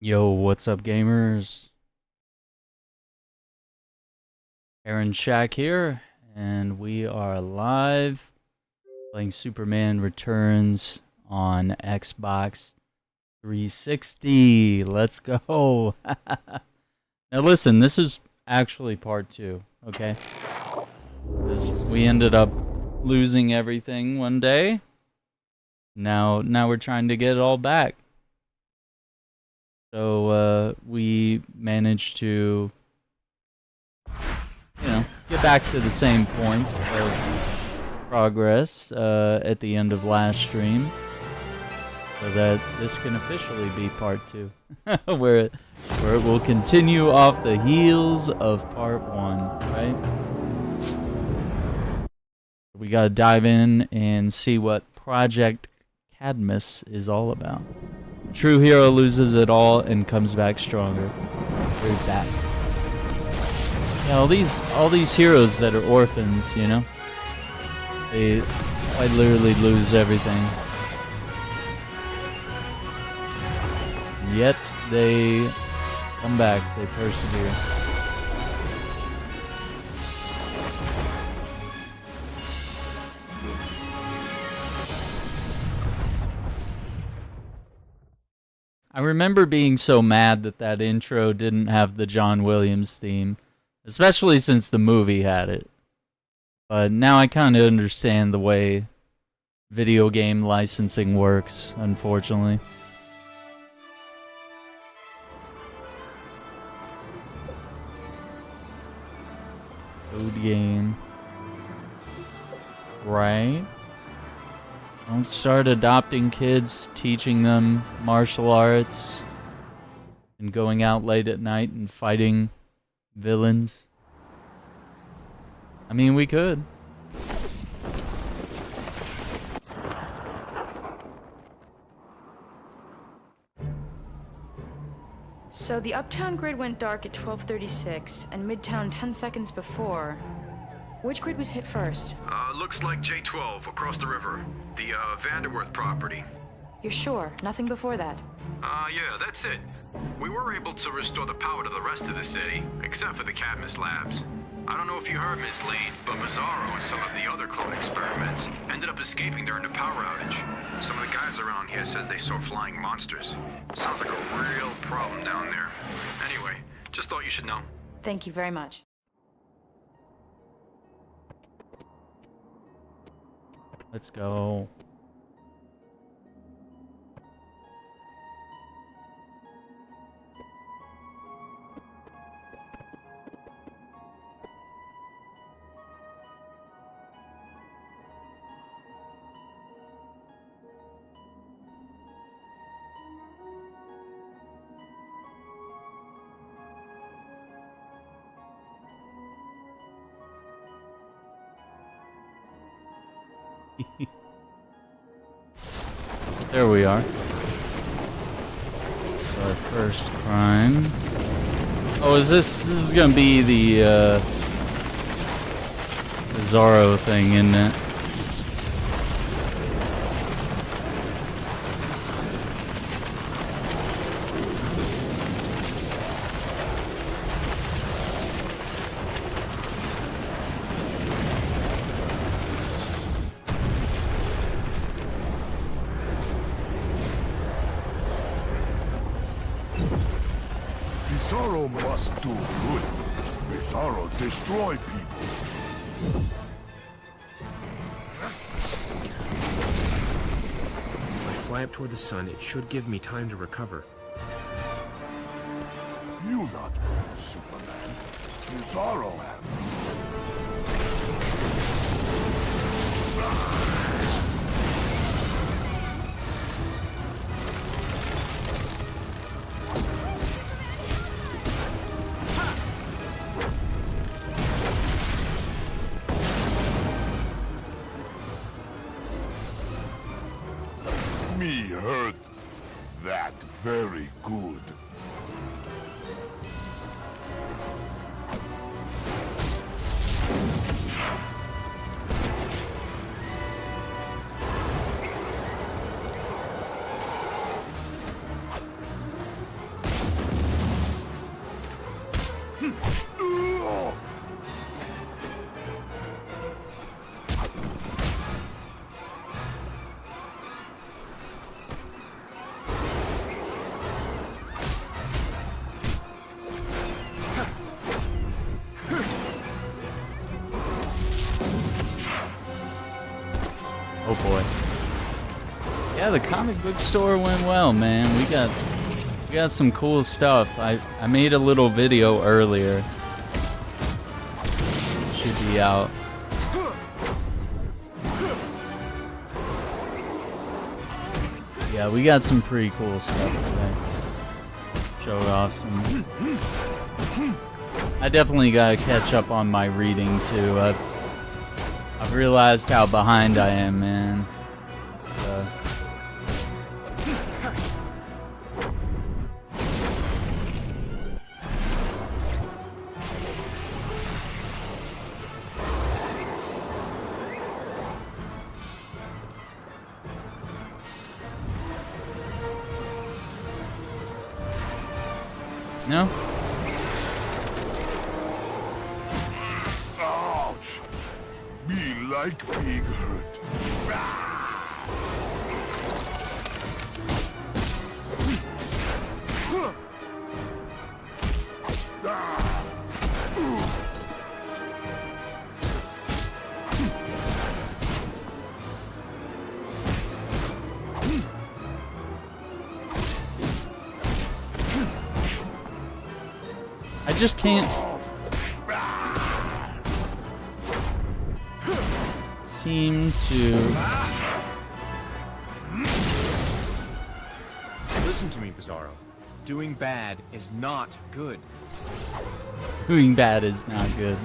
Yo, what's up, gamers? Aaron Shack here, and we are live playing Superman Returns on Xbox 360. Let's go. Now listen, this is actually part 2, okay? Because we ended up losing everything one day. Now we're trying to get it all back. So we managed to, get back to the same point of progress at the end of last stream, so that this can officially be part 2, where it will continue off the heels of part 1, right? We gotta dive in and see what Project Cadmus is all about. True hero loses it all and comes back stronger. We're back. Yeah, all these heroes that are orphans, they quite literally lose everything. And yet they come back, they persevere. I remember being so mad that intro didn't have the John Williams theme, especially since the movie had it. But now I kind of understand the way video game licensing works, unfortunately. Code game. Right? Don't start adopting kids, teaching them martial arts, and going out late at night and fighting villains. I mean, we could. So the uptown grid went dark at 12:36 and midtown 10 seconds before. Which grid was hit first? Looks like J12 across the river. The Vanderworth property. You're sure? Nothing before that? Yeah, that's it. We were able to restore the power to the rest of the city, except for the Cadmus labs. I don't know if you heard, Miss Lee, but Mazzaro and some of the other clone experiments ended up escaping during the power outage. Some of the guys around here said they saw flying monsters. Sounds like a real problem down there. Anyway, just thought you should know. Thank you very much. Let's go. There we are. Our first crime. Oh, this is gonna be the Zorro thing, isn't it? Bizarro must do good. Bizarro destroy people. If I fly up toward the sun, it should give me time to recover. You not Superman. Bizarro have. Me heard that very good. Oh boy. Yeah, the comic book store went well, man. We got some cool stuff. I made a little video earlier. Should be out. Yeah, we got some pretty cool stuff today. Showed off some. I definitely gotta catch up on my reading too. I've realized how behind I am, man. No? Ouch! Me like being hurt. I just can't seem to. Listen to me, Bizarro. Doing bad is not good. Doing bad is not good.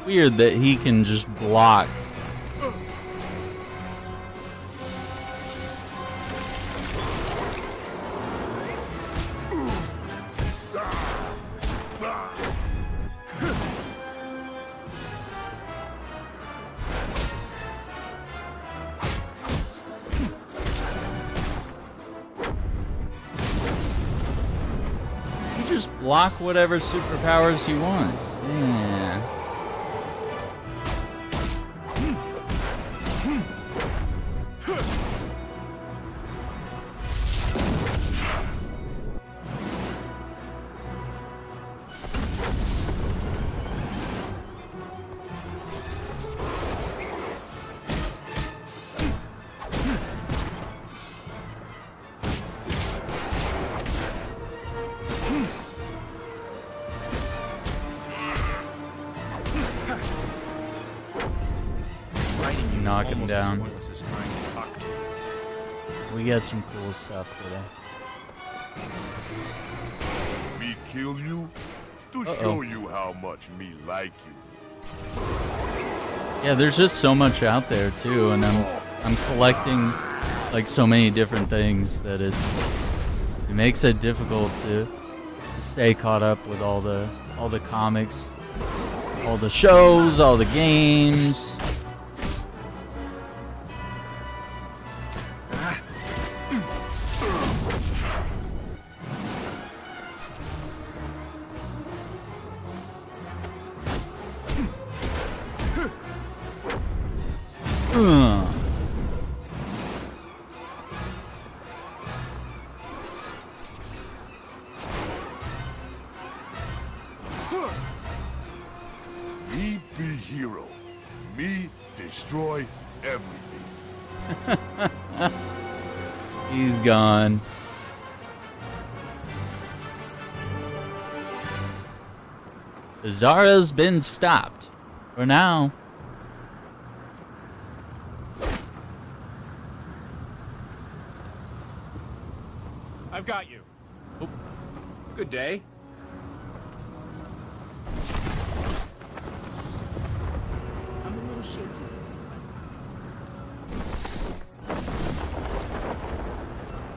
Weird that he can just block. He just block whatever superpowers he wants. Yeah. Knock him down. We got some cool stuff today. Me kill you to show you how much me like you. Yeah, there's just so much out there too, and I'm collecting like so many different things that it makes it difficult to stay caught up with all the comics, all the shows, all the games. Me be hero. Me destroy everything. He's gone. Bizarro's been stopped. For now. I've got you. Oh. Good day. I'm a little shaky.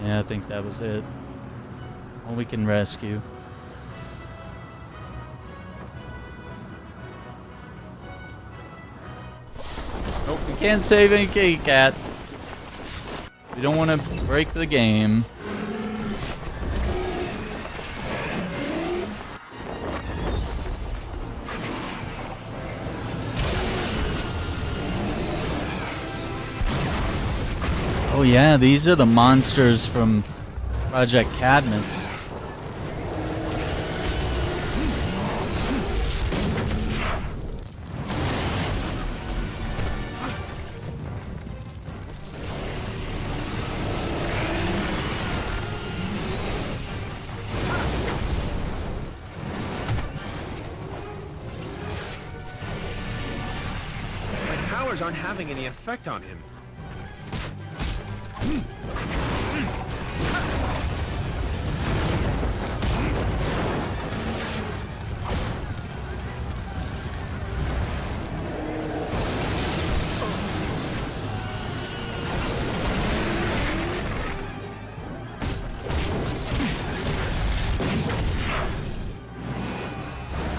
Yeah, I think that was it. All we can rescue. Nope, we can't save any kitty cats. We don't want to break the game. Oh yeah, these are the monsters from Project Cadmus. My powers aren't having any effect on him.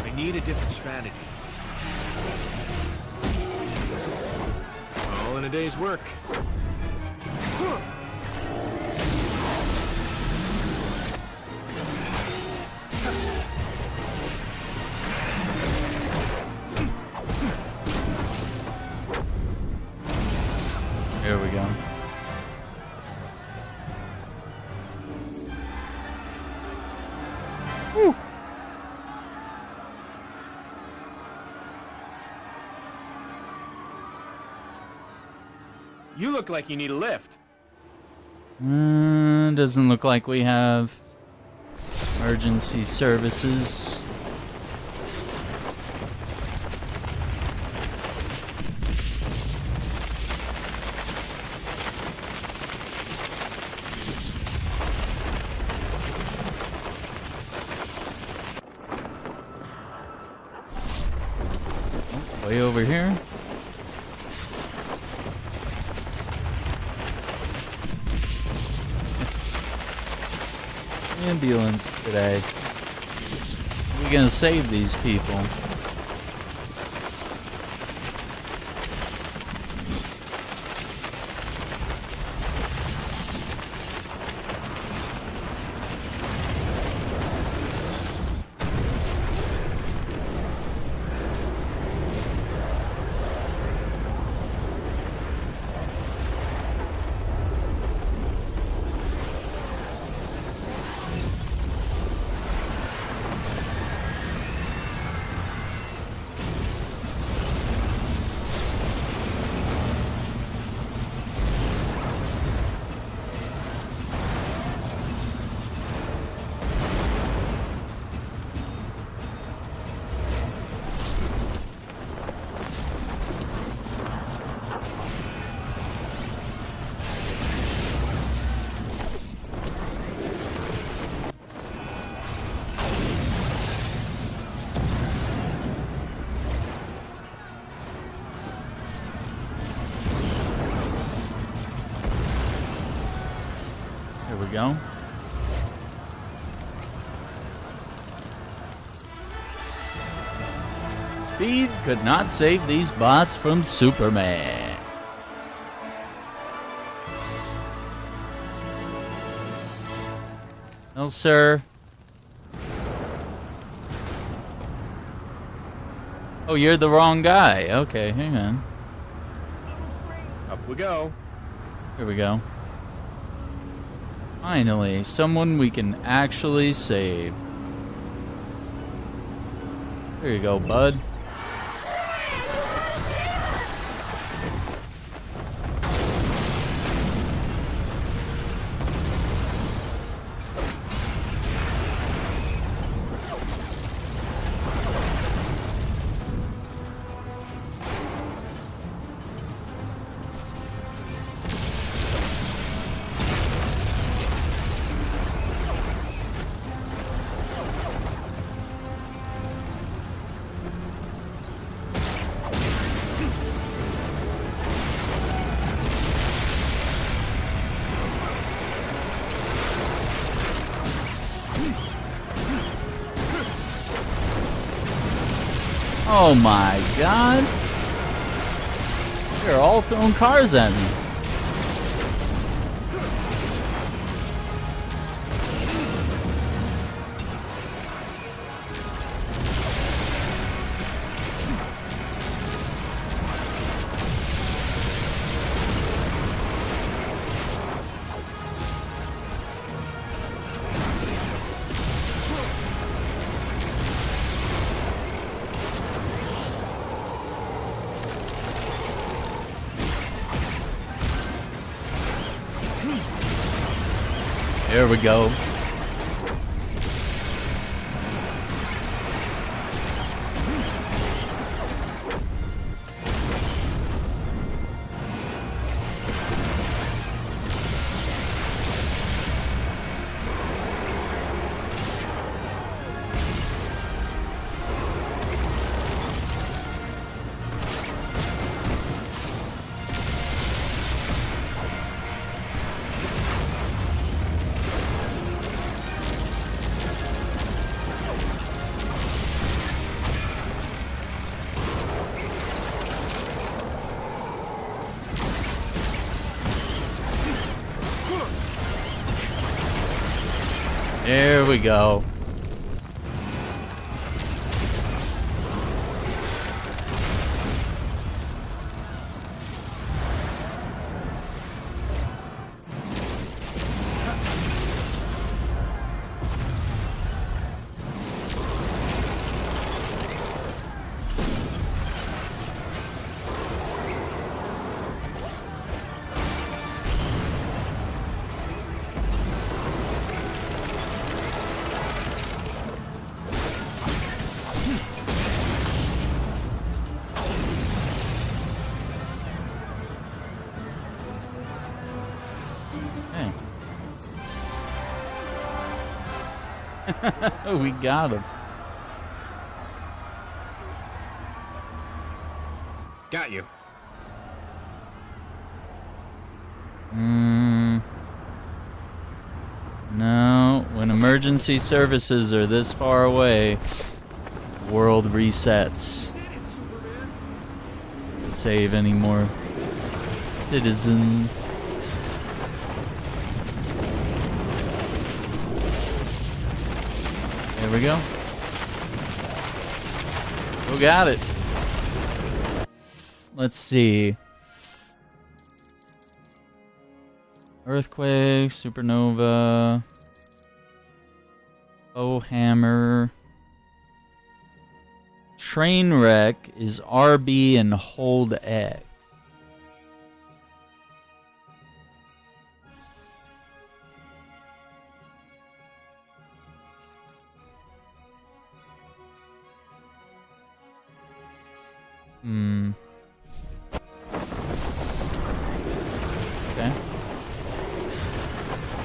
I need a different strategy. All in a day's work. Here we go. Woo. You look like you need a lift. Doesn't look like we have emergency services. Way over here. Ambulance today. We're gonna save these people. Here we go. Speed could not save these bots from Superman. No, sir. Oh, you're the wrong guy. Okay, hang on. Up we go. Here we go. Finally, someone we can actually save. There you go, bud. Oh my god. They're all throwing cars at me. There we go. There we go. We got him. Got you. No, when emergency services are this far away, the world resets. To save any more citizens. There we go. Who got it? Let's see. Earthquake, supernova, bow hammer. Train wreck is RB and hold X. Okay.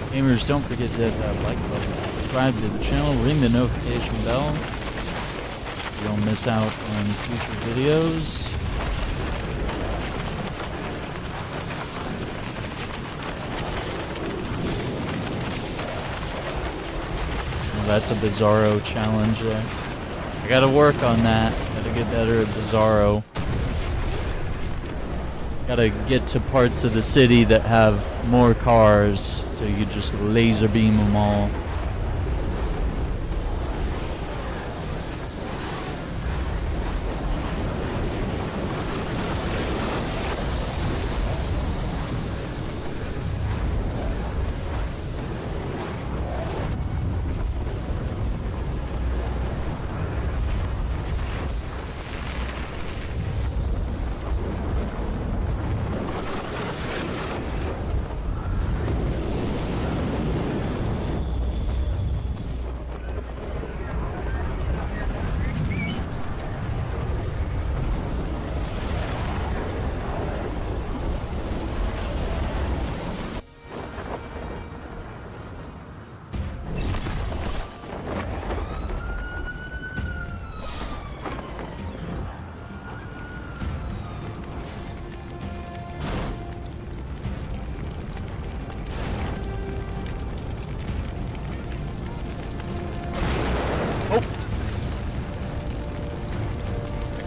Gamers, don't forget to hit that like button, subscribe to the channel, ring the notification bell so you don't miss out on future videos. Well, that's a Bizarro challenge there. I gotta work on that. Gotta get better at Bizarro. Gotta get to parts of the city that have more cars, so you just laser beam them all.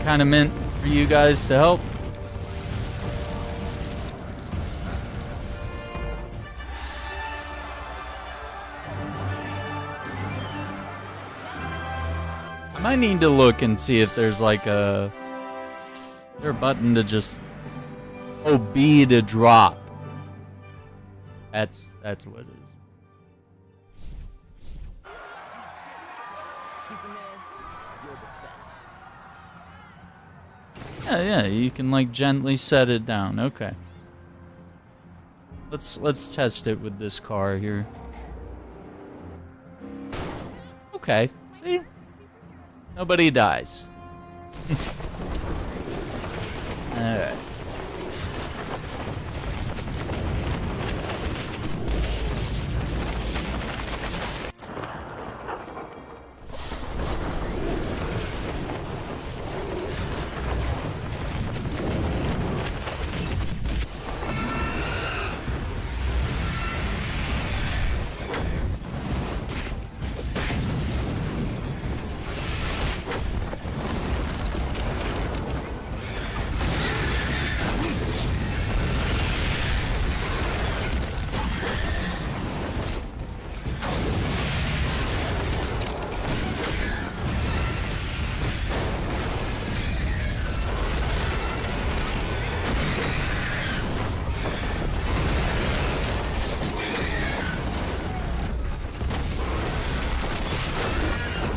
Kind of meant for you guys to help. I need to look and see if there's like a... Is there a button to just... Oh, B to drop. That's what it is. Yeah, you can like gently set it down. Okay. Let's test it with this car here. Okay. See? Nobody dies. Alright.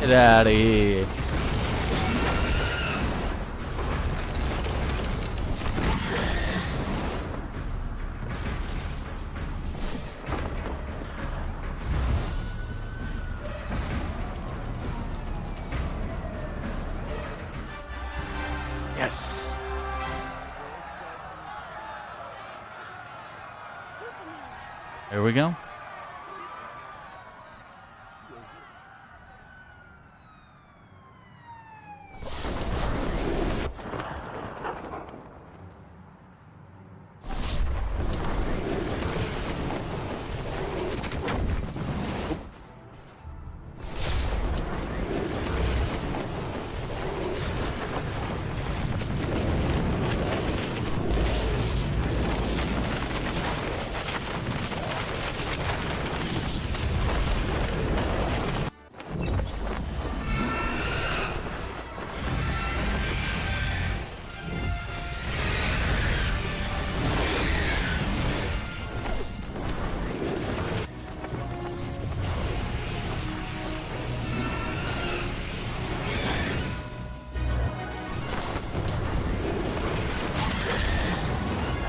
Get out of here. Yes. There we go.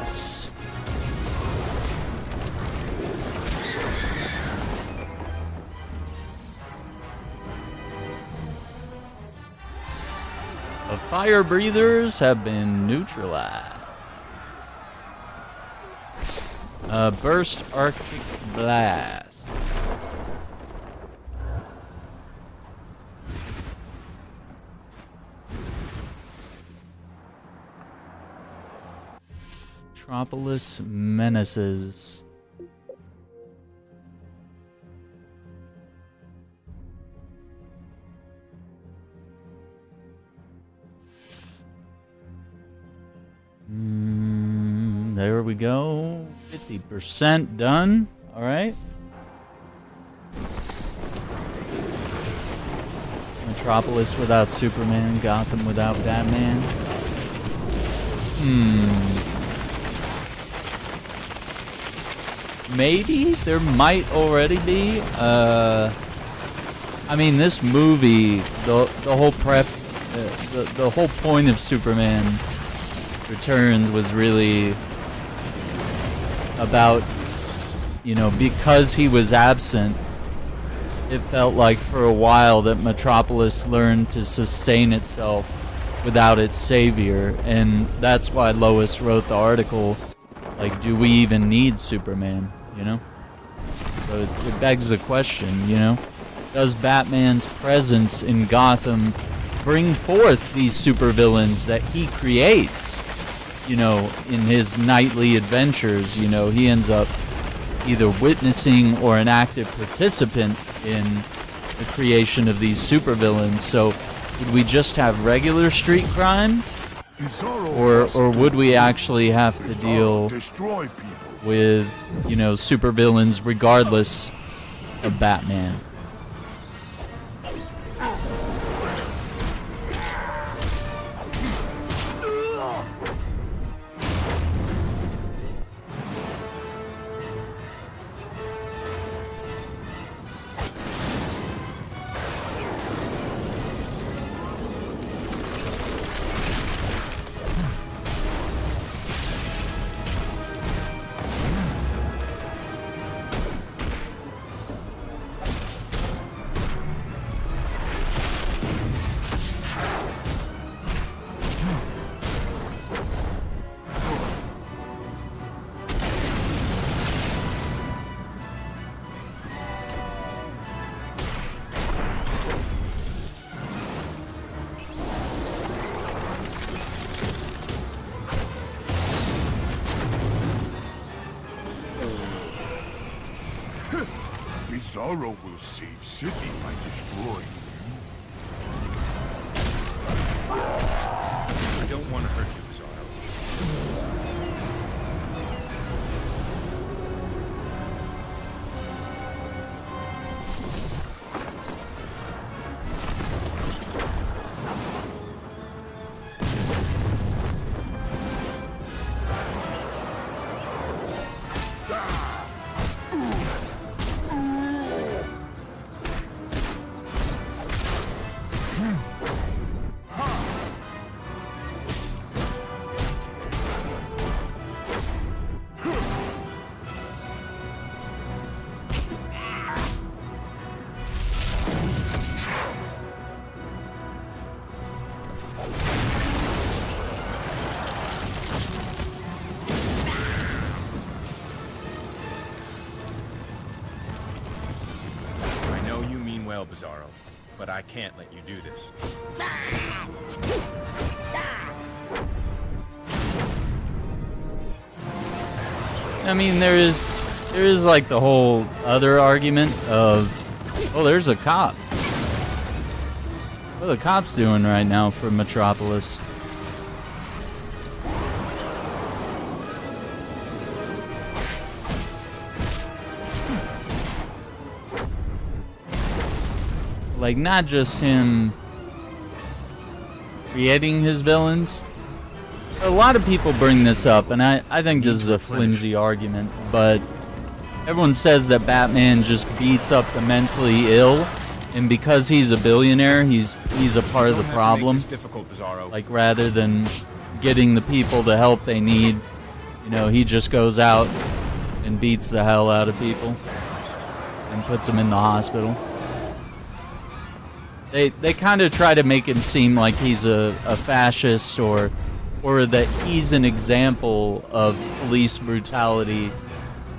Yes. The fire breathers have been neutralized. Burst Arctic Blast. Metropolis menaces. There we go. 50% done. All right. Metropolis without Superman. Gotham without Batman. Maybe there might already be. I mean, this movie, the whole the whole point of Superman Returns was really about, you know, because he was absent, it felt like for a while that Metropolis learned to sustain itself without its savior, and that's why Lois wrote the article, like, do we even need Superman, you know? So it begs the question, you know, does Batman's presence in Gotham bring forth these supervillains that he creates? You know, in his nightly adventures, you know, he ends up either witnessing or an active participant in the creation of these supervillains. So, would we just have regular street crime? Or would we actually have to deal with, you know, supervillains regardless of Batman? Mazzaro will save city by destroying I don't want to hurt you, Mazzaro. I know you mean well, Bizarro, but I can't let you do this. I mean, there is like the whole other argument of, oh, there's a cop. What are the cops doing right now for Metropolis? Like, not just him creating his villains. A lot of people bring this up, and I think this is a flimsy argument, but everyone says that Batman just beats up the mentally ill, and because he's a billionaire, he's a part of the problem. Difficult, Bizarro. Like, rather than getting the people the help they need, you know, he just goes out and beats the hell out of people and puts them in the hospital. They kind of try to make him seem like he's a fascist or that he's an example of police brutality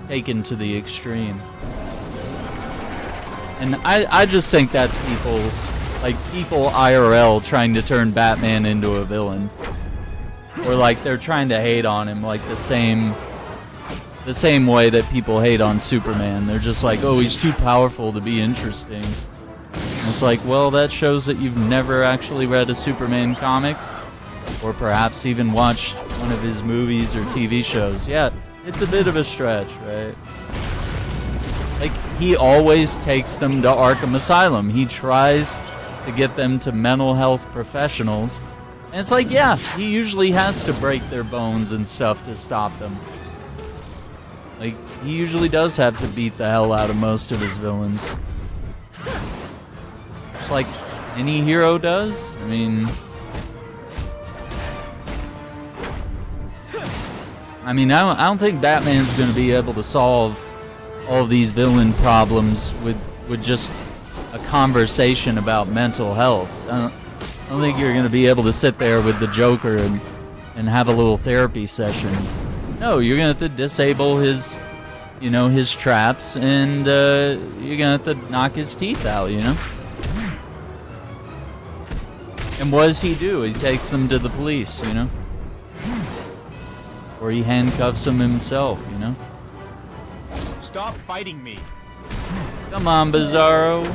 taken to the extreme. And I just think that's people IRL trying to turn Batman into a villain. Or like they're trying to hate on him like the same way that people hate on Superman. They're just like, oh, he's too powerful to be interesting. And it's like, well, that shows that you've never actually read a Superman comic, or perhaps even watched one of his movies or TV shows. Yeah, it's a bit of a stretch, right? Like, he always takes them to Arkham Asylum. He tries to get them to mental health professionals. And it's like, yeah, he usually has to break their bones and stuff to stop them. Like, he usually does have to beat the hell out of most of his villains. Just like any hero does. I mean, I don't think Batman's going to be able to solve all of these villain problems with just a conversation about mental health. I don't think you're going to be able to sit there with the Joker and have a little therapy session. No, you're going to have to disable his, you know, his traps, and you're going to have to knock his teeth out, you know? And what does he do? He takes them to the police, you know? Or he handcuffs them himself, you know? Stop fighting me. Come on, Bizarro.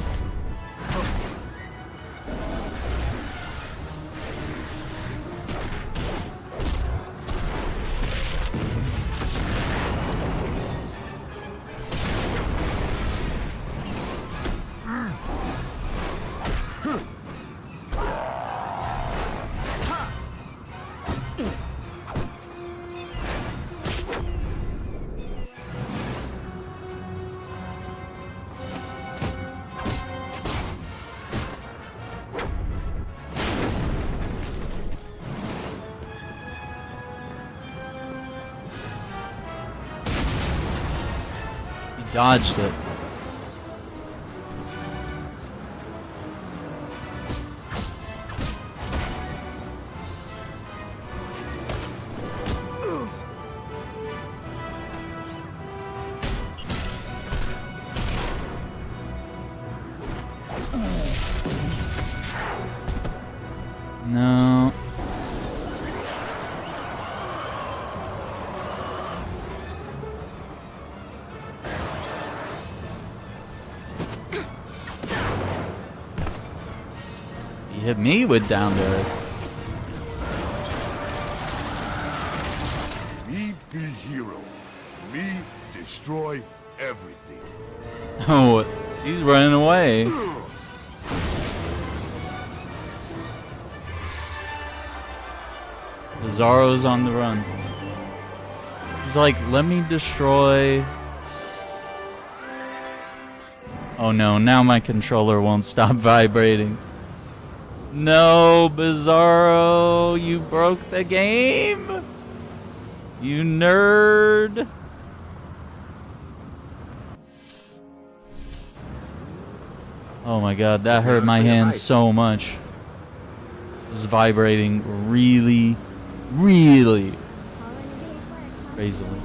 Dodged it. No. You hit me with down to earth. Me be hero. Me destroy everything. Oh, he's running away. Bizarro's on the run. He's like, let me destroy. Oh no, now my controller won't stop vibrating. No, Bizarro, you broke the game. You nerd. Oh my god, that hurt my hands so much. It was vibrating really, really crazily.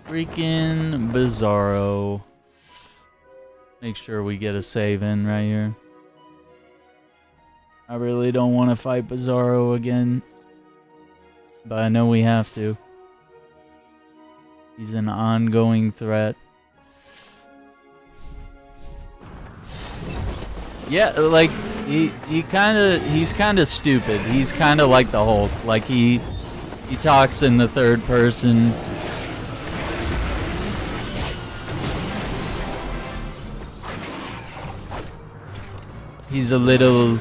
Freaking Bizarro. Make sure we get a save in right here. I really don't want to fight Bizarro again, but I know we have to. He's an ongoing threat. Yeah, like he's kind of stupid. He's kind of like the Hulk. Like he talks in the third person. He's a little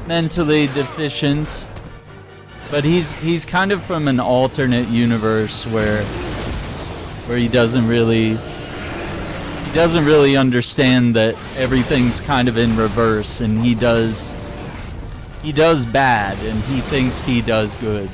mentally deficient, but he's kind of from an alternate universe where he doesn't really understand that everything's kind of in reverse, and he does bad and he thinks he does good.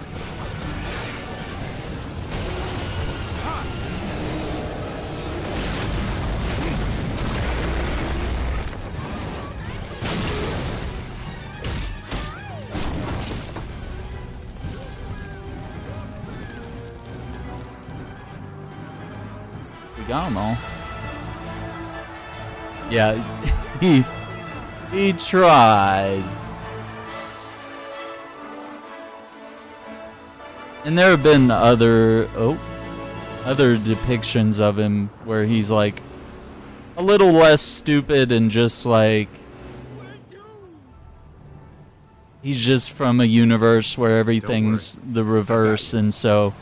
Got them all. Yeah, he tries. And there have been other depictions of him where he's like a little less stupid and just like he's just from a universe where everything's the reverse, and so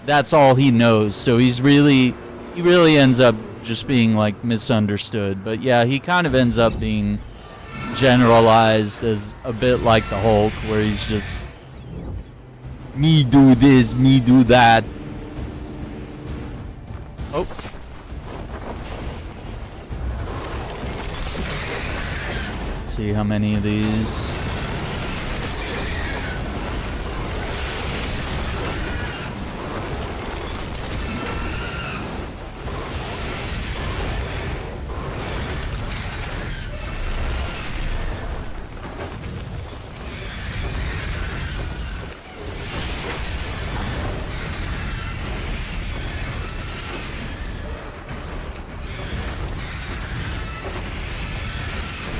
that's all he knows. So he really ends up just being like misunderstood. But yeah, he kind of ends up being generalized as a bit like the Hulk, where he's just me do this, me do that. Oh. Let's see how many of these.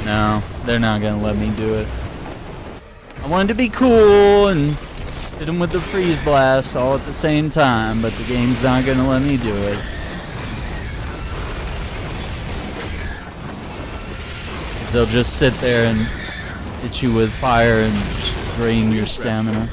No, they're not gonna let me do it. I wanted to be cool and hit him with the freeze blast all at the same time, but the game's not gonna let me do it. They'll just sit there and hit you with fire and just drain your stamina.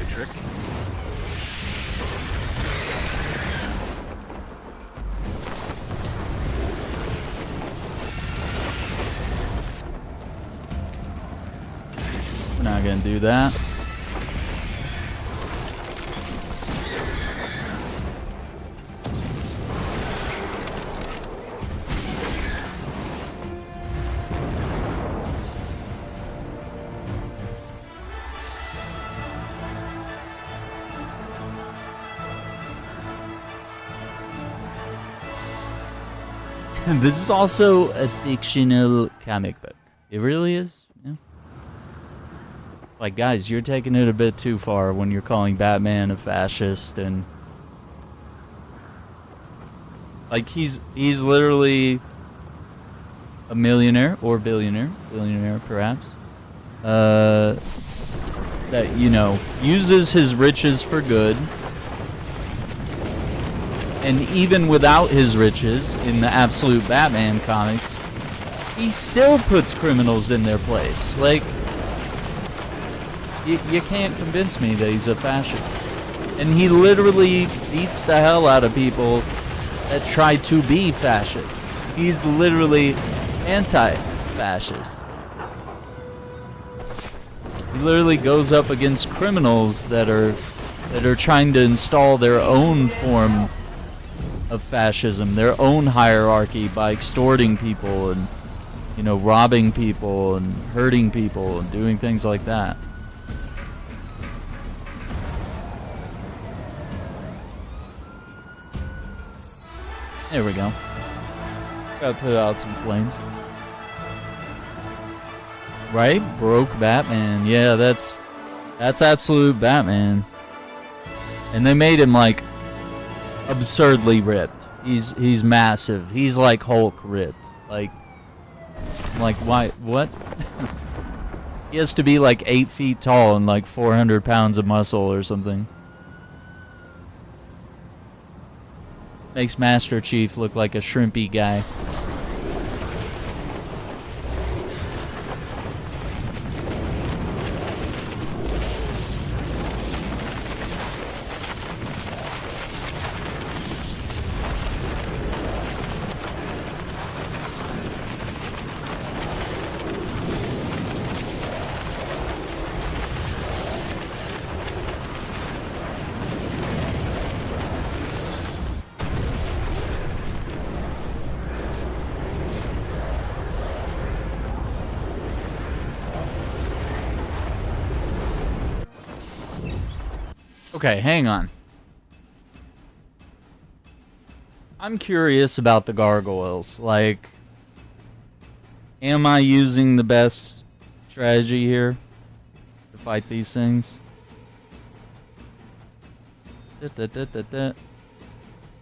Not gonna do that. This is also a fictional comic book. It really is. Like, guys, you're taking it a bit too far when you're calling Batman a fascist, and like he's literally a millionaire or billionaire perhaps, that, you know, uses his riches for good, And even without his riches in the absolute Batman comics, he still puts criminals in their place. Like, you can't convince me that he's a fascist. And he literally beats the hell out of people that try to be fascist. He's literally anti-fascist. He literally goes up against criminals that are trying to install their own form of fascism, their own hierarchy by extorting people and, you know, robbing people and hurting people and doing things like that. There we go. Gotta put out some flames. Right? Broke Batman. Yeah, that's absolute Batman. And they made him like absurdly ripped. He's massive. He's like Hulk ripped. Like why? What? He has to be like 8 feet tall and like 400 pounds of muscle or something. Makes Master Chief look like a shrimpy guy. Okay, hang on. I'm curious about the gargoyles. Like, am I using the best strategy here to fight these things?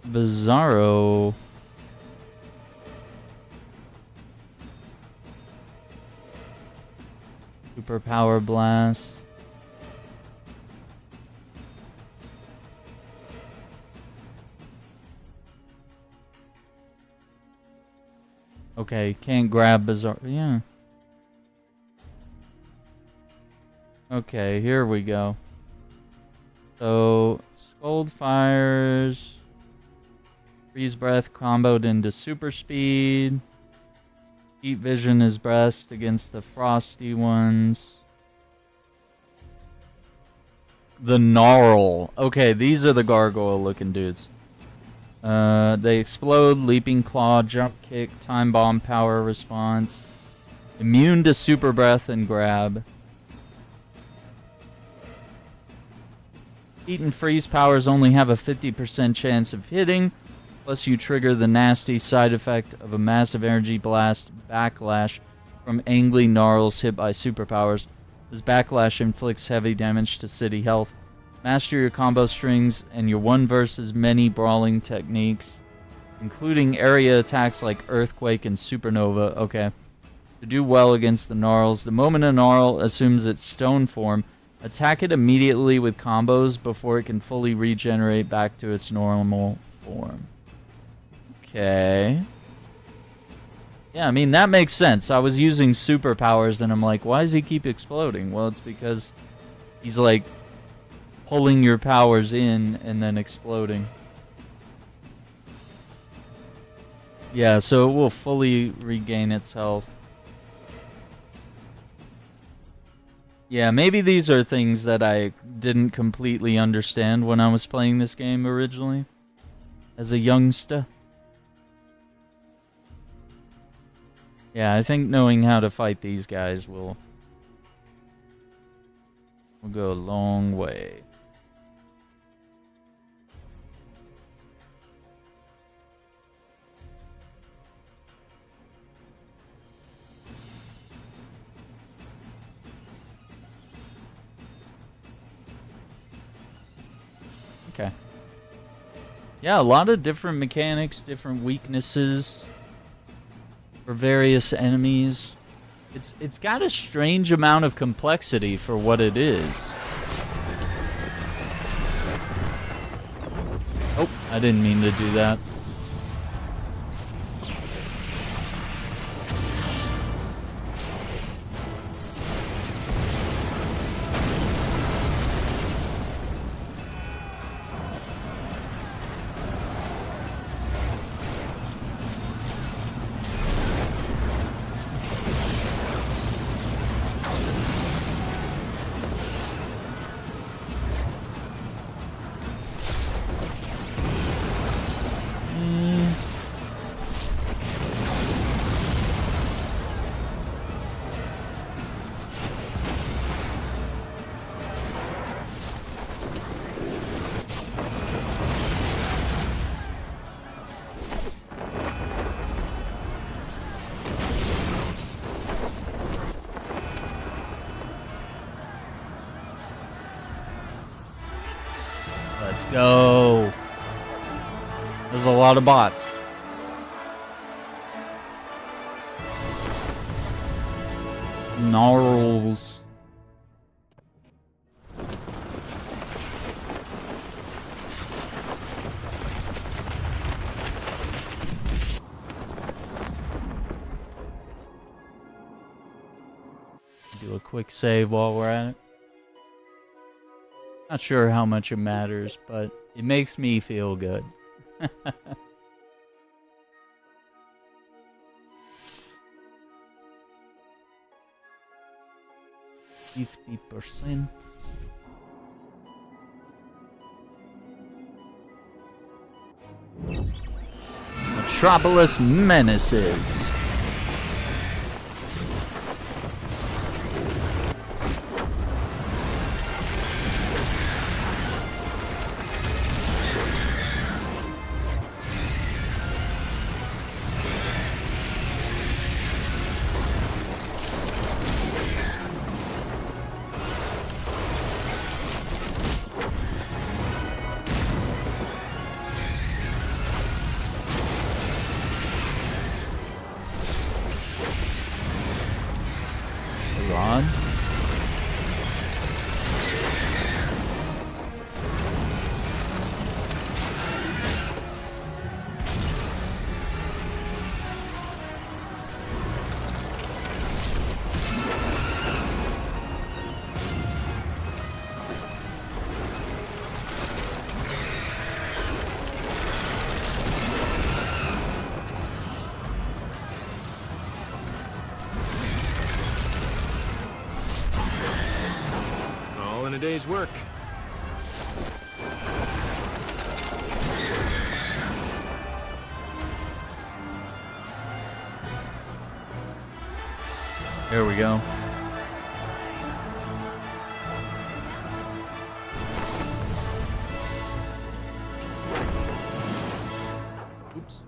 Bizarro. Superpower blast. Okay, can't grab Bizarro. Yeah. Okay, here we go. So, Scold fires. Freeze breath comboed into super speed. Heat vision is best against the frosty ones. The gnarl. Okay, these are the gargoyle looking dudes. They explode, leaping claw, jump kick, time bomb, power response. Immune to super breath and grab. Heat and freeze powers only have a 50% chance of hitting, plus you trigger the nasty side effect of a massive energy blast backlash from angry gnarls hit by superpowers. This backlash inflicts heavy damage to city health. Master your combo strings and your one versus many brawling techniques, including area attacks like Earthquake and Supernova. Okay. To do well against the gnarls, the moment a gnarl assumes its stone form, attack it immediately with combos before it can fully regenerate back to its normal form. Okay. Yeah, I mean, that makes sense. I was using superpowers and I'm like, why does he keep exploding? Well, it's because he's like pulling your powers in and then exploding. Yeah, so it will fully regain its health. Yeah, maybe these are things that I didn't completely understand when I was playing this game originally as a youngster. Yeah, I think knowing how to fight these guys will go a long way. Okay. Yeah, a lot of different mechanics, different weaknesses for various enemies. It's got a strange amount of complexity for what it is. Oh, I didn't mean to do that. Let's go. There's a lot of bots. Gnarls. Do a quick save while we're at it. Not sure how much it matters, but it makes me feel good. 50%. Metropolis menaces. Run. All in a day's work. Here we go. Oops.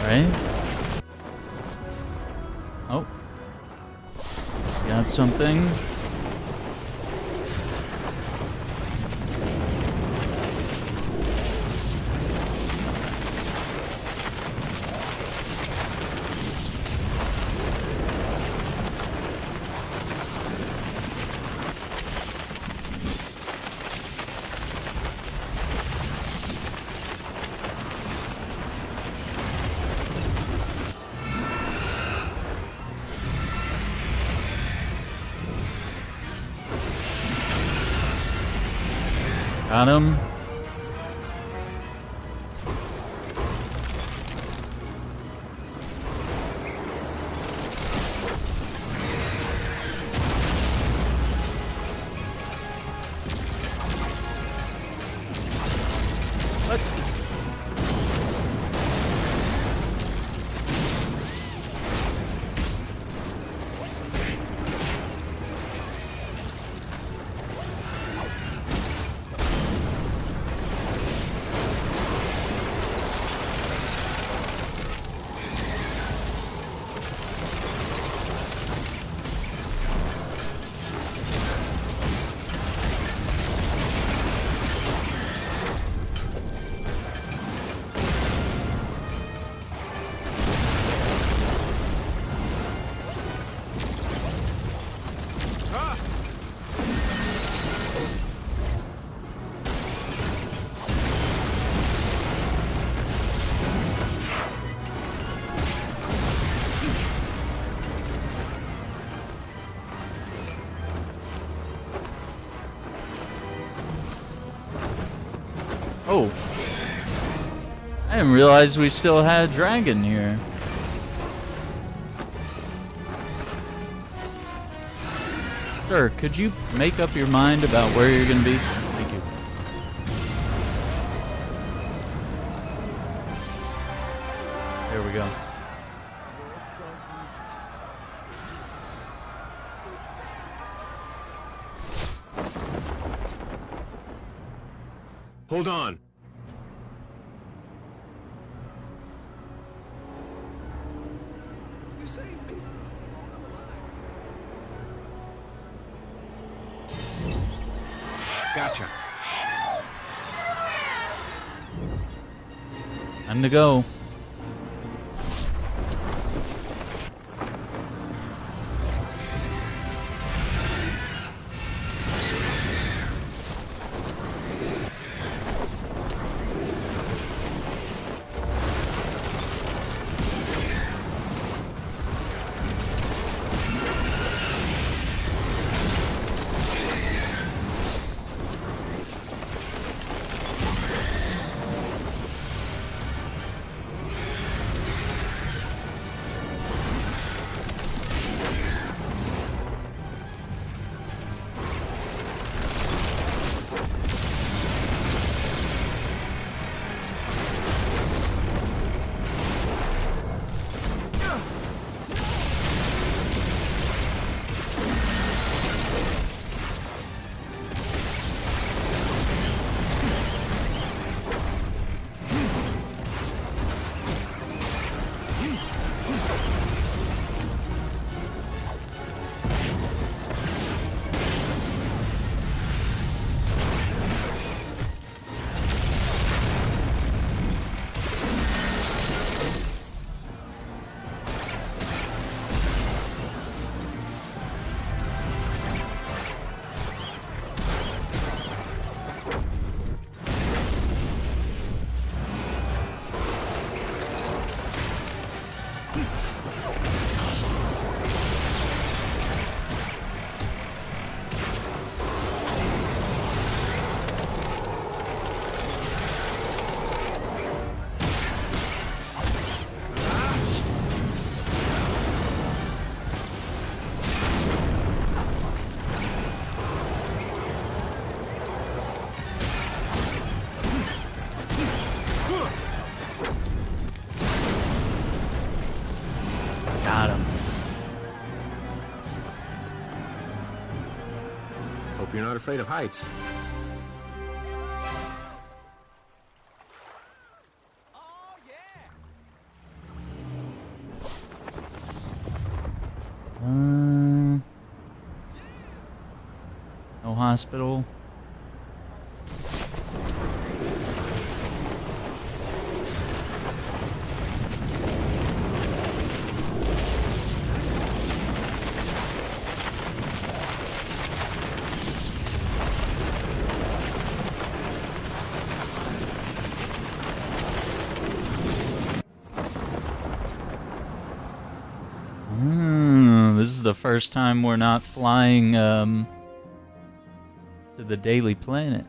Right? Oh. Got something. Got him. Oh. I didn't realize we still had a dragon here. Sir, could you make up your mind about where you're gonna be? Thank you. There we go. Hold on. You saved me. Gotcha. Time to go. Got him. Hope you're not afraid of heights. No hospital. This is the first time we're not flying to the Daily Planet.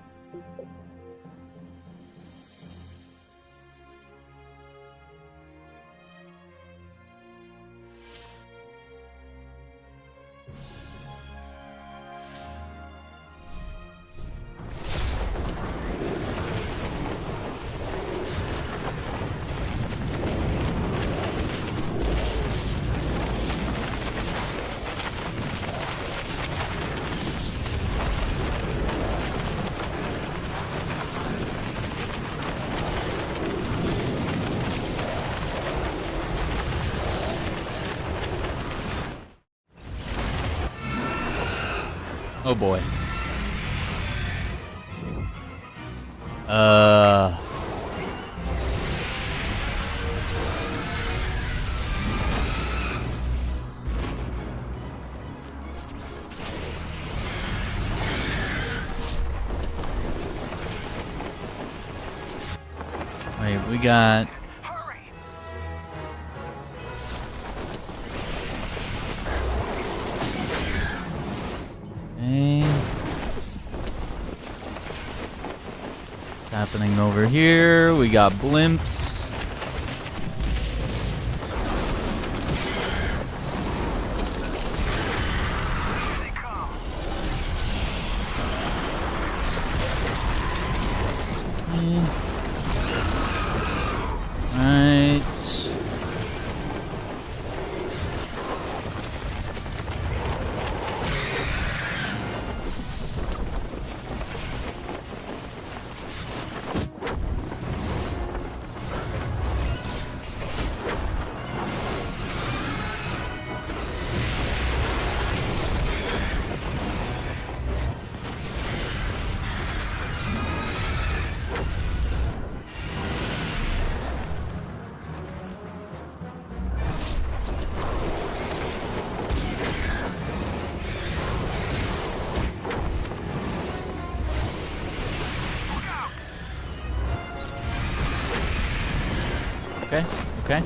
Oh boy. Wait, we got... happening over here? We got blimps. Right. Okay, okay.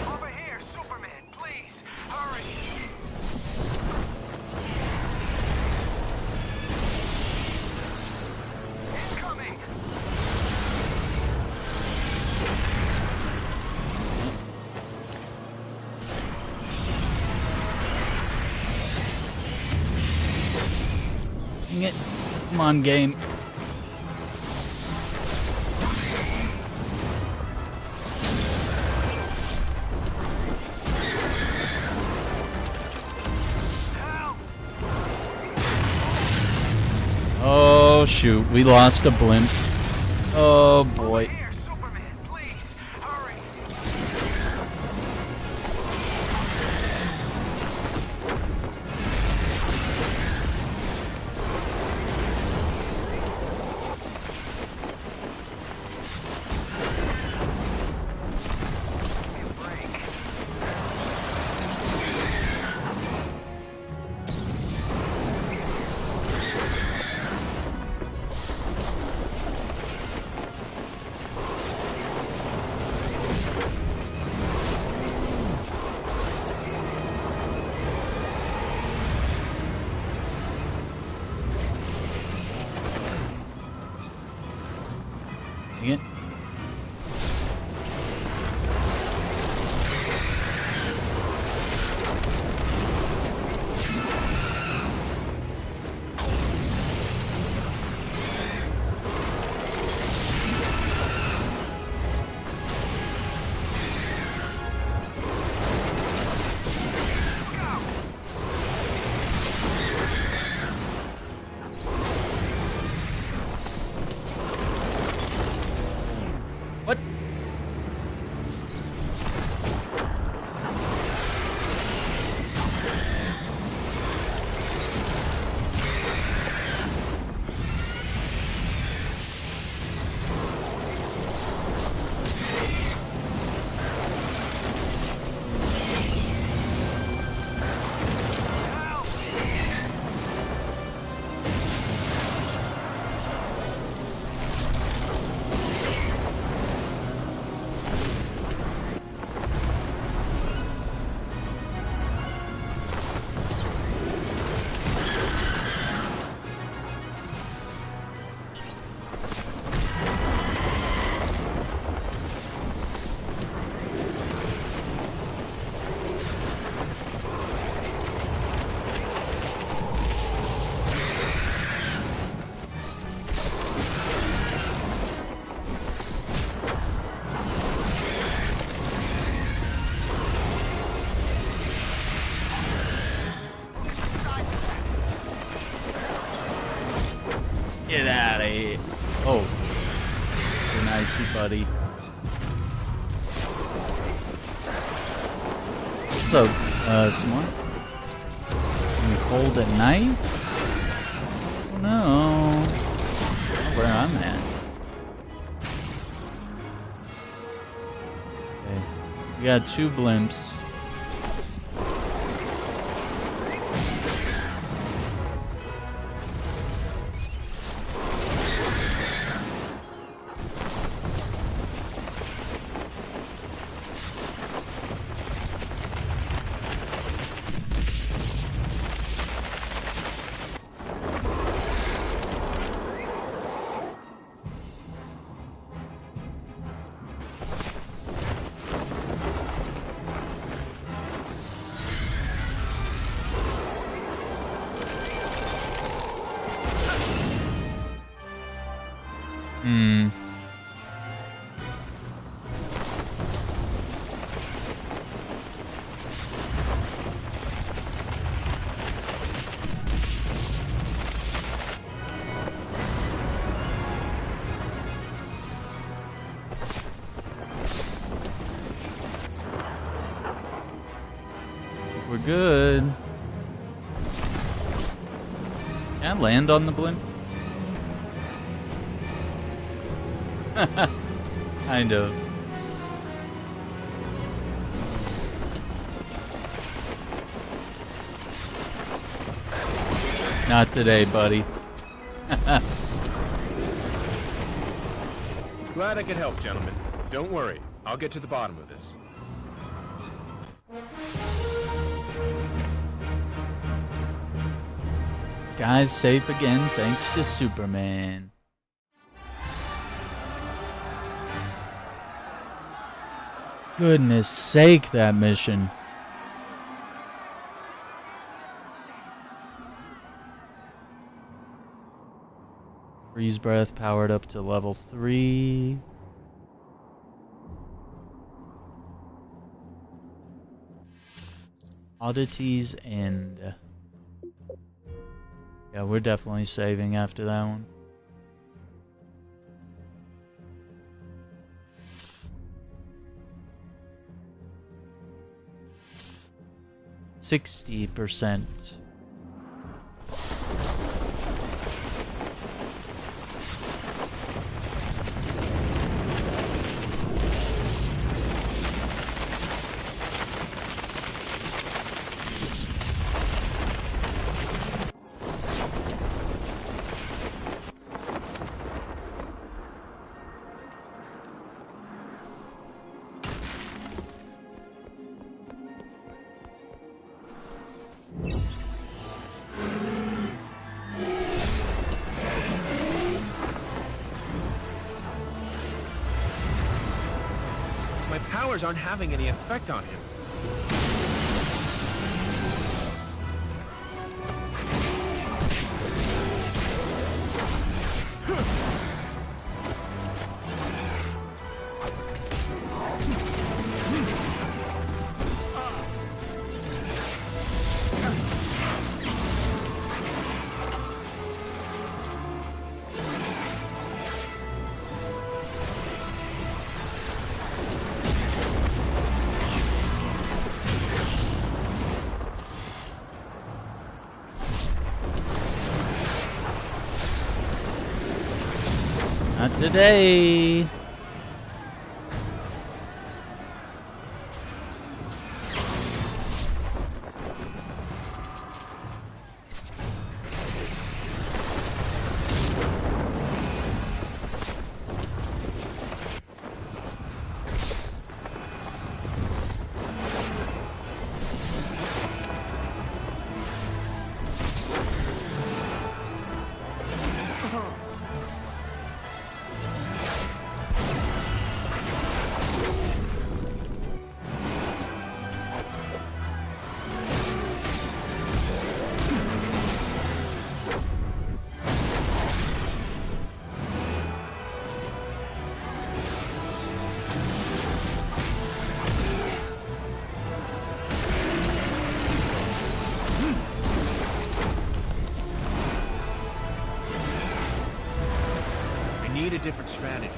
Over here, Superman, please, hurry. Incoming. Dang it. Come on, game. Oh shoot, we lost a blimp. Oh boy. Here, Superman, please, hurry. Give me a break. Dang it. What? Get out of here. Oh. You're nicey, buddy. So, some more? Cold at night? don't know where I'm at. Okay. We got 2 blimps. We're good. Can I land on the blimp? Kind of. Not today, buddy. Glad I could help, gentlemen. Don't worry. I'll get to the bottom of this. Sky's safe again thanks to Superman. Goodness sake, that mission. Freeze breath powered up to level 3. Oddities End. Yeah, we're definitely saving after that one. %60%. My powers aren't having any effect on him. Not today. I need a different strategy.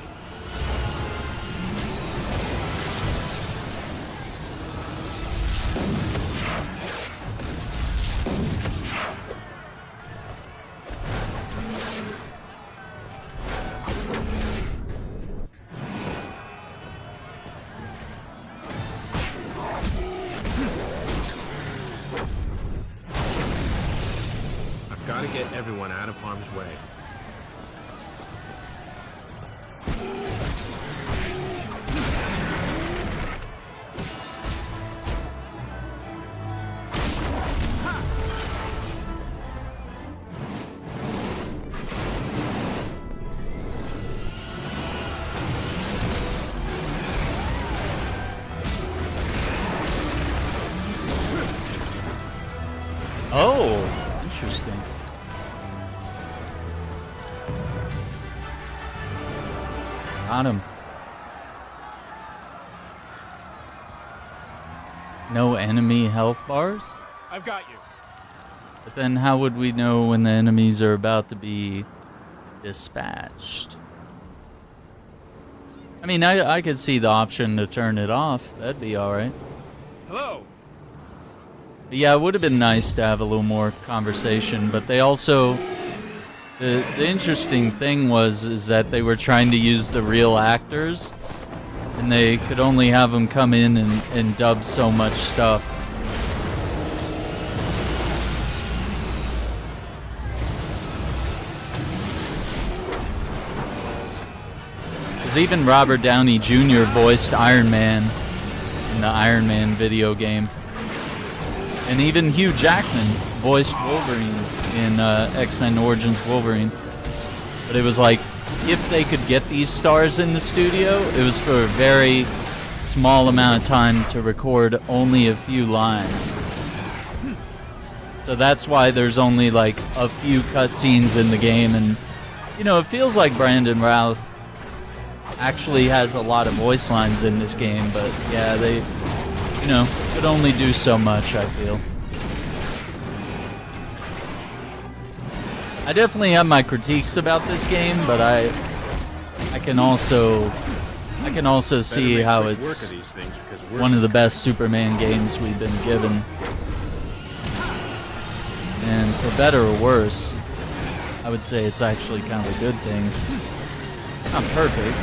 everyone out of harm's way. Oh, interesting. Got him. No enemy health bars? I've got you. But then how would we know when the enemies are about to be dispatched? I mean, I could see the option to turn it off. That'd be alright. Hello. But yeah, it would have been nice to have a little more conversation, but they also... The interesting thing is that they were trying to use the real actors, and they could only have them come in and dub so much stuff. Because even Robert Downey Jr. voiced Iron Man in the Iron Man video game. And even Hugh Jackman voiced Wolverine in X-Men Origins Wolverine. But it was like, if they could get these stars in the studio, it was for a very small amount of time to record only a few lines. So that's why there's only like a few cutscenes in the game, and you know, it feels like Brandon Routh actually has a lot of voice lines in this game, but yeah, they, you know, could only do so much, I feel. I definitely have my critiques about this game, but I can also see how it's one of the best Superman games we've been given. And for better or worse, I would say it's actually kind of a good thing. Not perfect.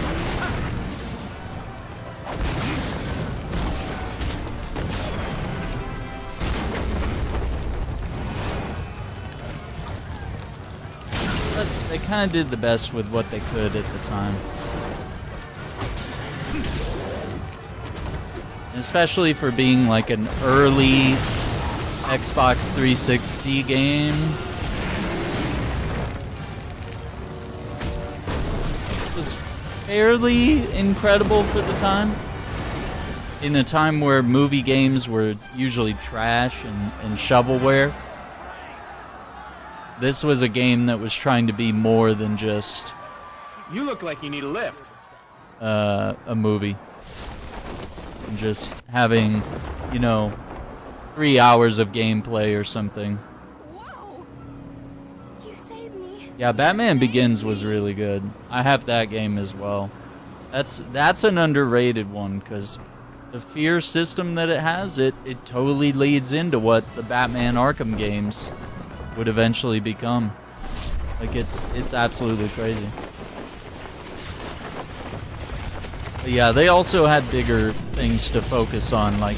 But they kind of did the best with what they could at the time. Especially for being like an early Xbox 360 game. It was fairly incredible for the time. In a time where movie games were usually trash and shovelware. This was a game that was trying to be more than just You look like you need a lift. a movie. And just having, you know, 3 hours of gameplay or something. Whoa! You saved me. Yeah, Batman Begins was really good. I have that game as well. That's an underrated one, because the fear system that it has, it totally leads into what the Batman Arkham games would eventually become. Like, it's absolutely crazy. But yeah, they also had bigger things to focus on, like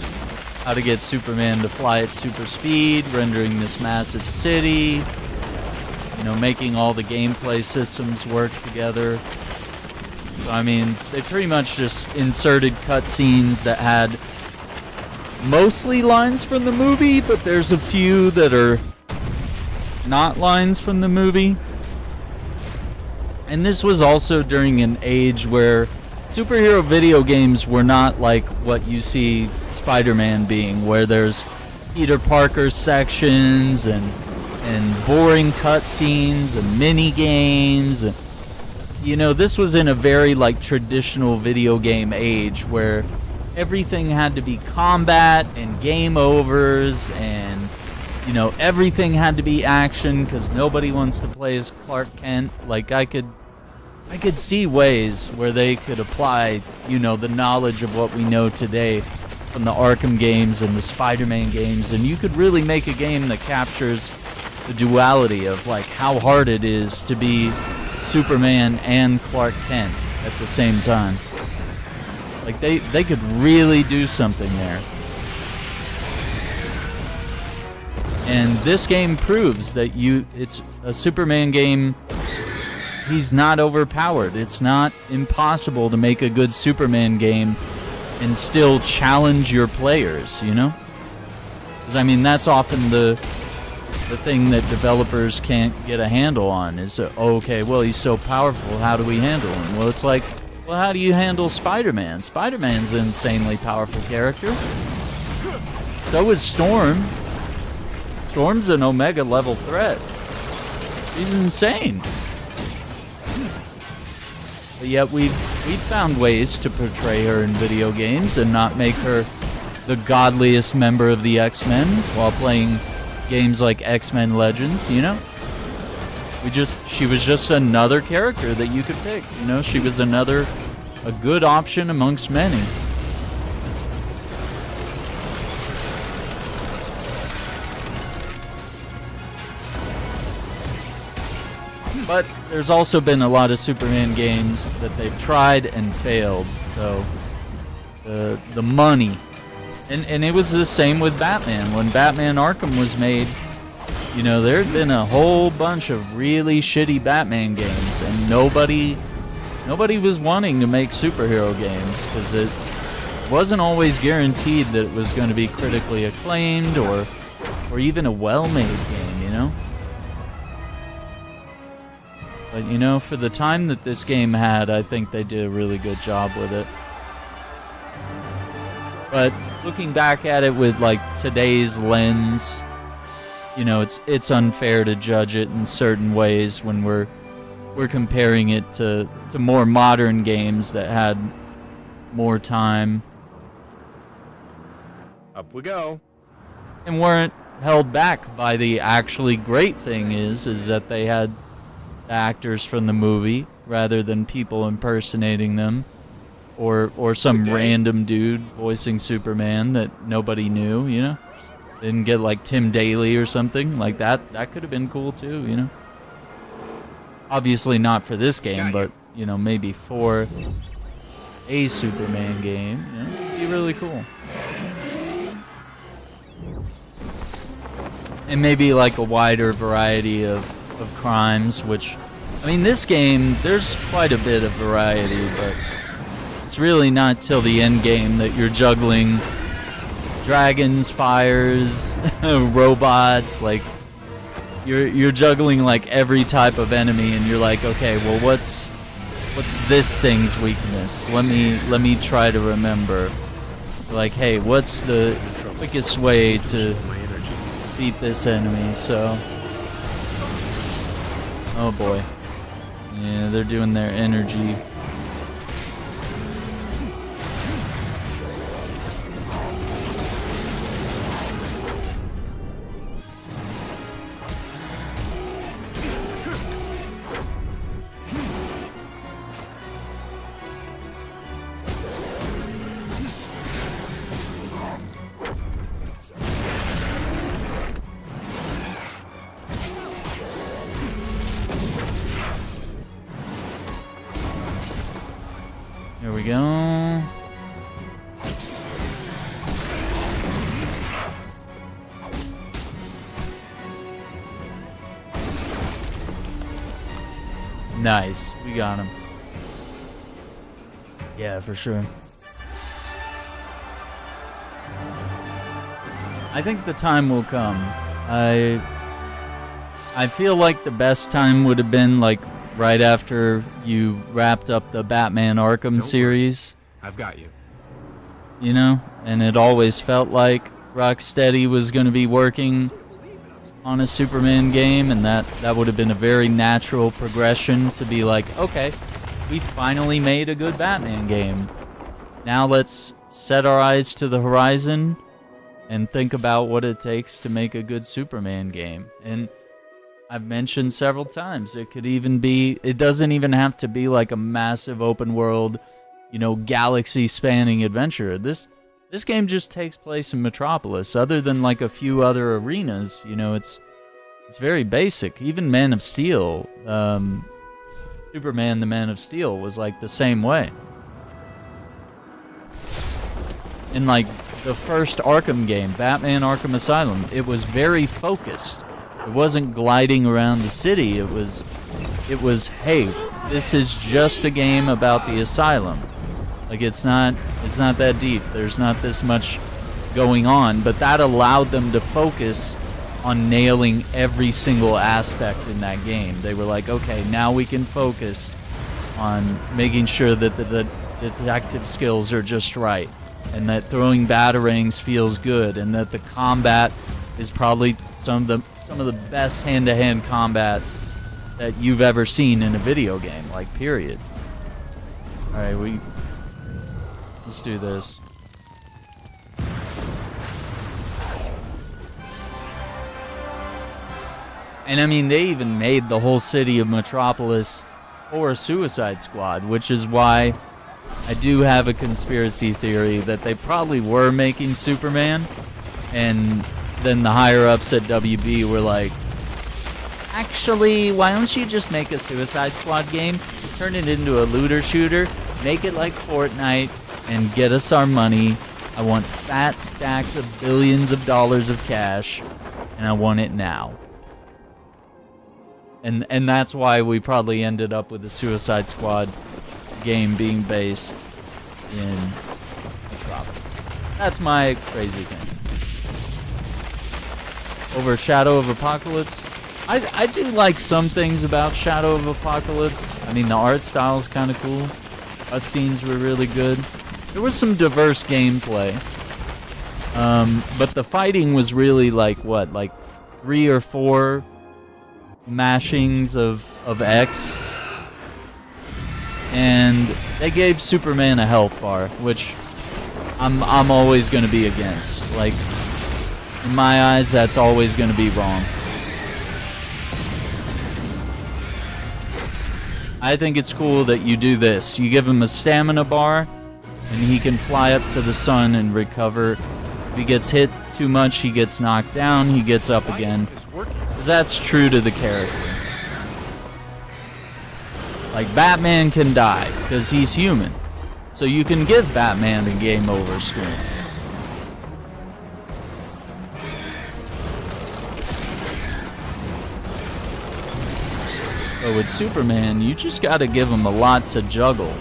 how to get Superman to fly at super speed, rendering this massive city, you know, making all the gameplay systems work together. So, I mean, they pretty much just inserted cutscenes that had mostly lines from the movie, but there's a few that are not lines from the movie. And this was also during an age where superhero video games were not like what you see Spider-Man being, where there's Peter Parker sections and boring cutscenes and mini games. And, you know, this was in a very like traditional video game age where everything had to be combat and game overs, and you know, everything had to be action because nobody wants to play as Clark Kent. Like, I could see ways where they could apply, you know, the knowledge of what we know today from the Arkham games and the Spider-Man games, and you could really make a game that captures the duality of like how hard it is to be Superman and Clark Kent at the same time. Like, they could really do something there. And this game proves that it's a Superman game. He's not overpowered. It's not impossible to make a good Superman game and still challenge your players, you know? Because, I mean, that's often the thing that developers can't get a handle on is, okay, well, he's so powerful, how do we handle him? Well, it's like, well, how do you handle Spider-Man? Spider-Man's an insanely powerful character. So is Storm. Storm's an Omega level threat. She's insane. But yet we've found ways to portray her in video games and not make her the godliest member of the X-Men while playing games like X-Men Legends, you know? She was just another character that you could pick, you know? She was a good option amongst many. But there's also been a lot of Superman games that they've tried and failed. So the money, and it was the same with Batman. When Batman Arkham was made, you know, there had been a whole bunch of really shitty Batman games, and nobody was wanting to make superhero games because it wasn't always guaranteed that it was going to be critically acclaimed or even a well-made game, you know. But, you know, for the time that this game had, I think they did a really good job with it. But looking back at it with, like, today's lens, you know, it's unfair to judge it in certain ways when we're comparing it to more modern games that had more time. Up we go. And weren't held back by the actually great thing is that they had actors from the movie rather than people impersonating them or some random dude voicing Superman that nobody knew, you know? Didn't get like Tim Daly or something like that. That could have been cool too, you know? Obviously not for this game, but, you know, maybe for a Superman game, you know? It'd be really cool. And maybe like a wider variety of crimes, which, I mean, this game, there's quite a bit of variety, but it's really not till the end game that you're juggling dragons, fires, robots, like, you're juggling like every type of enemy, and you're like, okay, well, what's this thing's weakness? Let me try to remember. Like, hey, what's the quickest way to defeat this enemy? So, oh boy. Yeah, they're doing their energy. Here we go. Nice. We got him. Yeah, for sure. I think the time will come. I feel like the best time would have been like right after you wrapped up the Batman Arkham series. I've got you. You know? And it always felt like Rocksteady was going to be working on a Superman game, and that would have been a very natural progression to be like, okay, we finally made a good Batman game. Now let's set our eyes to the horizon and think about what it takes to make a good Superman game. And I've mentioned several times, it doesn't even have to be like a massive open world, you know, galaxy spanning adventure. This game just takes place in Metropolis. Other than like a few other arenas, you know, it's very basic. Even Man of Steel, Superman the Man of Steel was like the same way. And like the first Arkham game, Batman Arkham Asylum. It was very focused. It wasn't gliding around the city. It was, hey, this is just a game about the asylum. Like, it's not that deep. There's not this much going on, but that allowed them to focus on nailing every single aspect in that game. They were like, okay, now we can focus on making sure that the detective skills are just right, and that throwing batarangs feels good, and that the combat is probably some of the best hand-to-hand combat that you've ever seen in a video game, like, period. All right, let's do this. And I mean, they even made the whole city of Metropolis for Suicide Squad, which is why I do have a conspiracy theory that they probably were making Superman, and then the higher-ups at WB were like, actually, why don't you just make a Suicide Squad game, turn it into a looter shooter, make it like Fortnite, and get us our money. I want fat stacks of billions of dollars of cash, and I want it now. And that's why we probably ended up with the Suicide Squad game being based in Metropolis. That's my crazy thing. Over Shadow of Apocalypse, I do like some things about Shadow of Apocalypse. I mean, the art style is kind of cool. Cutscenes were really good. There was some diverse gameplay. But the fighting was really like, what, like 3 or 4 mashings of X, and they gave Superman a health bar, which I'm always going to be against. Like, in my eyes, that's always going to be wrong. I think it's cool that you do this. You give him a stamina bar, and he can fly up to the sun and recover. If he gets hit too much, he gets knocked down, he gets up again. Because that's true to the character. Like, Batman can die, because he's human. So you can give Batman a game over screen. But with Superman, you just gotta give him a lot to juggle.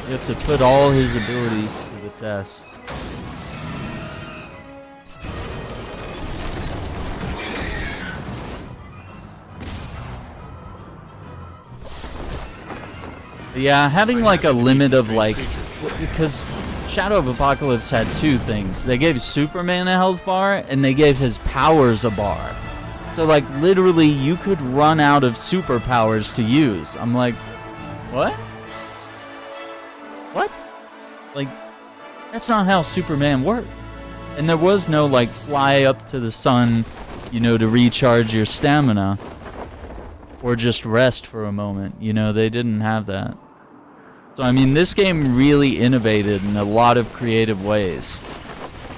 You have to put all his abilities to the test. Yeah, having like a limit of like, because Shadow of Apocalypse had 2 things. They gave Superman a health bar, and they gave his powers a bar. So like, literally, you could run out of superpowers to use. I'm like, what? What? Like, that's not how Superman worked. And there was no like fly up to the sun, you know, to recharge your stamina. Or just rest for a moment. You know, they didn't have that. So, I mean, this game really innovated in a lot of creative ways.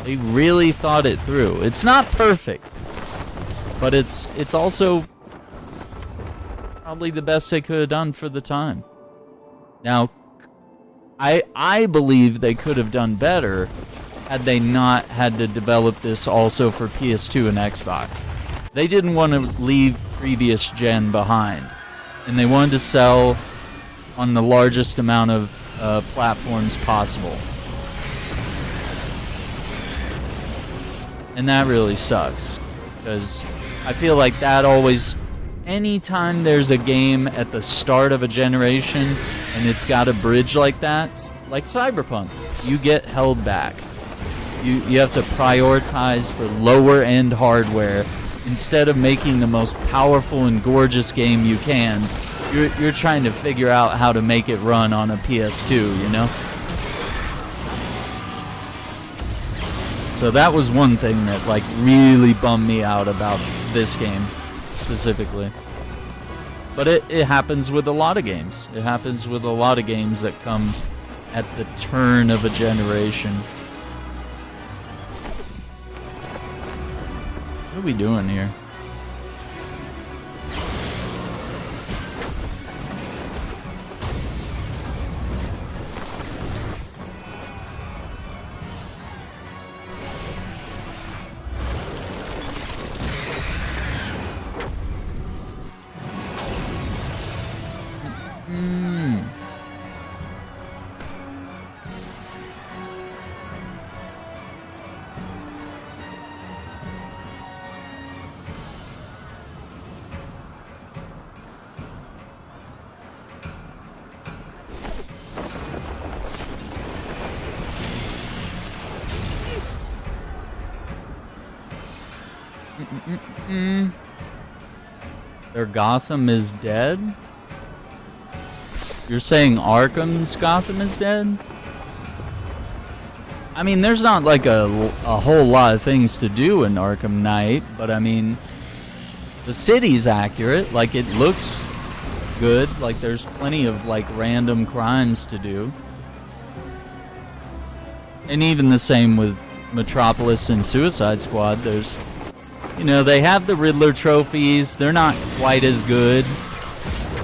They really thought it through. It's not perfect, but it's also probably the best they could have done for the time. Now, I believe they could have done better had they not had to develop this also for PS2 and Xbox. They didn't want to leave previous gen behind, and they wanted to sell on the largest amount of platforms possible. And that really sucks, because I feel like that always, anytime there's a game at the start of a generation and it's got a bridge like that, like Cyberpunk, you get held back. You have to prioritize for lower end hardware. Instead of making the most powerful and gorgeous game you can, you're trying to figure out how to make it run on a PS2, you know? So that was one thing that like really bummed me out about this game specifically. But it happens with a lot of games. It happens with a lot of games that come at the turn of a generation. What are we doing here? Hmm. Their Gotham is dead? You're saying Arkham's Gotham is dead? I mean, there's not like a whole lot of things to do in Arkham Knight, but I mean, the city's accurate. Like, it looks good. Like, there's plenty of like random crimes to do. And even the same with Metropolis and Suicide Squad. There's, you know, they have the Riddler trophies. They're not quite as good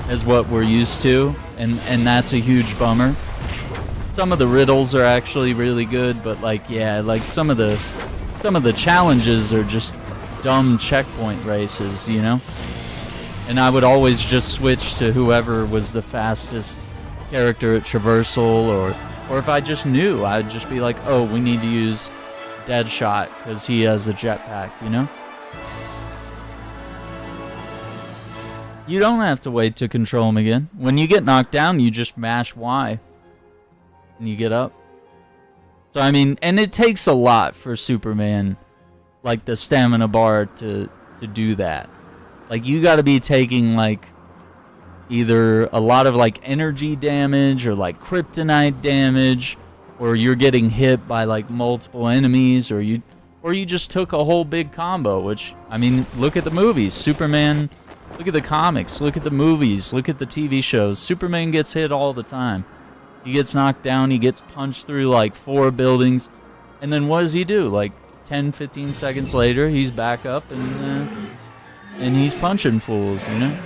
as what we're used to, and that's a huge bummer. Some of the riddles are actually really good, but like, yeah, like some of the challenges are just dumb checkpoint races, you know? And I would always just switch to whoever was the fastest character at traversal, or if I just knew, I'd just be like, oh, we need to use Deadshot because he has a jetpack, you know? You don't have to wait to control him again. When you get knocked down, you just mash Y. And you get up. So, I mean, and it takes a lot for Superman, like the stamina bar, to do that. Like, you gotta be taking, like, either a lot of, like, energy damage or, like, kryptonite damage, or you're getting hit by, like, multiple enemies, or you just took a whole big combo, which, I mean, look at the movies. Superman... Look at the comics, look at the movies, look at the TV shows. Superman gets hit all the time. He gets knocked down, he gets punched through like 4 buildings. And then what does he do? Like 10, 15 seconds later, he's back up and he's punching fools, you know?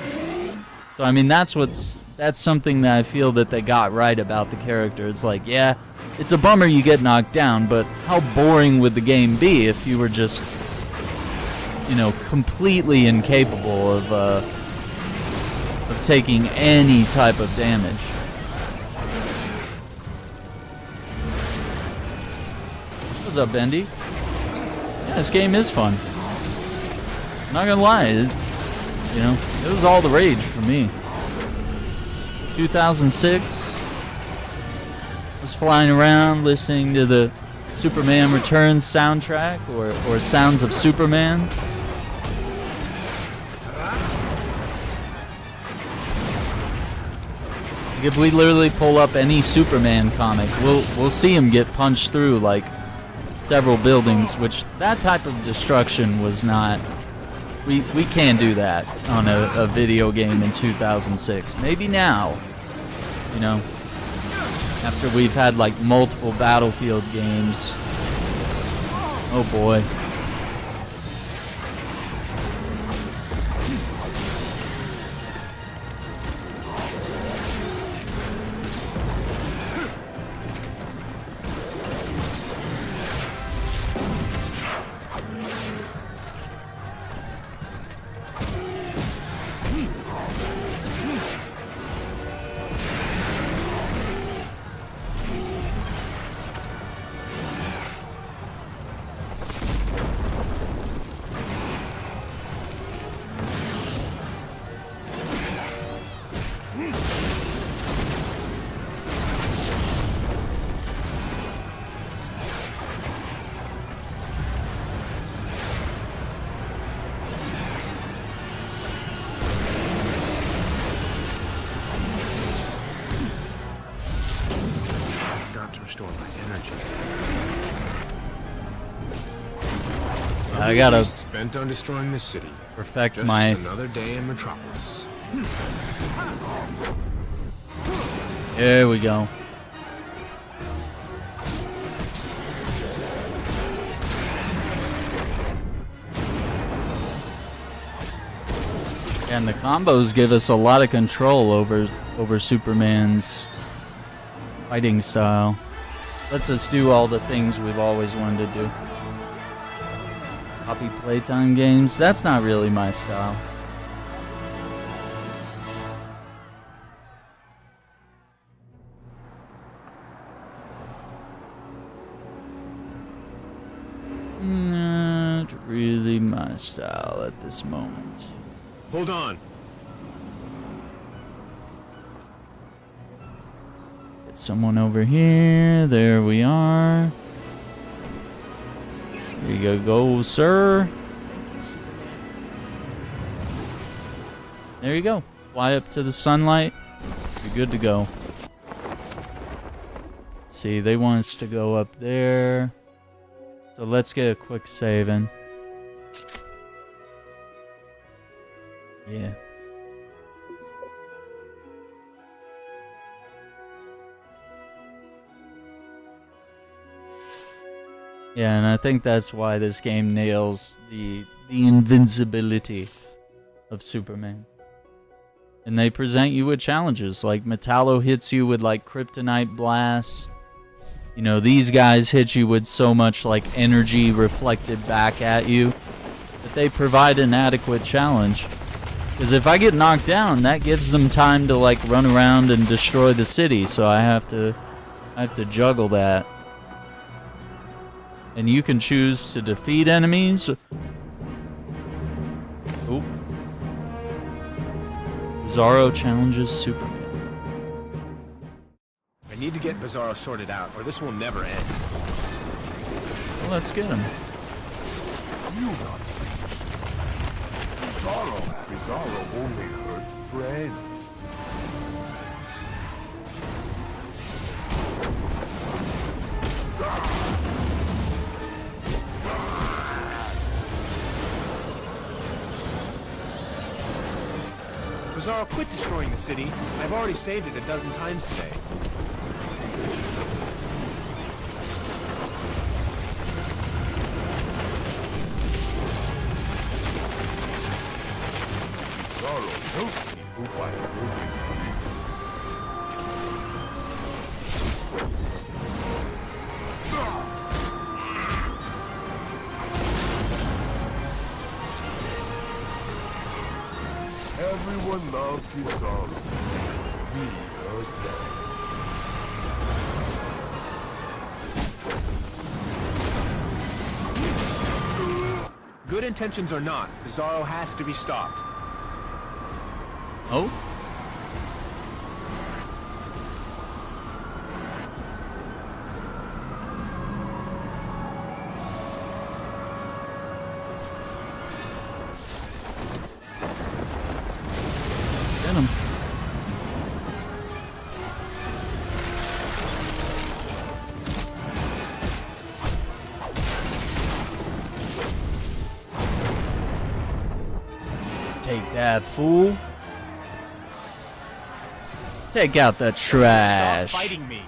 So I mean, that's something that I feel that they got right about the character. It's like, yeah, it's a bummer you get knocked down, but how boring would the game be if you were just, you know, completely incapable of taking any type of damage. What's up, Bendy? Yeah, this game is fun. I'm not gonna lie, you know, it was all the rage for me. 2006, I was flying around listening to the Superman Returns soundtrack, or Sounds of Superman. If we literally pull up any Superman comic, we'll see him get punched through like several buildings, which that type of destruction was not. We can't do that on a video game in 2006. Maybe now, you know, after we've had like multiple Battlefield games. Oh boy. Restore my energy. I gotta spent on destroying the city. Perfect Just my another day in Metropolis. There we go. And the combos give us a lot of control over Superman's fighting style. Lets us do all the things we've always wanted to do. Copy playtime games, that's not really my style. samurai style at this moment. Hold on. Get someone over here. There we are. There you go, sir. There you go. Fly up to the sunlight. You're good to go. See, they want us to go up there. So let's get a quick save in. Yeah. Yeah, and I think that's why this game nails the invincibility of Superman. And they present you with challenges, like Metallo hits you with like kryptonite blasts. You know, these guys hit you with so much like energy reflected back at you that they provide an adequate challenge. Because if I get knocked down, that gives them time to like run around and destroy the city, so I have to juggle that. And you can choose to defeat enemies. Oop. Bizarro challenges Superman. I need to get Bizarro sorted out, or this will never end. Well, let's get him. You not Bizarro only hurt friends. Bizarro, quit destroying the city. I've already saved it a dozen times today. Bizarro helped people by hurting Everyone loved Bizarro. We heard that. Good intentions or not, Bizarro has to be stopped. Oh? Get him. Take that, fool. Take out the trash. Stop fighting me.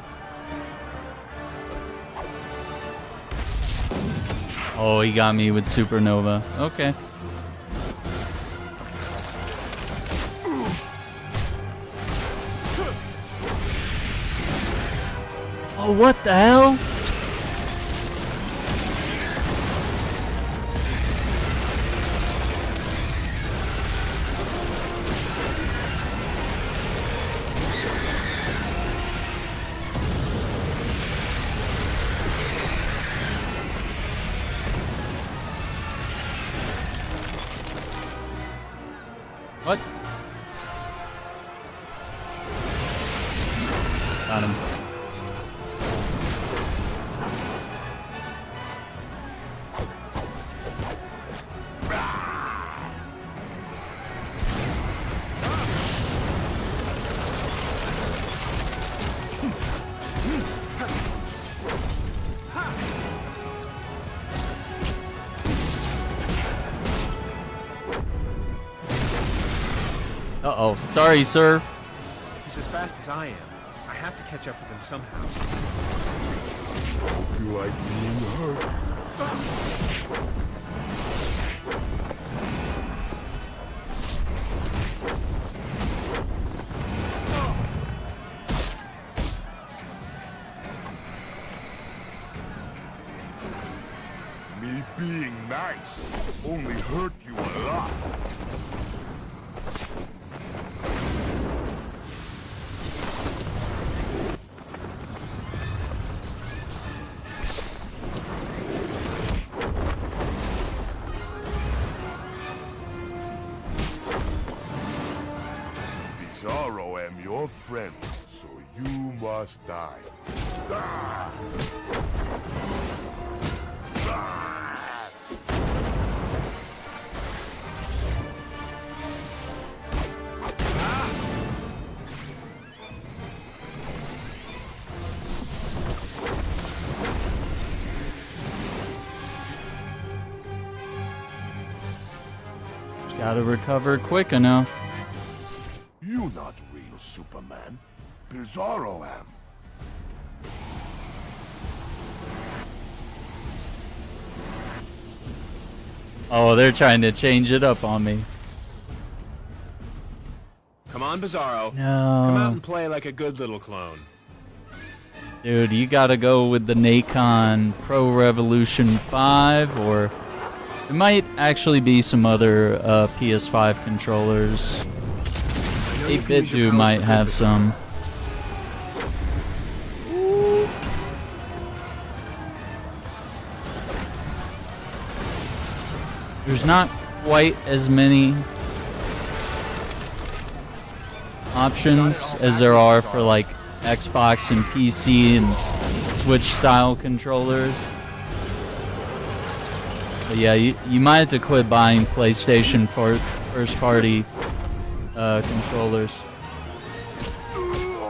Oh, he got me with Supernova. Okay. Oh, what the hell? What? Got him. Uh-oh. Sorry, sir. He's as fast as I am. I have to catch up with him somehow. Hope you like being hurt. Me being nice only hurt you a lot. am your friend, so you must die. Ah! Ah! Gotta recover quick enough. You not real Superman. Bizarro am. Oh, they're trying to change it up on me. Come on, Bizarro. Come out No. and play like a good little clone. Dude, you gotta go with the Nacon Pro Revolution 5, or there might actually be some other PS5 controllers. 8-bit dude might have some. There's not quite as many options as there are for like Xbox and PC and Switch style controllers. But yeah, you might have to quit buying PlayStation for first party controllers.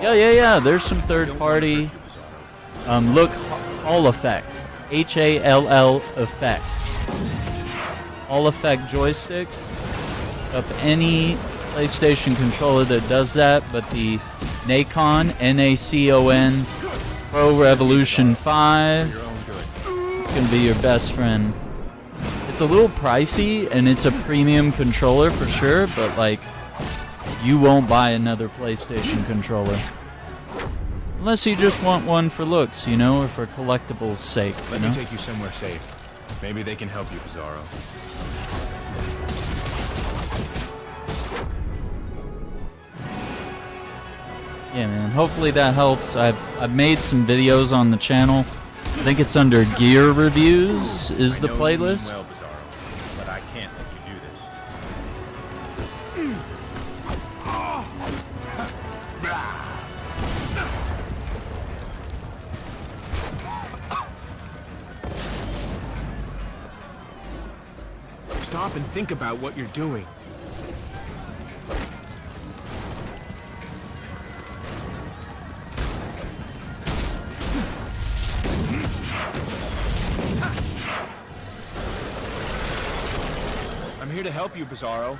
Yeah, there's some third party. Look, Hall Effect. HALL Effect. All effect joysticks of any PlayStation controller that does that, but the Nacon, Nacon Pro Revolution 5, it's gonna be your best friend. It's a little pricey and it's a premium controller for sure, but like you won't buy another PlayStation controller unless you just want one for looks, you know, or for collectibles' sake. Let me take you somewhere safe. Maybe they can help you, Bizarro. Yeah, man. Hopefully that helps. I've made some videos on the channel. I think it's under Gear Reviews is the playlist. Well, Bizarro, but I can't let you do this. Stop and think about what you're doing. I'm here to help you, Bizarro.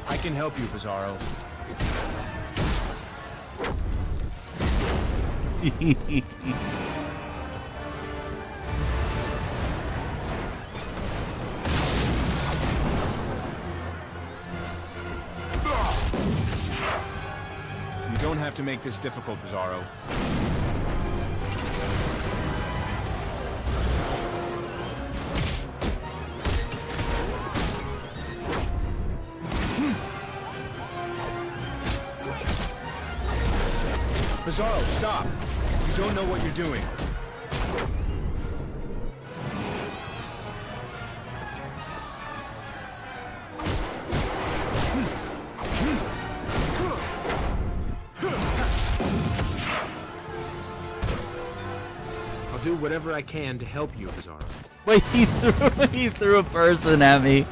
I can help you, Bizarro. You don't have to make this difficult, Bizarro. Bizarro, stop! You don't know what you're doing. I'll do whatever I can to help you, Bizarro. Wait, he threw a person at me.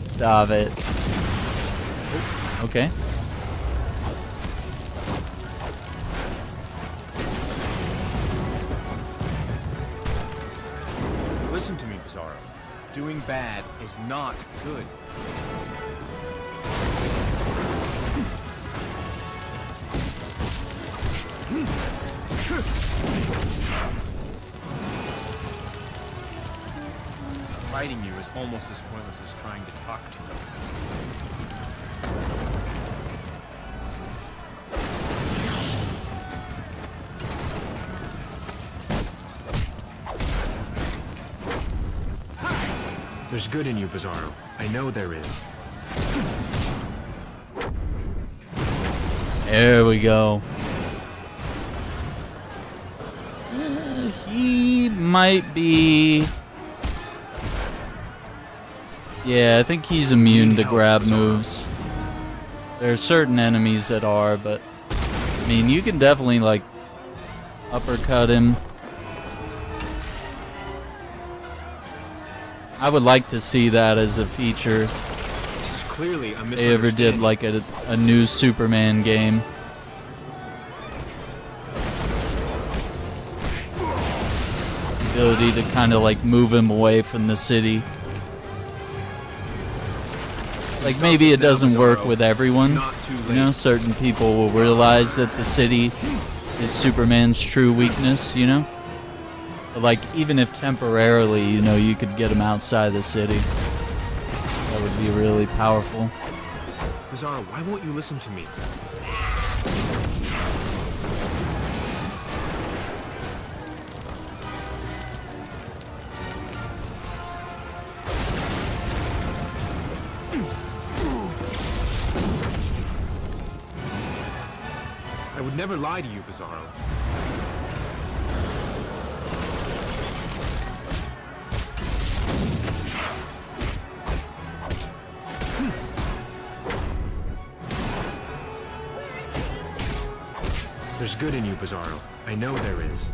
Stop it. Okay. Listen to me, Bizarro. Doing bad is not good. Fighting you is almost as pointless as trying to talk to you. There's good in you, Bizarro. I know there is. There we go. He might be... Yeah, I think he's immune to grab moves. There are certain enemies that are, but... I mean, you can definitely, like, uppercut him. I would like to see that as a feature. This is clearly a If they ever did, like, a new Superman game. Ability to kind of, like, move him away from the city. Like, maybe it doesn't work with everyone. You know, certain people will realize that the city is Superman's true weakness, you know? But, like, even if temporarily, you know, you could get him outside the city. That would be really powerful. Bizarro, why won't you listen to me? I would never lie to you, Bizarro. There's good in you, Bizarro. I know there is.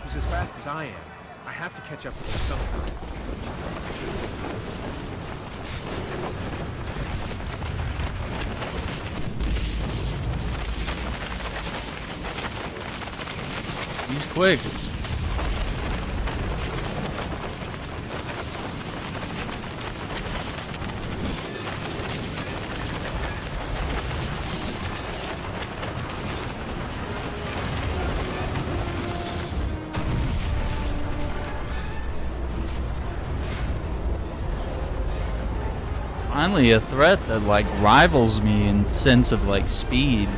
He's as fast as I am. I have to catch up with him sometime. He's quick. Finally, a threat that, like, rivals me in sense of, like, speed.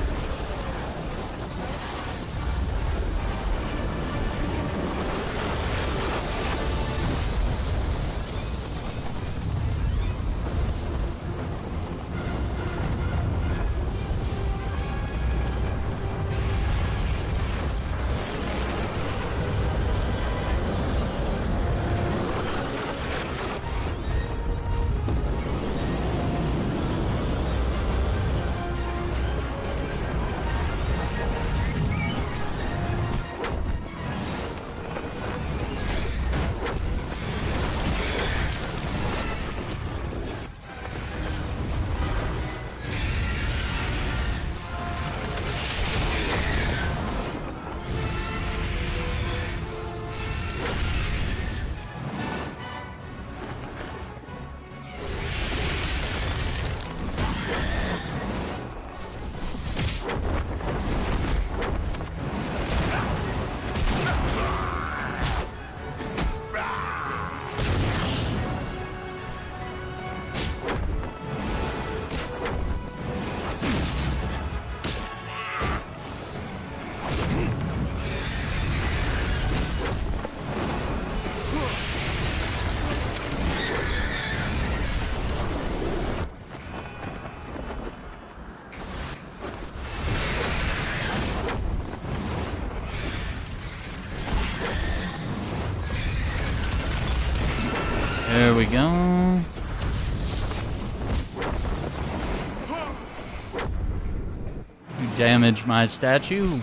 There we go. You damaged my statue.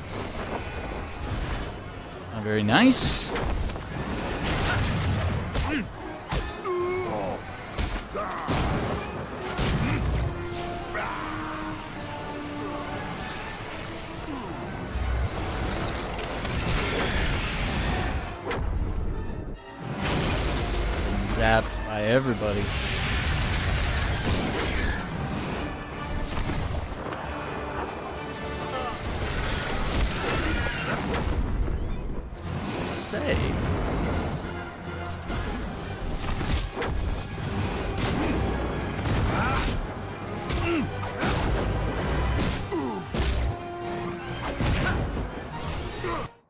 Not very nice. Zapped by everybody. Say.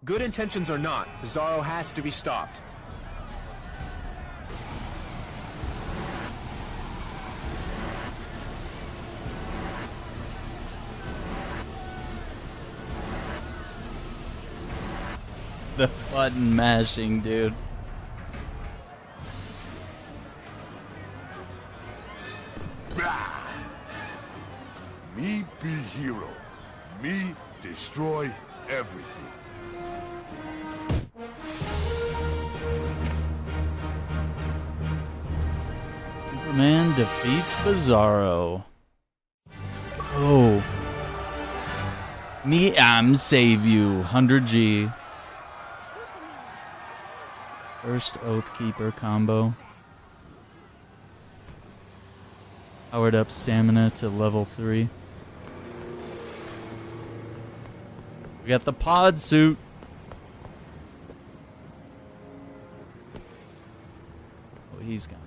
Good intentions or not, Bizarro has to be stopped. The button mashing, dude. Me be hero. Me destroy everything. Superman defeats Bizarro. Oh. Me save you. 100G. First Oathkeeper combo. Powered up stamina to level 3. We got the pod suit. Oh, he's gone.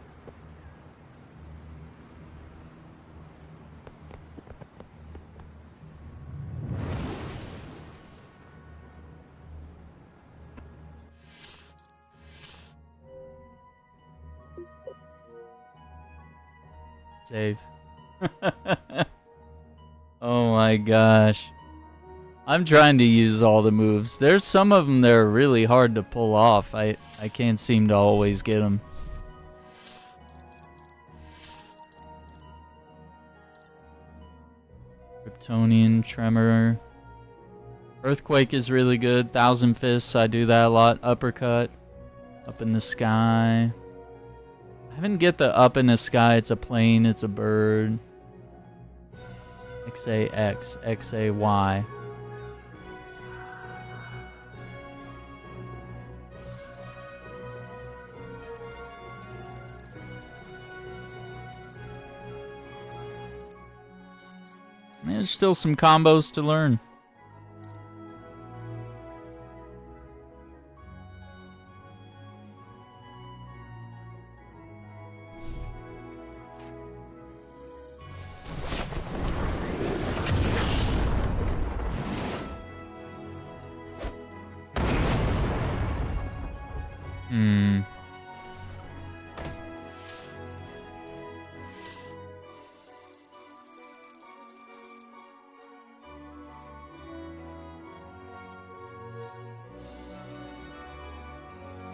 Save. Oh my gosh. I'm trying to use all the moves. There's some of them that are really hard to pull off. I can't seem to always get them. Kryptonian Tremor. Earthquake is really good. Thousand Fists, I do that a lot. Uppercut. Up in the sky. I haven't get the up in the sky. It's a plane. It's a bird. XAX. XAY. There's still some combos to learn.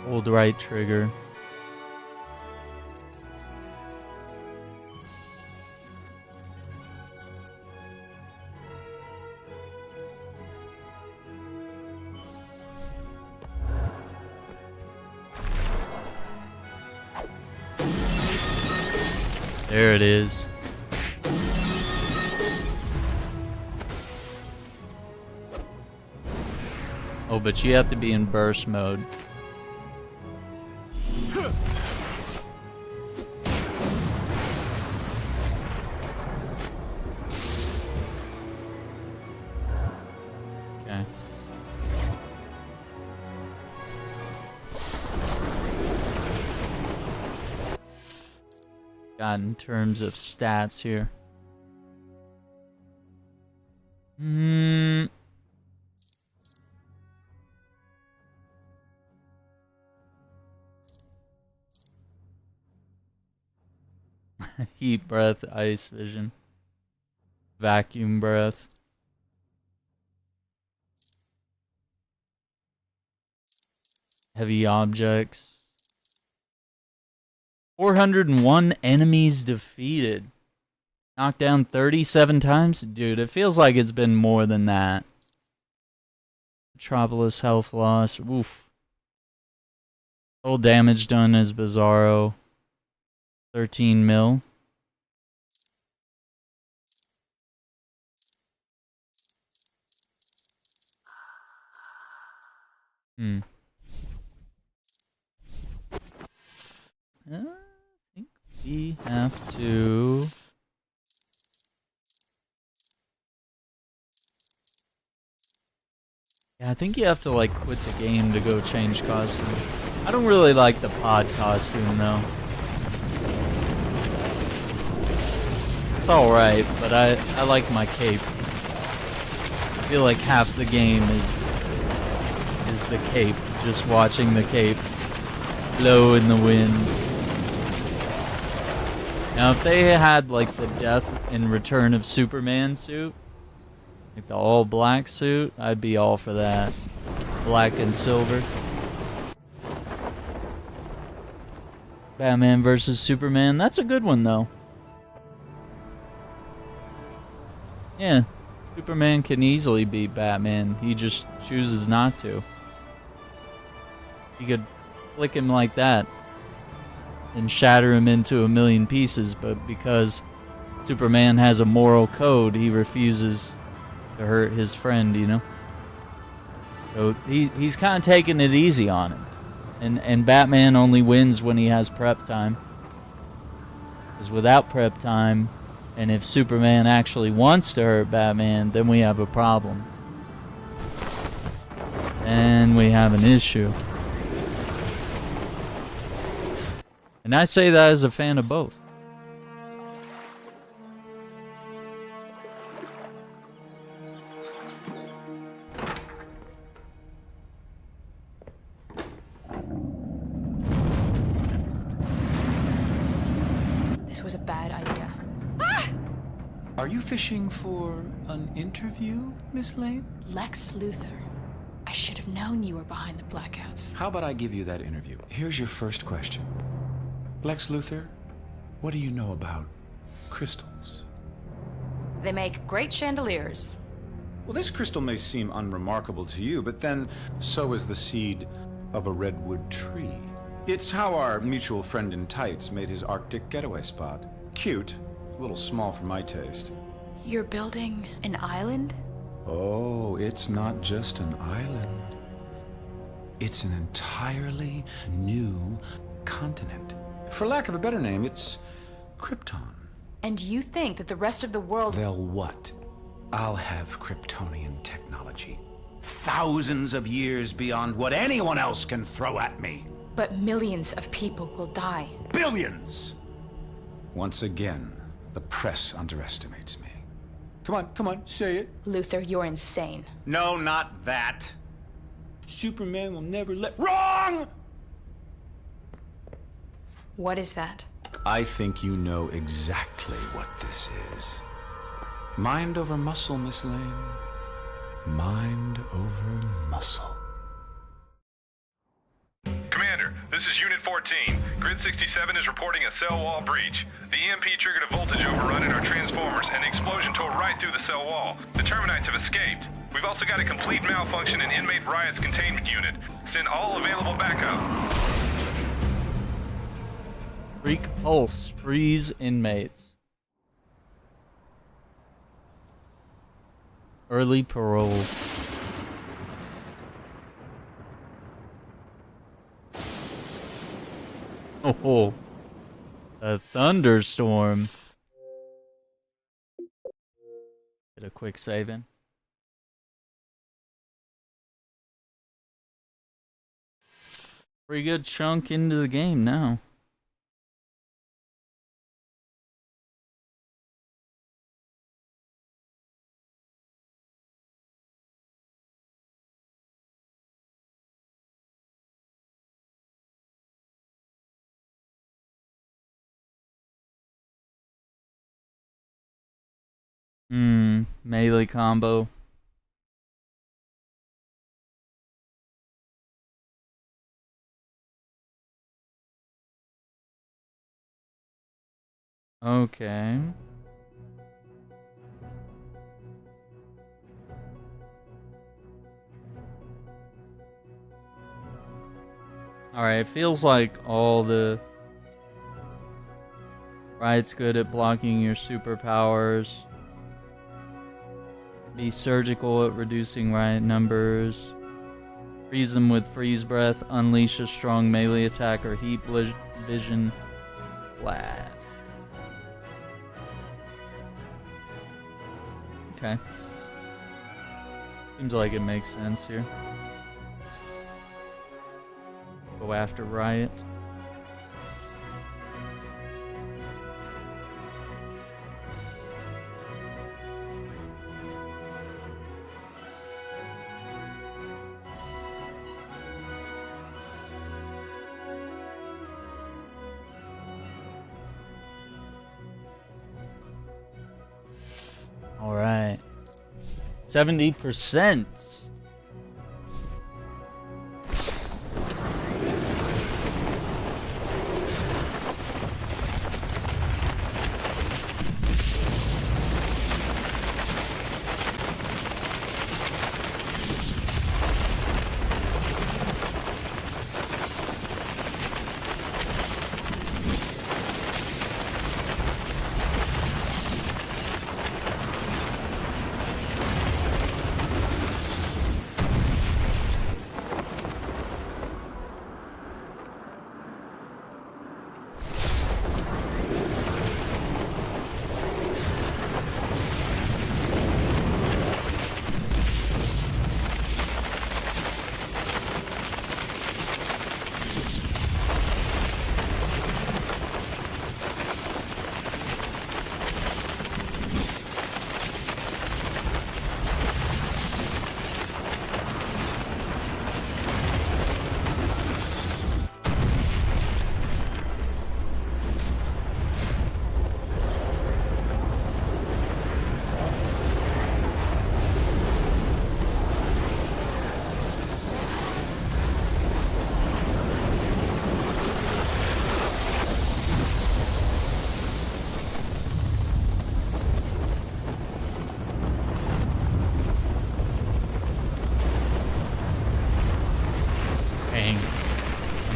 Hold right trigger. There it is. Oh, but you have to be in burst mode. Okay. God, in terms of stats here. Heat breath, ice vision, vacuum breath. Heavy objects. 401 enemies defeated. Knocked down 37 times? Dude, it feels like it's been more than that. Metropolis health loss. Oof. Full damage done as Bizarro. 13 mil. I think we have to... Yeah, I think you have to, like, quit the game to go change costume. I don't really like the pod costume, though. It's alright, but I like my cape. I feel like half the game is the cape. Just watching the cape blow in the wind. Now, if they had like the Death and Return of Superman suit, like the all black suit, I'd be all for that. Black and silver. Batman versus Superman. That's a good one, though. Yeah. Superman can easily beat Batman. He just chooses not to. He could flick him like that and shatter him into a million pieces, but because Superman has a moral code, he refuses to hurt his friend, you know? So he's kind of taking it easy on him. And Batman only wins when he has prep time. Because without prep time, and if Superman actually wants to hurt Batman, then we have a problem. And we have an issue. And I say that as a fan of both. This was a bad idea. Are you fishing for an interview, Miss Lane? Lex Luthor. I should have known you were behind the blackouts. How about I give you that interview? Here's your first question. Lex Luthor, what do you know about crystals? They make great chandeliers. Well, this crystal may seem unremarkable to you, but then so is the seed of a redwood tree. It's how our mutual friend in tights made his Arctic getaway spot. Cute, a little small for my taste. You're building an island? Oh, it's not just an island. It's an entirely new continent. For lack of a better name, it's Krypton. And you think that the rest of the world... They'll what? I'll have Kryptonian technology. Thousands of years beyond what anyone else can throw at me. But millions of people will die. Billions! Once again, the press underestimates me. Come on, say it. Luthor, you're insane. No, not that. Superman will never let... Wrong! What is that? I think you know exactly what this is. Mind over muscle, Miss Lane. Mind over muscle. Commander, this is Unit 14. Grid 67 is reporting a cell wall breach. The EMP triggered a voltage overrun in our transformers, and the explosion tore right through the cell wall. The Terminites have escaped. We've also got a complete malfunction in Inmate Riot's containment unit. Send all available backup. Freak Pulse. Freeze inmates. Early parole. Oh, a thunderstorm. Get a quick save in. Pretty good chunk into the game now. Melee combo. Okay. Alright, it feels like all the... Riot's good at blocking your superpowers. Be surgical at reducing riot numbers. Freeze them with freeze breath. Unleash a strong melee attack or heat vision blast. Okay. Seems like it makes sense here. Go after Riot. 70%.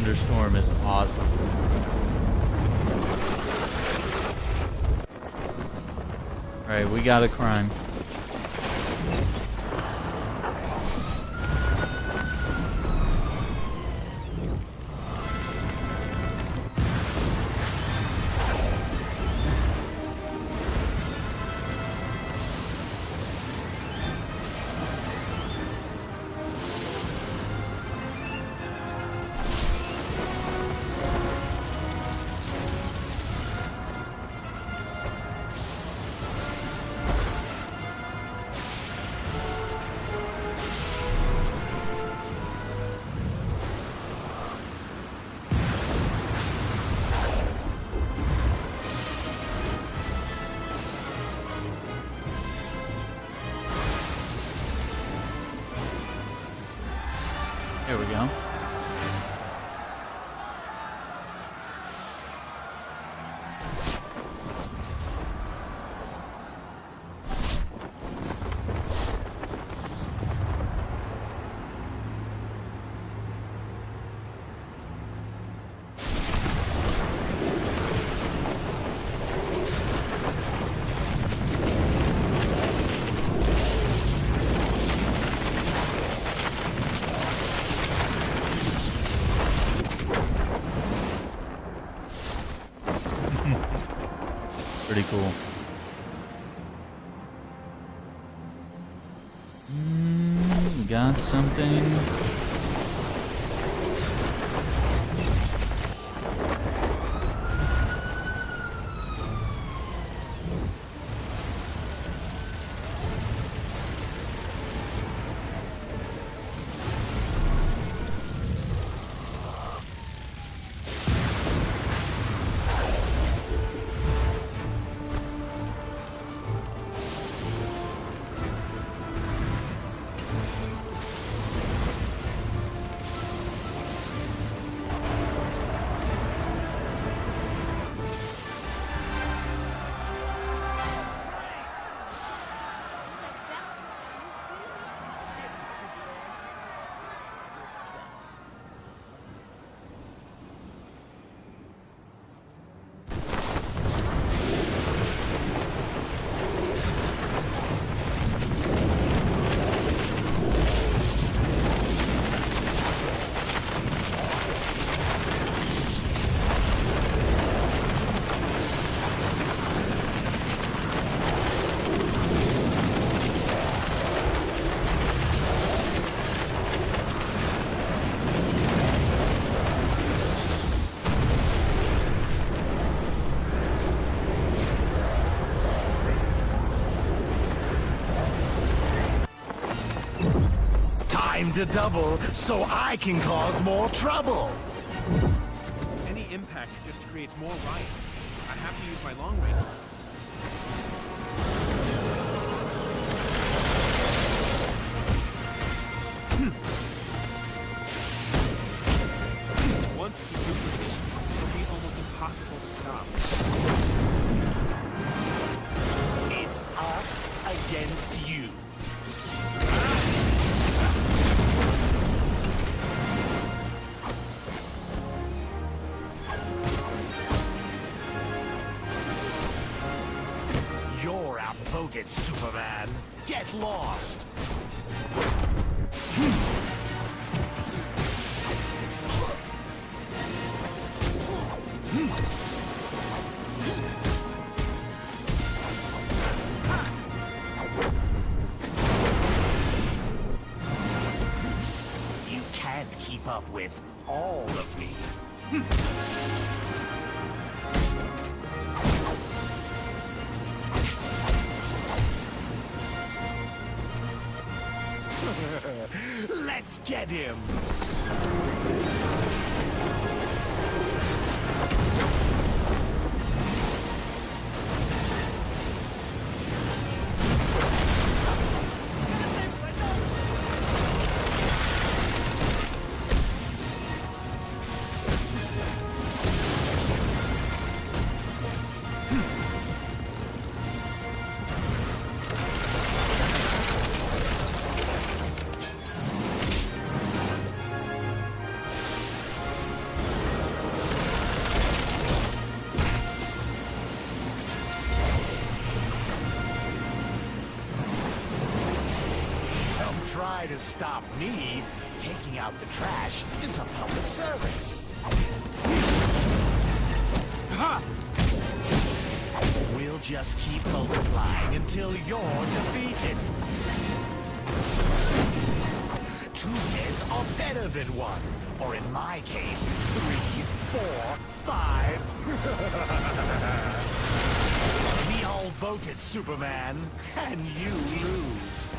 Thunderstorm is awesome. Alright, we got a crime. There we go. Pretty cool. Got something. Time to double so I can cause more trouble. Any impact just creates more riot. I have to use my long range. it, Superman. Get lost. You can't keep up with all of me. Let's get him! Try to stop me. Taking out the trash is a public service. We'll just keep multiplying until you're defeated. Two heads are better than one. Or in my case, 3, 4, 5. We all voted Superman, and you lose.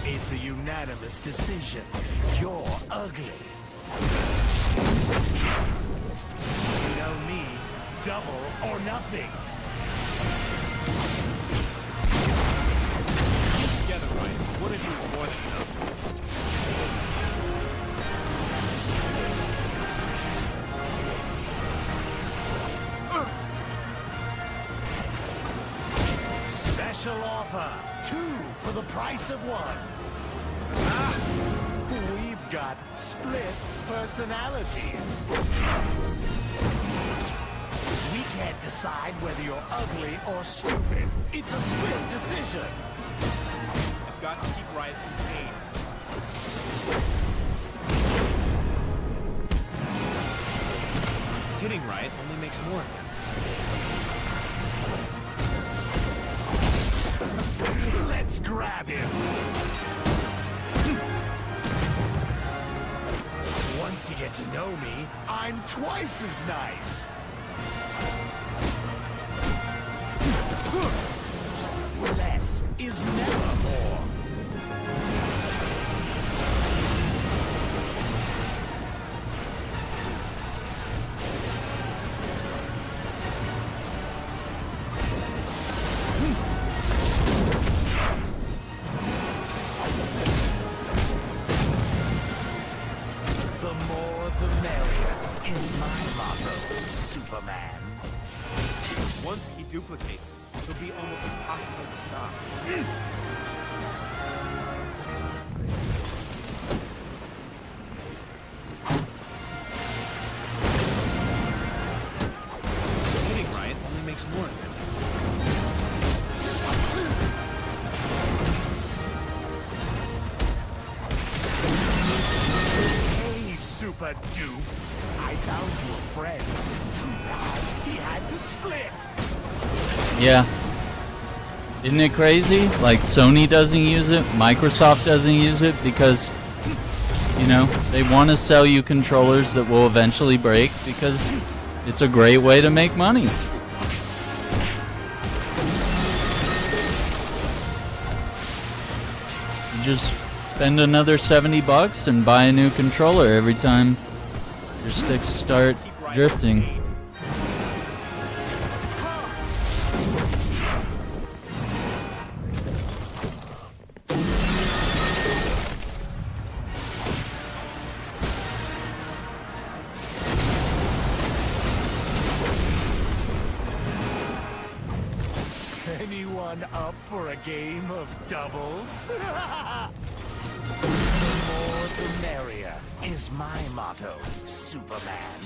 It's a unanimous decision. You're ugly. You know me, double or nothing. Together, right? What did you want to know? Special offer. 2 for the price of 1. We've got split personalities. We can't decide whether you're ugly or stupid. It's a split decision. I've got to keep Riot contained. Hitting Riot only makes more of them. Let's grab him. Once you get to know me, I'm twice as nice. Less is never more. The more the merrier is my motto, Superman. Once he duplicates, it'll be almost impossible to stop. Hitting Riot only makes more of them. Hey, Super Dupe. I found you a friend. Too bad he had to split. Yeah. Isn't it crazy? Like, Sony doesn't use it, Microsoft doesn't use it because, you know, they want to sell you controllers that will eventually break because it's a great way to make money. You just spend another $70 and buy a new controller every time your sticks start drifting. Anyone up for a game of doubles? The more the merrier is my motto, Superman.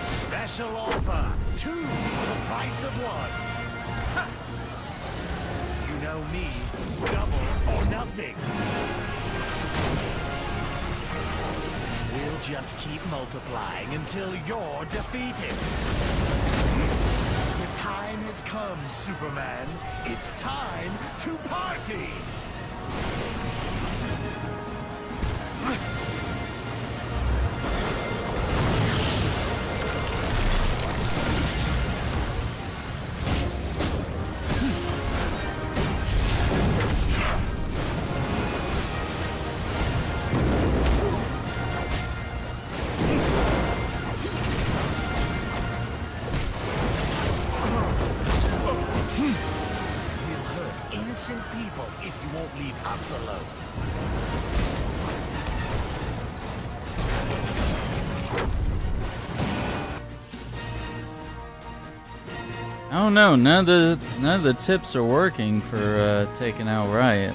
Special offer, 2 for the price of 1. You know me, double or nothing. We'll just keep multiplying until you're defeated. The time has come, Superman. It's time to party! People, if you won't leave us alone. I don't know. None of the tips are working for taking out Riot.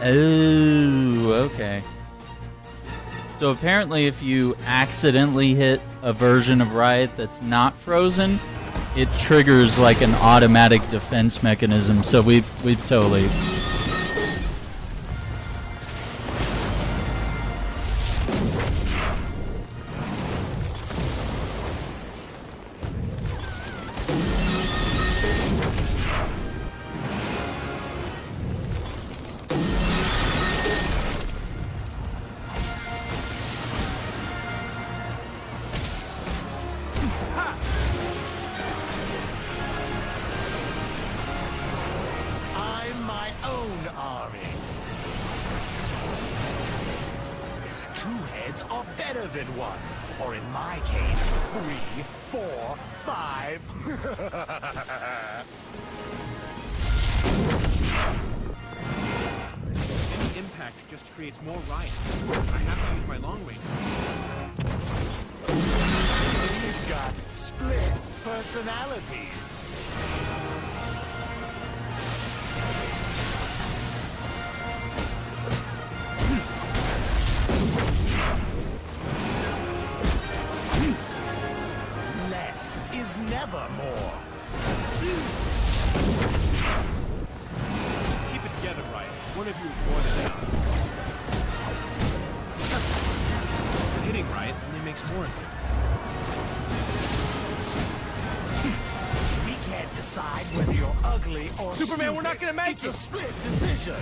Oh, okay. So apparently if you accidentally hit a version of Riot that's not frozen, it triggers like an automatic defense mechanism. So we've totally... Superman, we're not gonna make it! It's a split decision!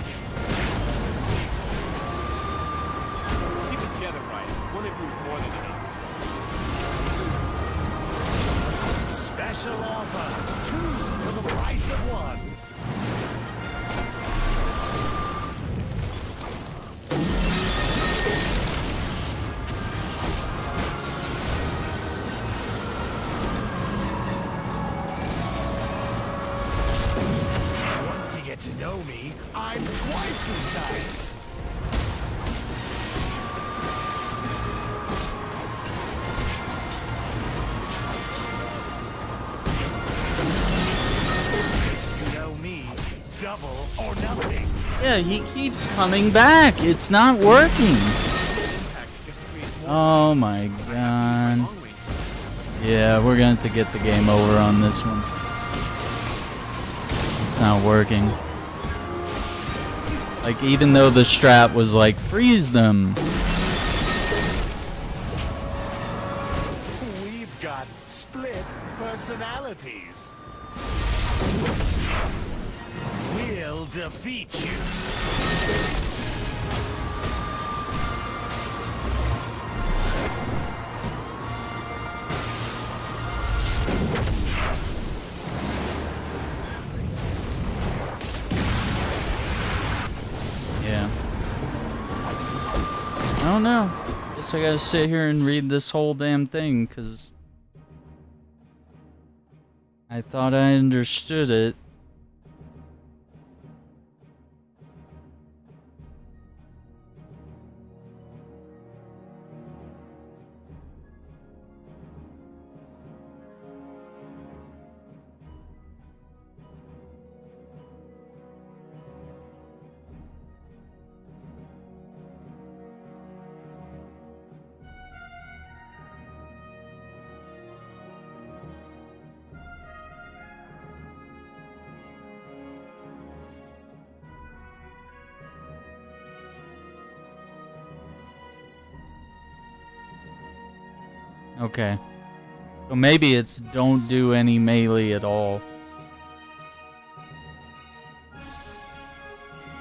Keep it together, Riot. One of you is more than enough. Special offer! 2 for the price of 1. To know me, I'm twice as nice. You know me, double or nothing. Yeah, he keeps coming back. It's not working. Oh my god. Yeah, we're going to get the game over on this one. It's not working. Like, even though the strat was like, freeze them. We've got split personalities. We'll defeat you. don't know. Guess I gotta sit here and read this whole damn thing, because I thought I understood it. Okay. So maybe it's don't do any melee at all.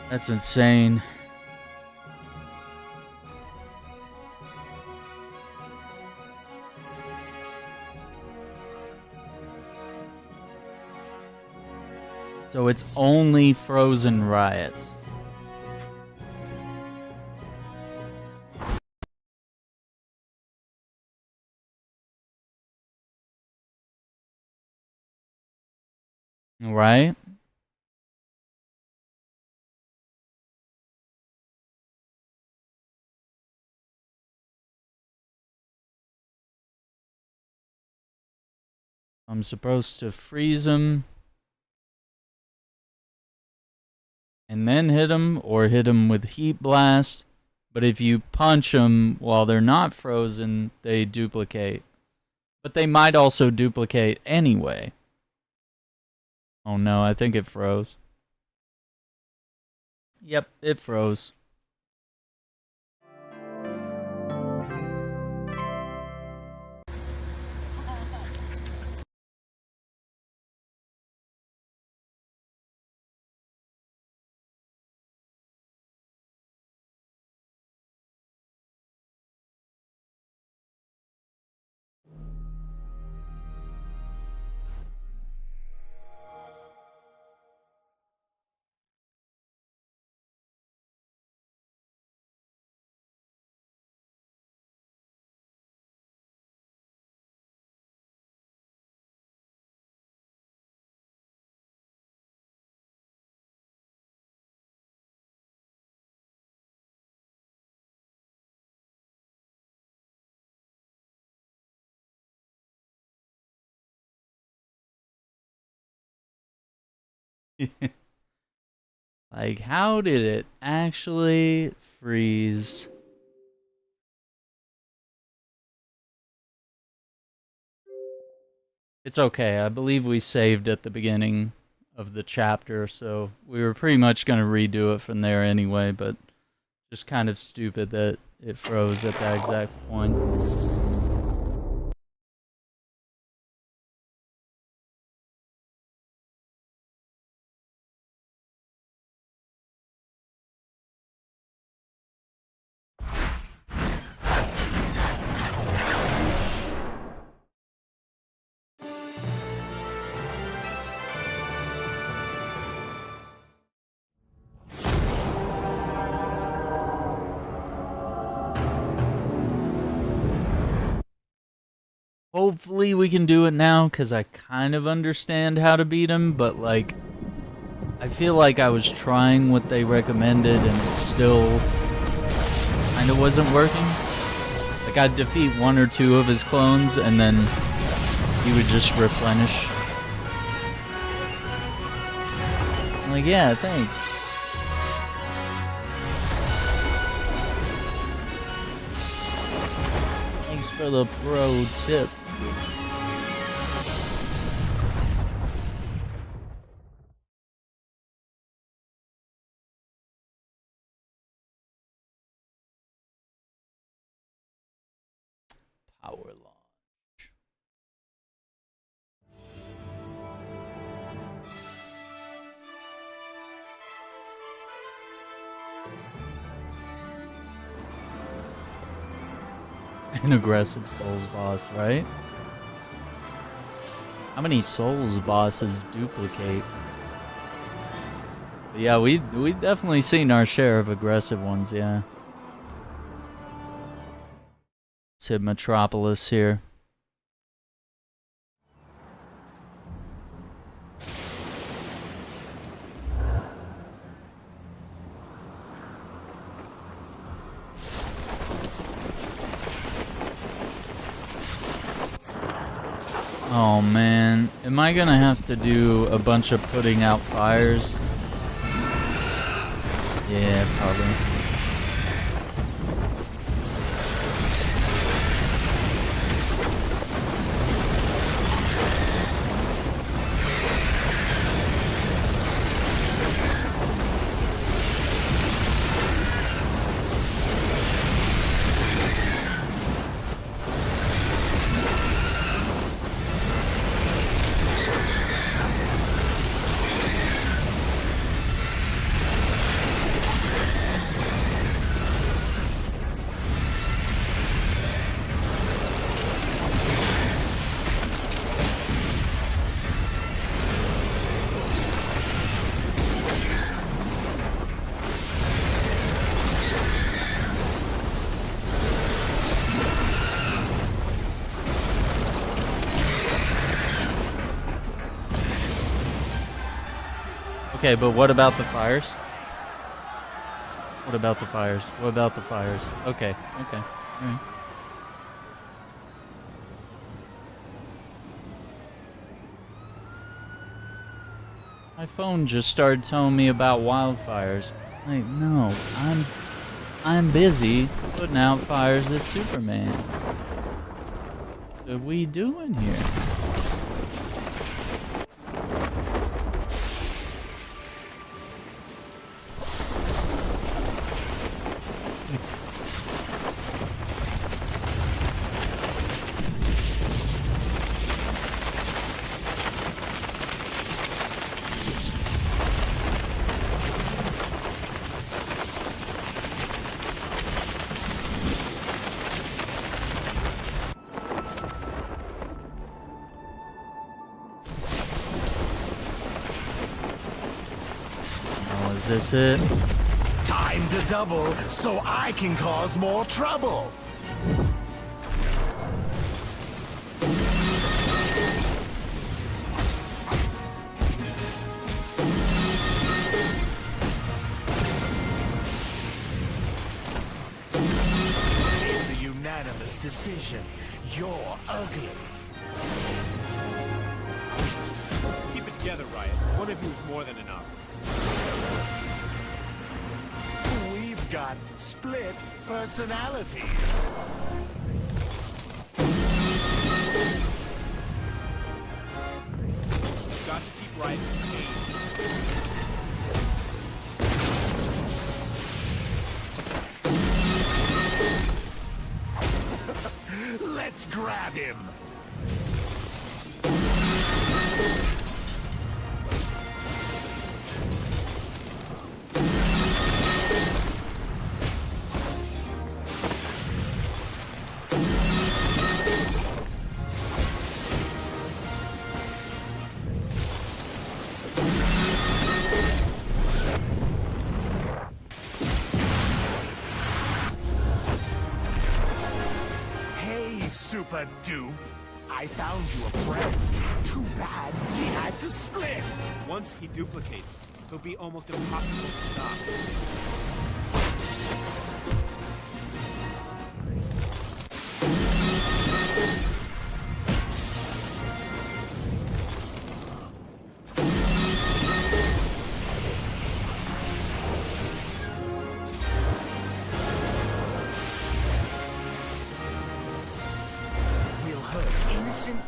That's insane. So it's only frozen riots. Right? I'm supposed to freeze them and then hit them, or hit them with heat blast. But if you punch them while they're not frozen, they duplicate. But they might also duplicate anyway. Oh no, I think it froze. Yep, it froze. Like, how did it actually freeze? It's okay. I believe we saved at the beginning of the chapter, so we were pretty much going to redo it from there anyway, but just kind of stupid that it froze at that exact point. Hopefully we can do it now, because I kind of understand how to beat him, but like, I feel like I was trying what they recommended and it still kind of wasn't working. Like, I'd defeat one or two of his clones and then he would just replenish. I'm like, yeah, thanks. Thanks for the pro tip. Power launch. An aggressive Souls boss, right? How many Souls bosses duplicate? But yeah, we definitely seen our share of aggressive ones, yeah. Let's hit Metropolis here. Oh man, am I gonna have to do a bunch of putting out fires? Yeah, probably. Okay, but what about the fires? What about the fires? What about the fires? Okay, okay. All right. My phone just started telling me about wildfires. Like, no, I'm busy putting out fires as Superman. What are we doing here? Is this it? Time to double so I can cause more trouble. It's a unanimous decision. You're ugly. Keep it together, Riot. One of you is more than enough. We've got split personalities. Got to keep Riot contained. Let's grab him. Super Dupe, I found you a friend. Too bad we had to split. Once he duplicates, he'll be almost impossible to stop.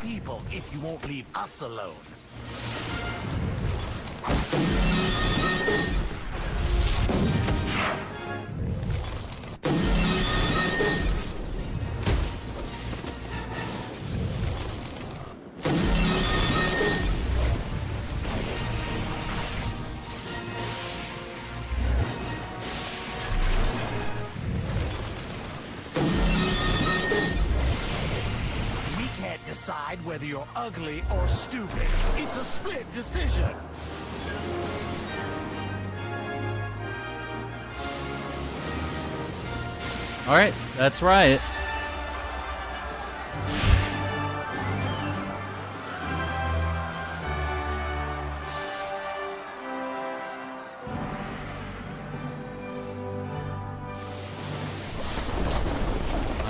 People, if you won't leave us alone. Decide whether you're ugly or stupid. It's a split decision. All right, that's right.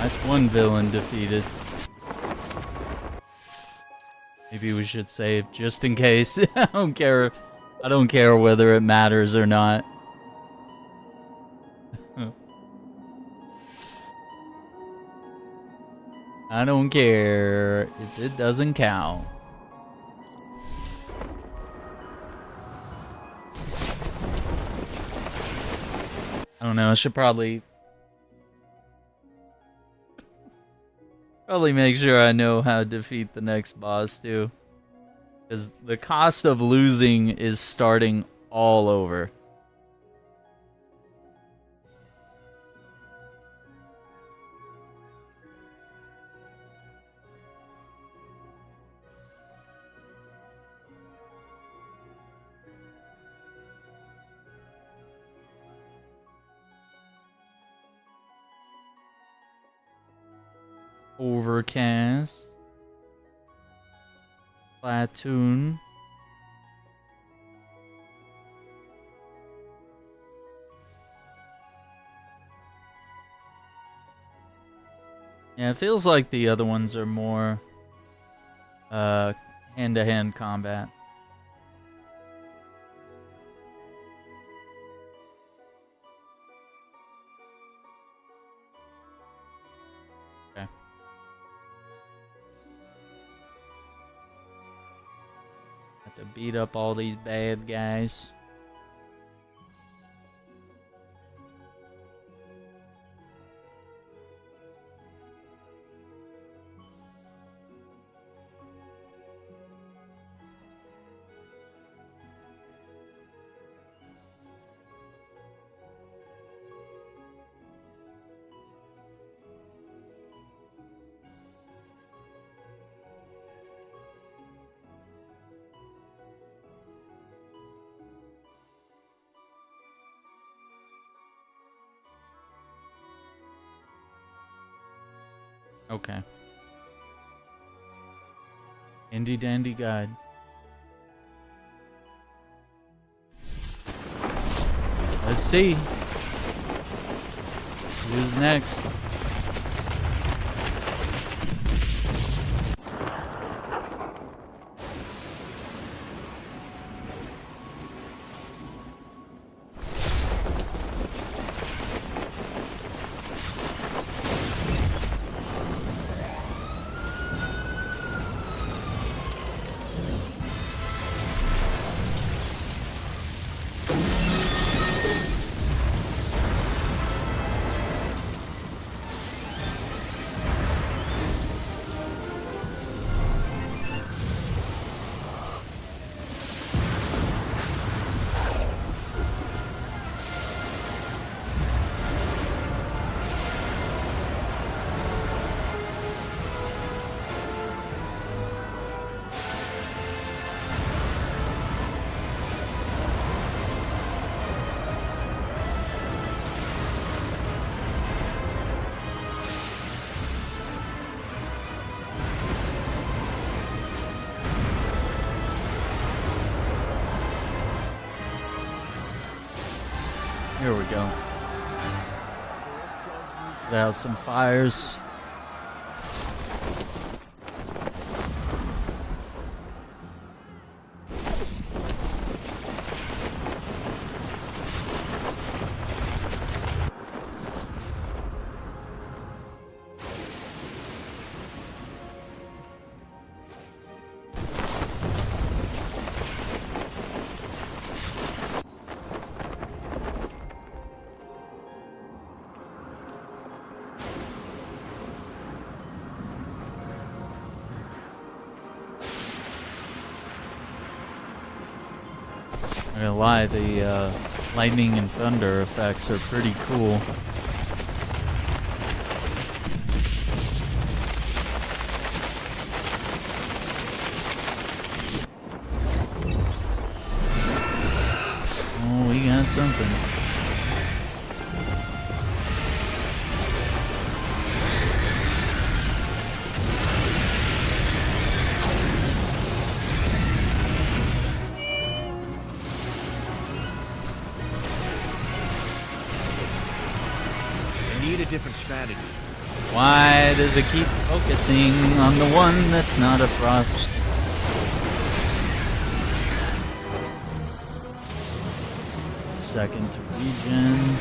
That's one villain defeated. Maybe we should save just in case. I don't care. I don't care whether it matters or not. I don't care if it doesn't count. I don't know. I should probably make sure I know how to defeat the next boss too, because the cost of losing is starting all over. Overcast. Platoon. Yeah, it feels like the other ones are more hand-to-hand combat. Okay. Have to beat up all these bad guys. Okay. Handy dandy guide. Let's see. Who's next? Here we go. Put out some fires. I'm not gonna lie, the lightning and thunder effects are pretty cool. Oh, we got something. Need a different strategy. Why does it keep focusing on the one that's not a frost? Second to regen.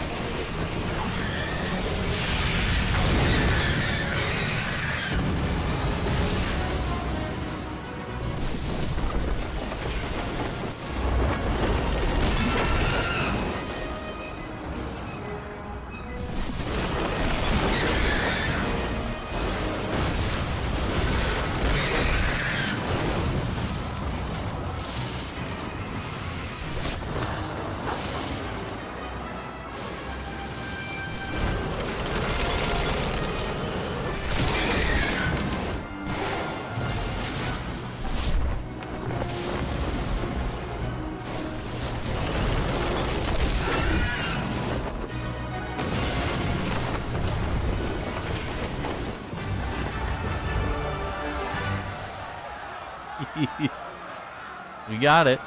We got it.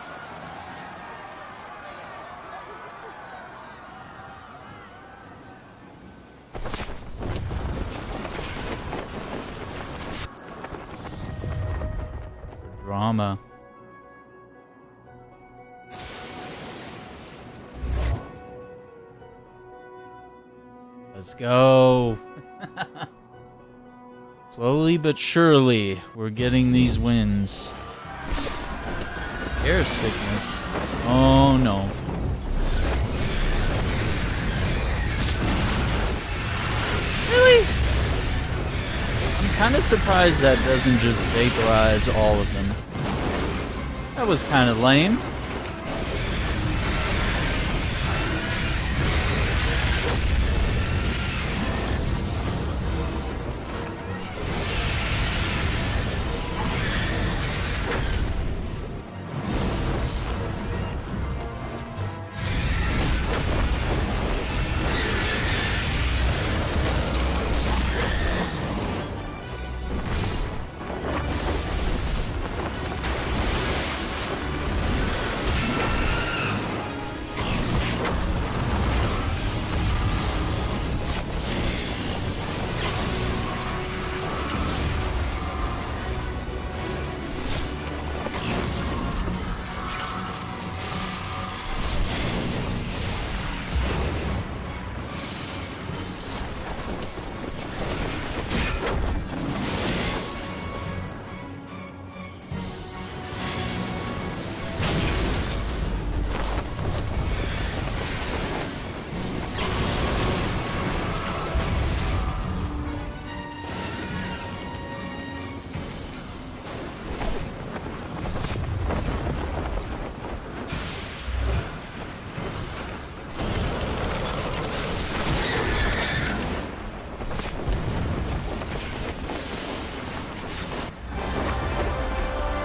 Drama. Let's go. Slowly but surely, we're getting these wins. Air sickness. Oh no. Really? I'm kind of surprised that doesn't just vaporize all of them. That was kind of lame.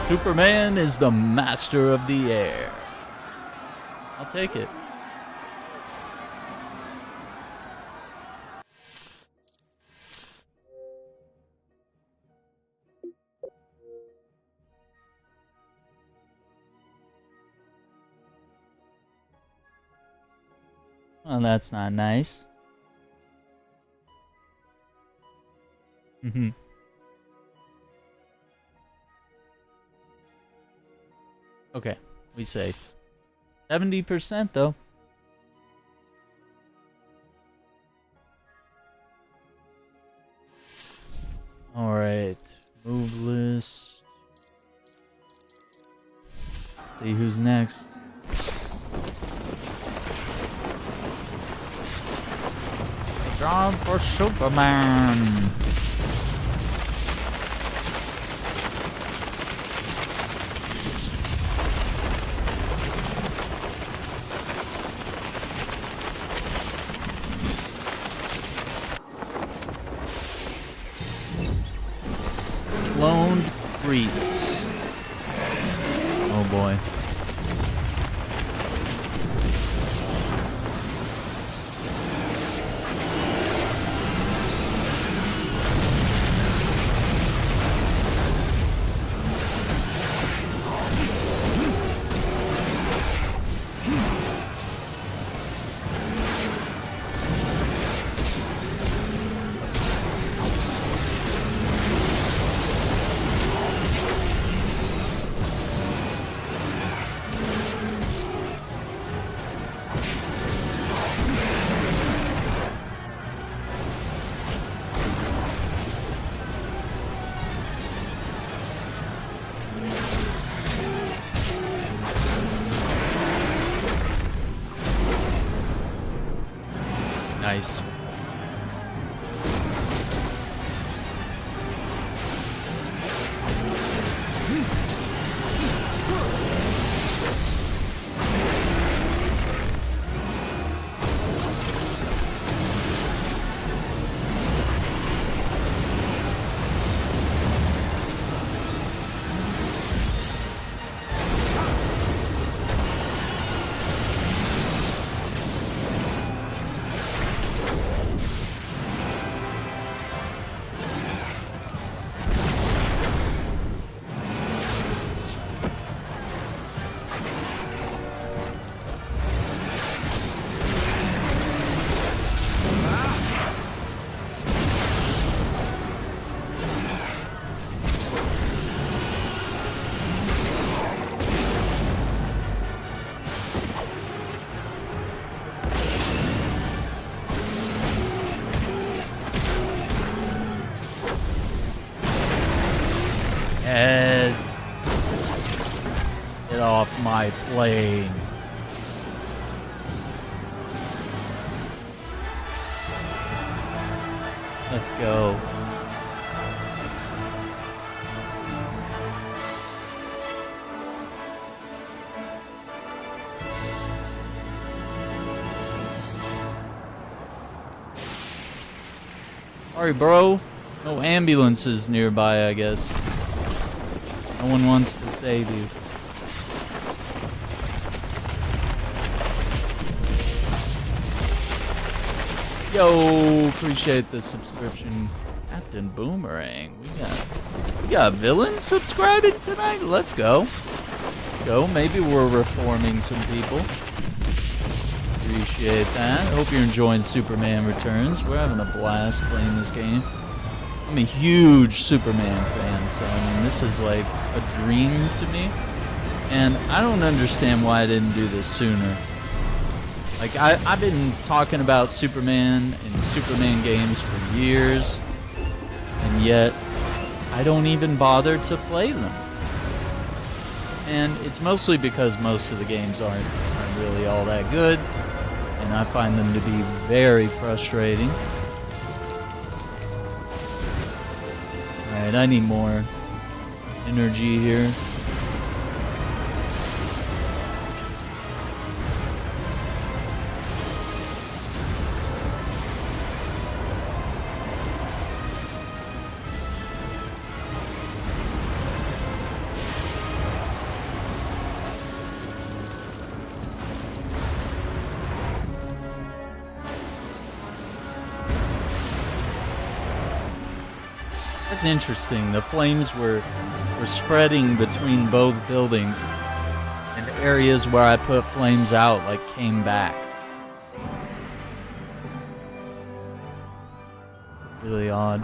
Superman is the master of the air. I'll take it. Well, that's not nice. Okay, we safe. 70% though. Alright, move list. See who's next. Job for Superman. Cloned creeps. Oh boy. Nice. Yes. Get off my plane. Let's go. Sorry, bro. No ambulances nearby, I guess. No one wants to save you. Yo, appreciate the subscription. Captain Boomerang. We got villains subscribing tonight? Let's go. Let's go. Maybe we're reforming some people. Appreciate that. Hope you're enjoying Superman Returns. We're having a blast playing this game. I'm a huge Superman fan, so I mean, this is like a dream to me. And I don't understand why I didn't do this sooner. Like, I've been talking about Superman and Superman games for years, and yet I don't even bother to play them. And it's mostly because most of the games aren't really all that good, and I find them to be very frustrating. Alright, I need more energy here. That's interesting. The flames were spreading between both buildings, and areas where I put flames out like came back. Really odd.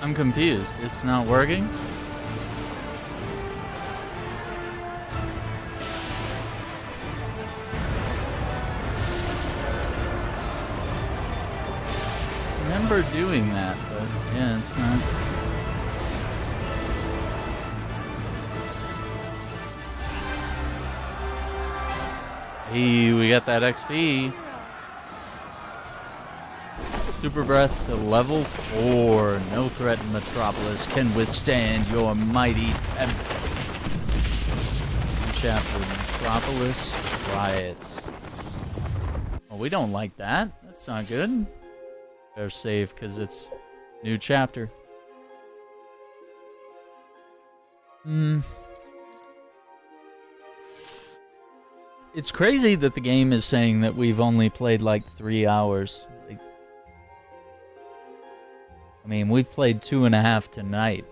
I'm confused. It's not working? I remember doing that, but yeah, it's not. Hey, we got that XP. Super breath to level 4. No threat in Metropolis can withstand your mighty tempest. Chapter Metropolis riots. Oh, we don't like that. That's not good. Better save because it's new chapter. It's crazy that the game is saying that we've only played like 3 hours. Like, I mean, we've played 2.5 tonight.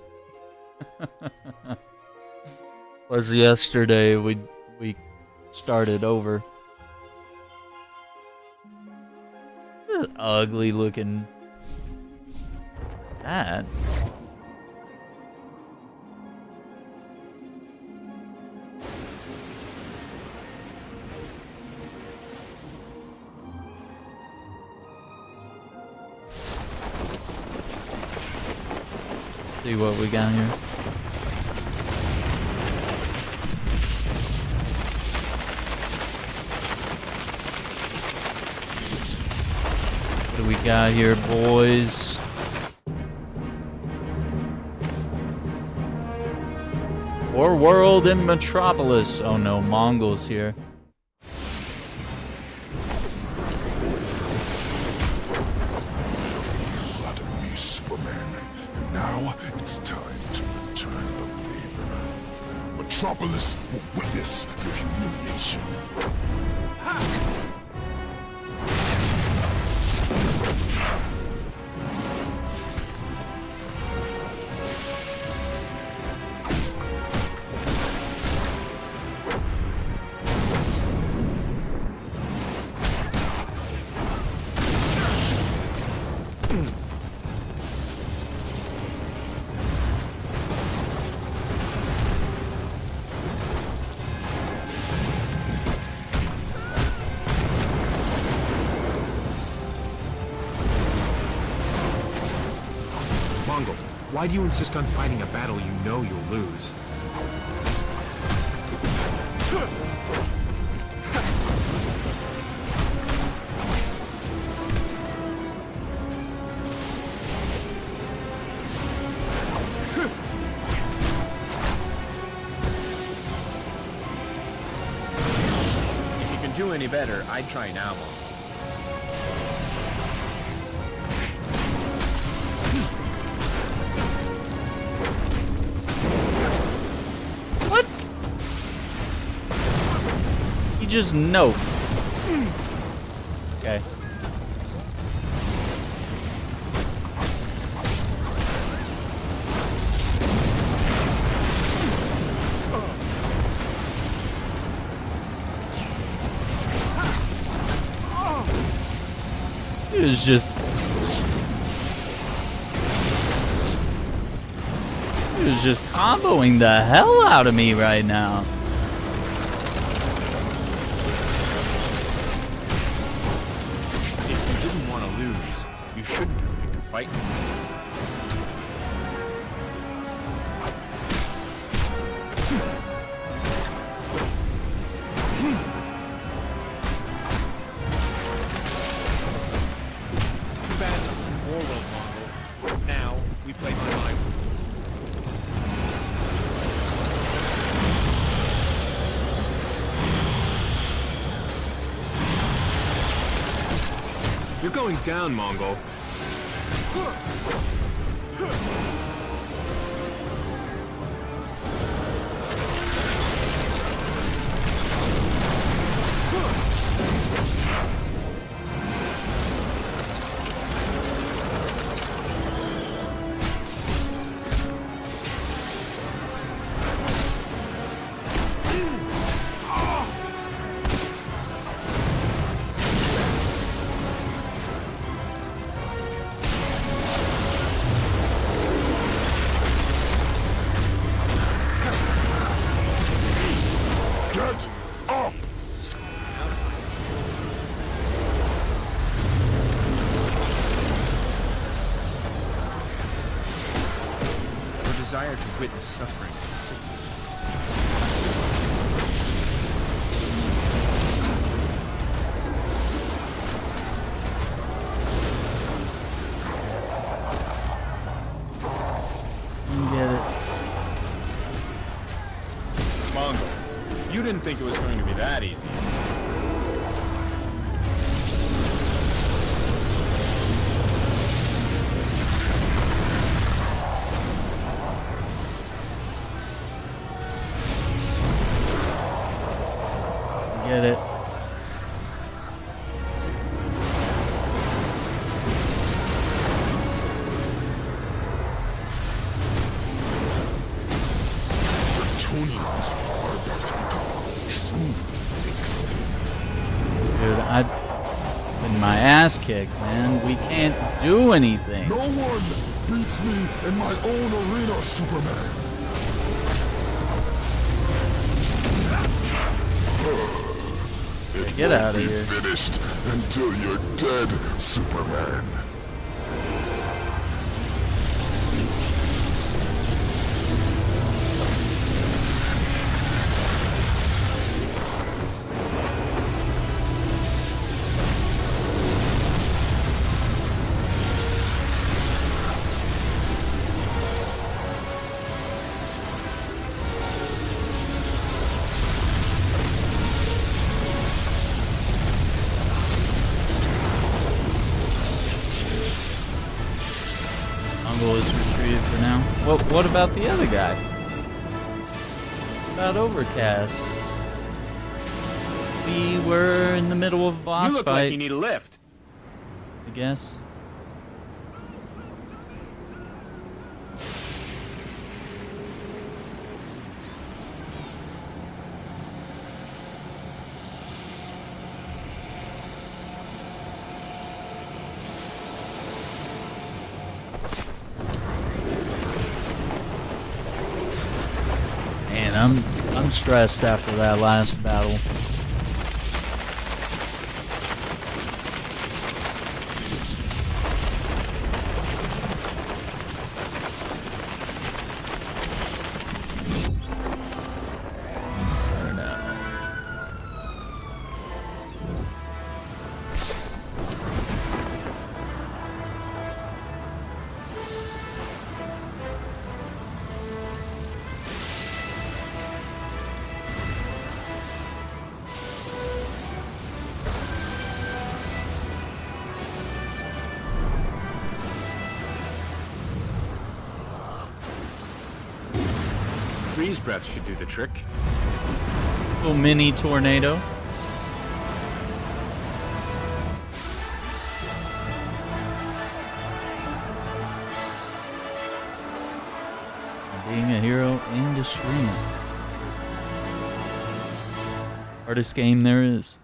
Plus yesterday we started over. This ugly looking that. See what we got here. What do we got here, boys? War world in Metropolis. Oh no, Mongols here. Now it's time to return the favor. Metropolis will witness your humiliation. Why do you insist on fighting a battle you know you'll lose? If you can do any better, I'd try now. Just no. Okay. It was just. It was just comboing the hell out of me right now. Fight. Too bad this is Warworld, Mongol. Now, we play my life. You're going down, Mongol. Desire to witness suffering is sickness. You didn't think it was going to be that easy. Get it. Tonians are about to become truly extinct. Dude, I've been my ass kicked, man. We can't do anything. No one beats me in my own arena, Superman. It Get won't out of be here. finished until you're dead, Superman. Uncle is retrieved for now. What about the other guy? What about Overcast? We were in the middle of a boss You look fight, like you need a lift. I guess. Man, I'm stressed after that last battle. Freeze breath should do the trick. Little mini tornado. Being a hero and a streamer. Hardest game there is.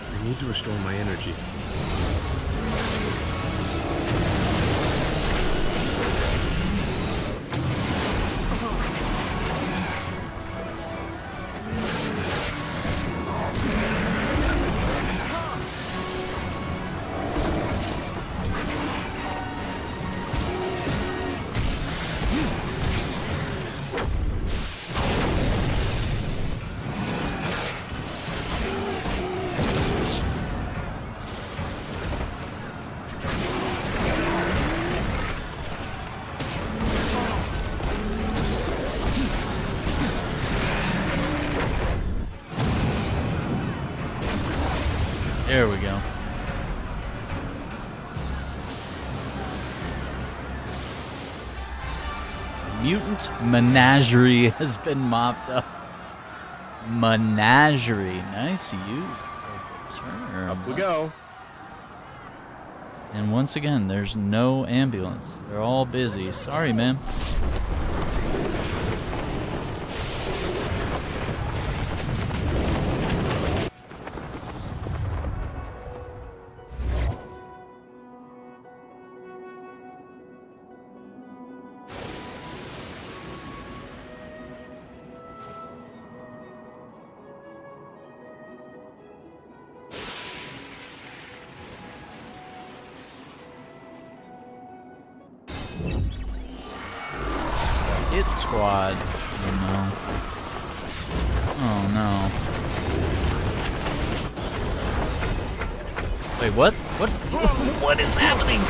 I need to restore my energy. There we go. Mutant menagerie has been mopped up. Menagerie. Nice use of the term. Up we go. And once again, there's no ambulance. They're all busy. Sorry, ma'am. Hit squad. Oh no. Oh no. Wait, what? What? What is happening?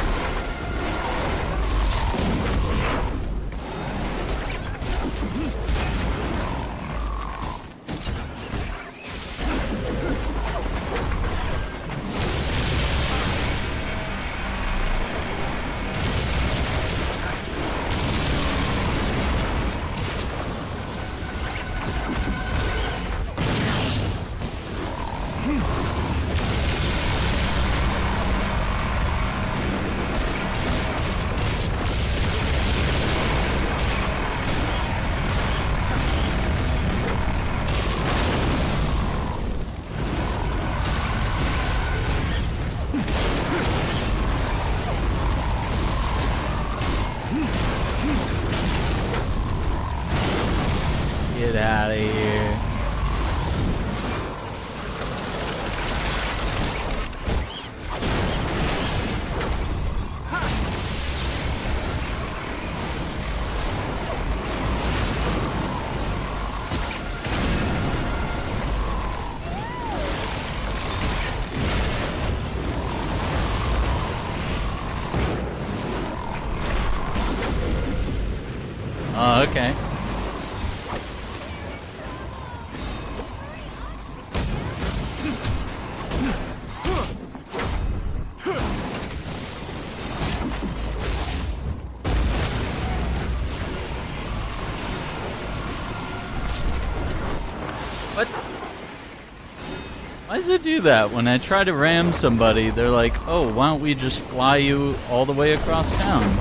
Get out of here. Oh, okay. What? Why does it do that? When I try to ram somebody, they're like, oh, why don't we just fly you all the way across town?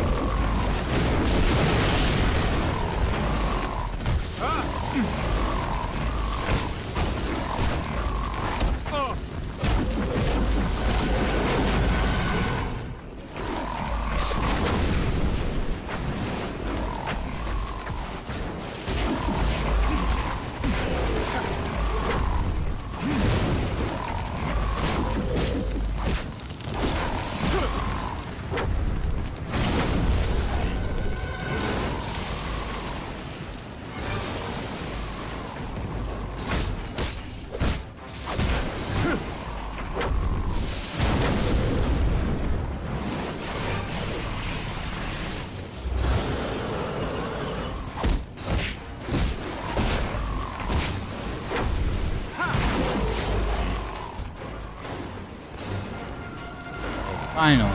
Finally.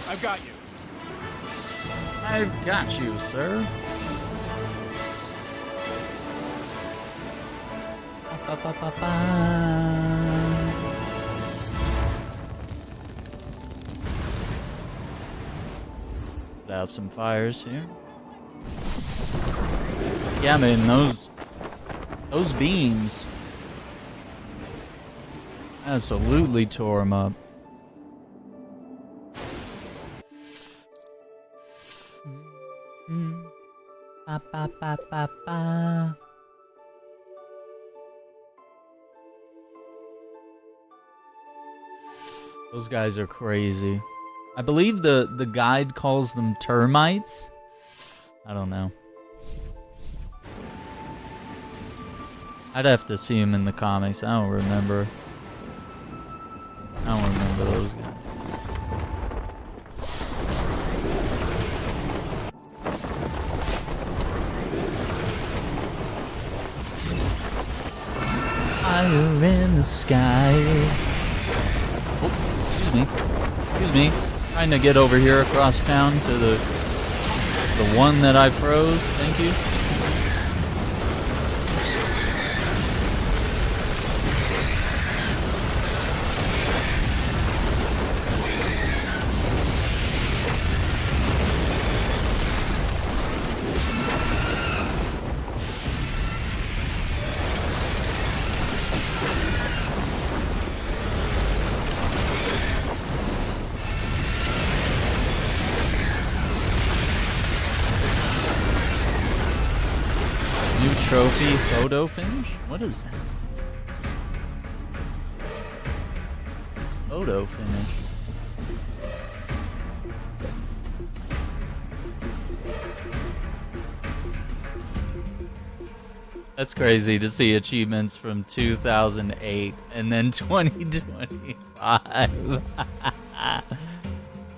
I've got you. I've got you, sir. Ba, ba, ba, ba. put out some fires here. Yeah, man, those beams absolutely tore them up. Ba, ba, ba, ba, ba. Those guys are crazy. I believe the guide calls them termites. I don't know. I'd have to see them in the comics. I don't remember. I don't remember those guys. Fire in the sky. Oh, excuse me. Excuse me. Trying to get over here across town to the one that I froze. Thank you. Trophy photo finish? What is that? Photo finish. That's crazy to see achievements from 2008 and then 2025.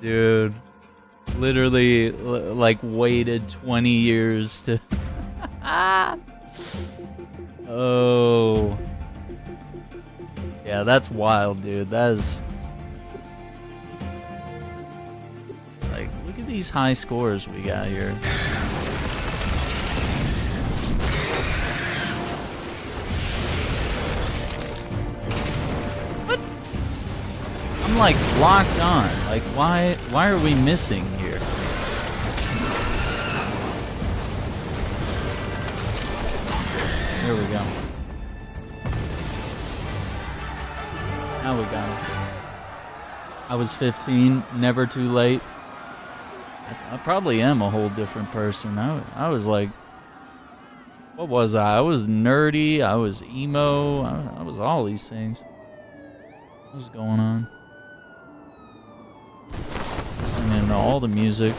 Dude, literally like waited 20 years to Oh. Yeah, that's wild, dude. That is... Like, look at these high scores we got here. What? I'm like locked on. Like, why are we missing here? Here we go. Now we got it. I was 15, never too late. I probably am a whole different person. I was like, what was I? I was nerdy, I was emo, I was all these things. What was going on? Listening to all the music.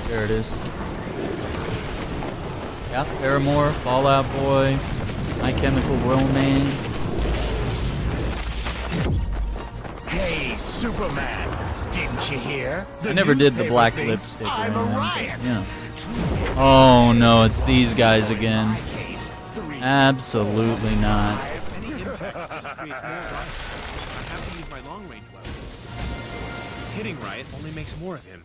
There it is. Yeah, Paramore, Fall Out Boy, My Chemical Romance. Hey, Superman! Didn't you hear? I never did the black lipstick. I'm a riot. Yeah. Oh no, it's these guys again. Absolutely not. Hitting Riot only makes more of him.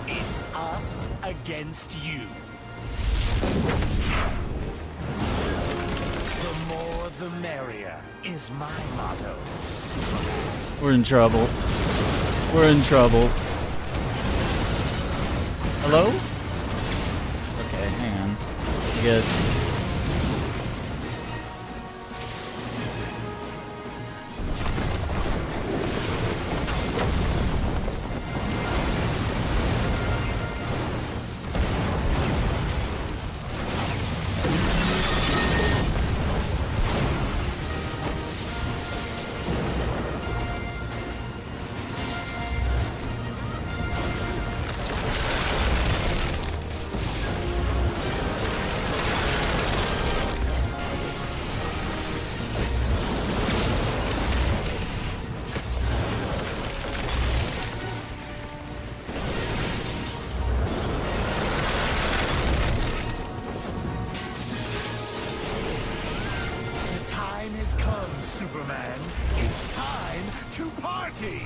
It's us against you. The more the merrier is my motto, Superman. We're in trouble. We're in trouble. Hello? Okay, hang on. I guess. time has come, Superman. It's time to party!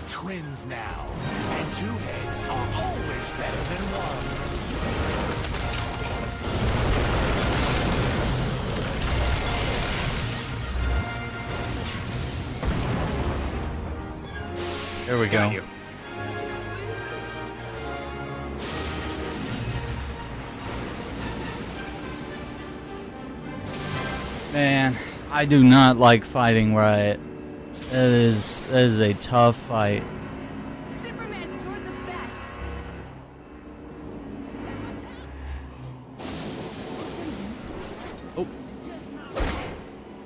Twins now, and two heads are always better than one. There we go. Man, I do not like fighting right. That is a tough fight. Superman, you're the best. Oh.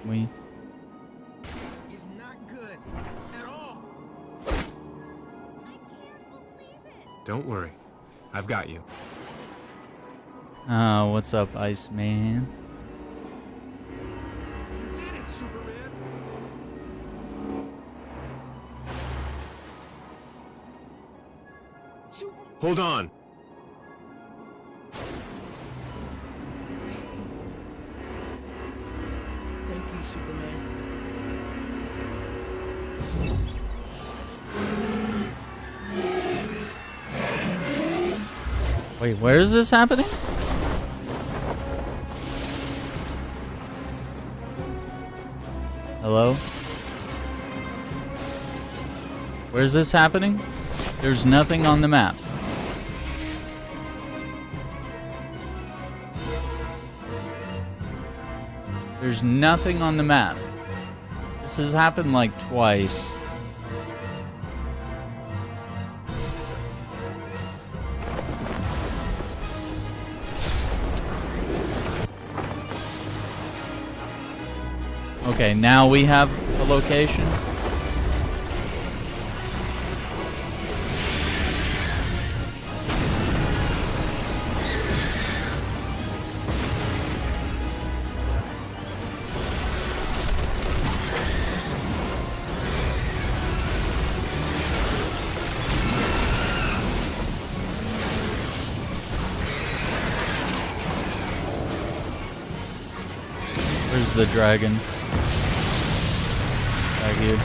We. This is not good at all. Don't worry. I've got you. What's up, Iceman? You did it, Superman. Hold on. Thank you, Superman. Wait, where is this happening? Hello? Where's this happening? There's nothing on the map. There's nothing on the map. This has happened like twice. Okay, now we have a location. Where's the dragon? Back here.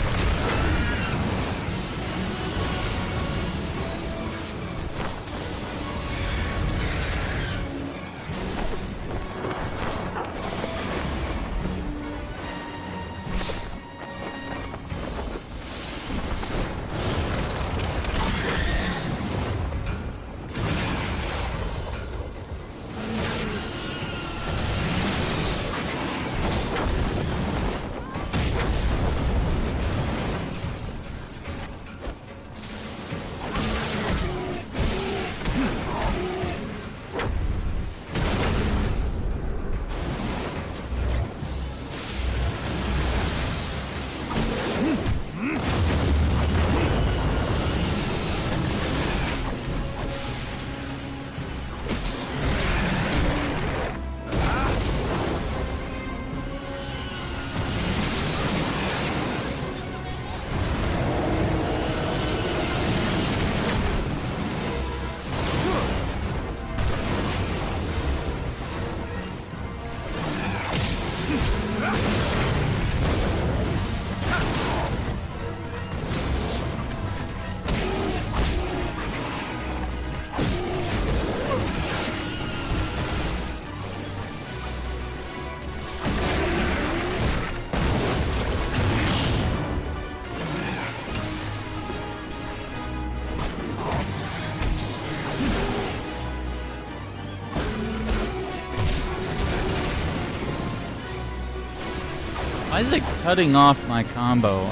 Why is it cutting off my combo?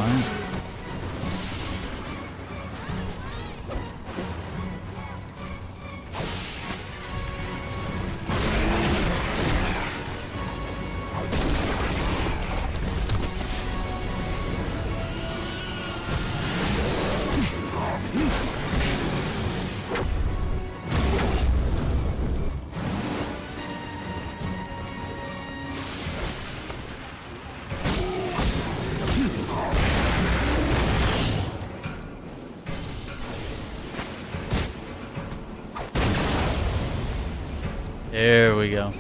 There we go.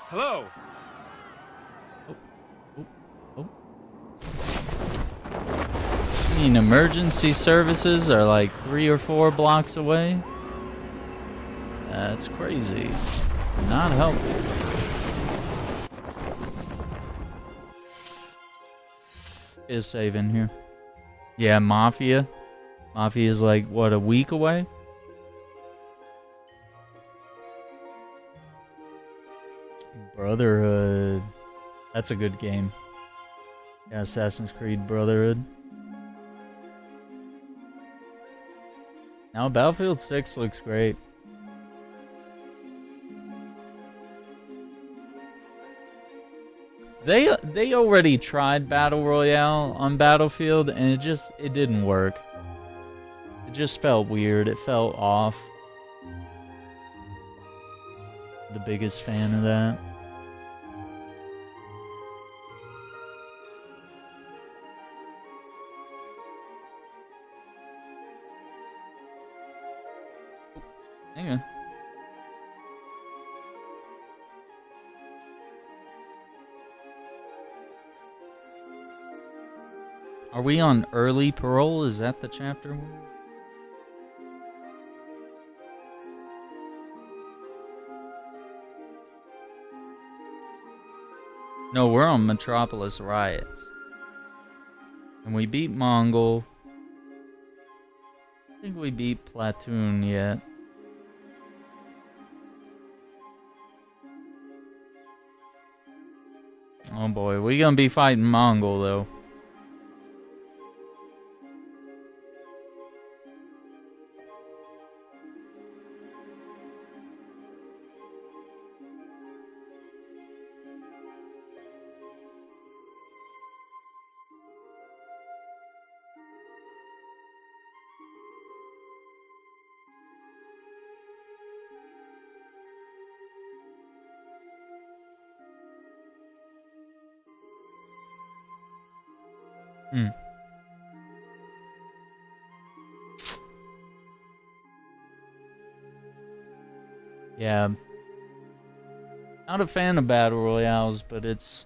Hello. I mean, emergency services are like 3 or 4 blocks away. That's crazy. Not helpful. Is saving here. Yeah, Mafia. Mafia is like, what, a week away? Brotherhood. That's a good game. Yeah, Assassin's Creed Brotherhood. Now Battlefield 6 looks great. They already tried Battle Royale on Battlefield and it didn't work. It just felt weird. It felt off. The biggest fan of that. Hang on. Are we on early parole? Is that the chapter? No, we're on Metropolis riots. And we beat Mongol. I think we beat Platoon yet. Oh boy, we gonna be fighting Mongol though. Yeah. Not a fan of battle royales, but it's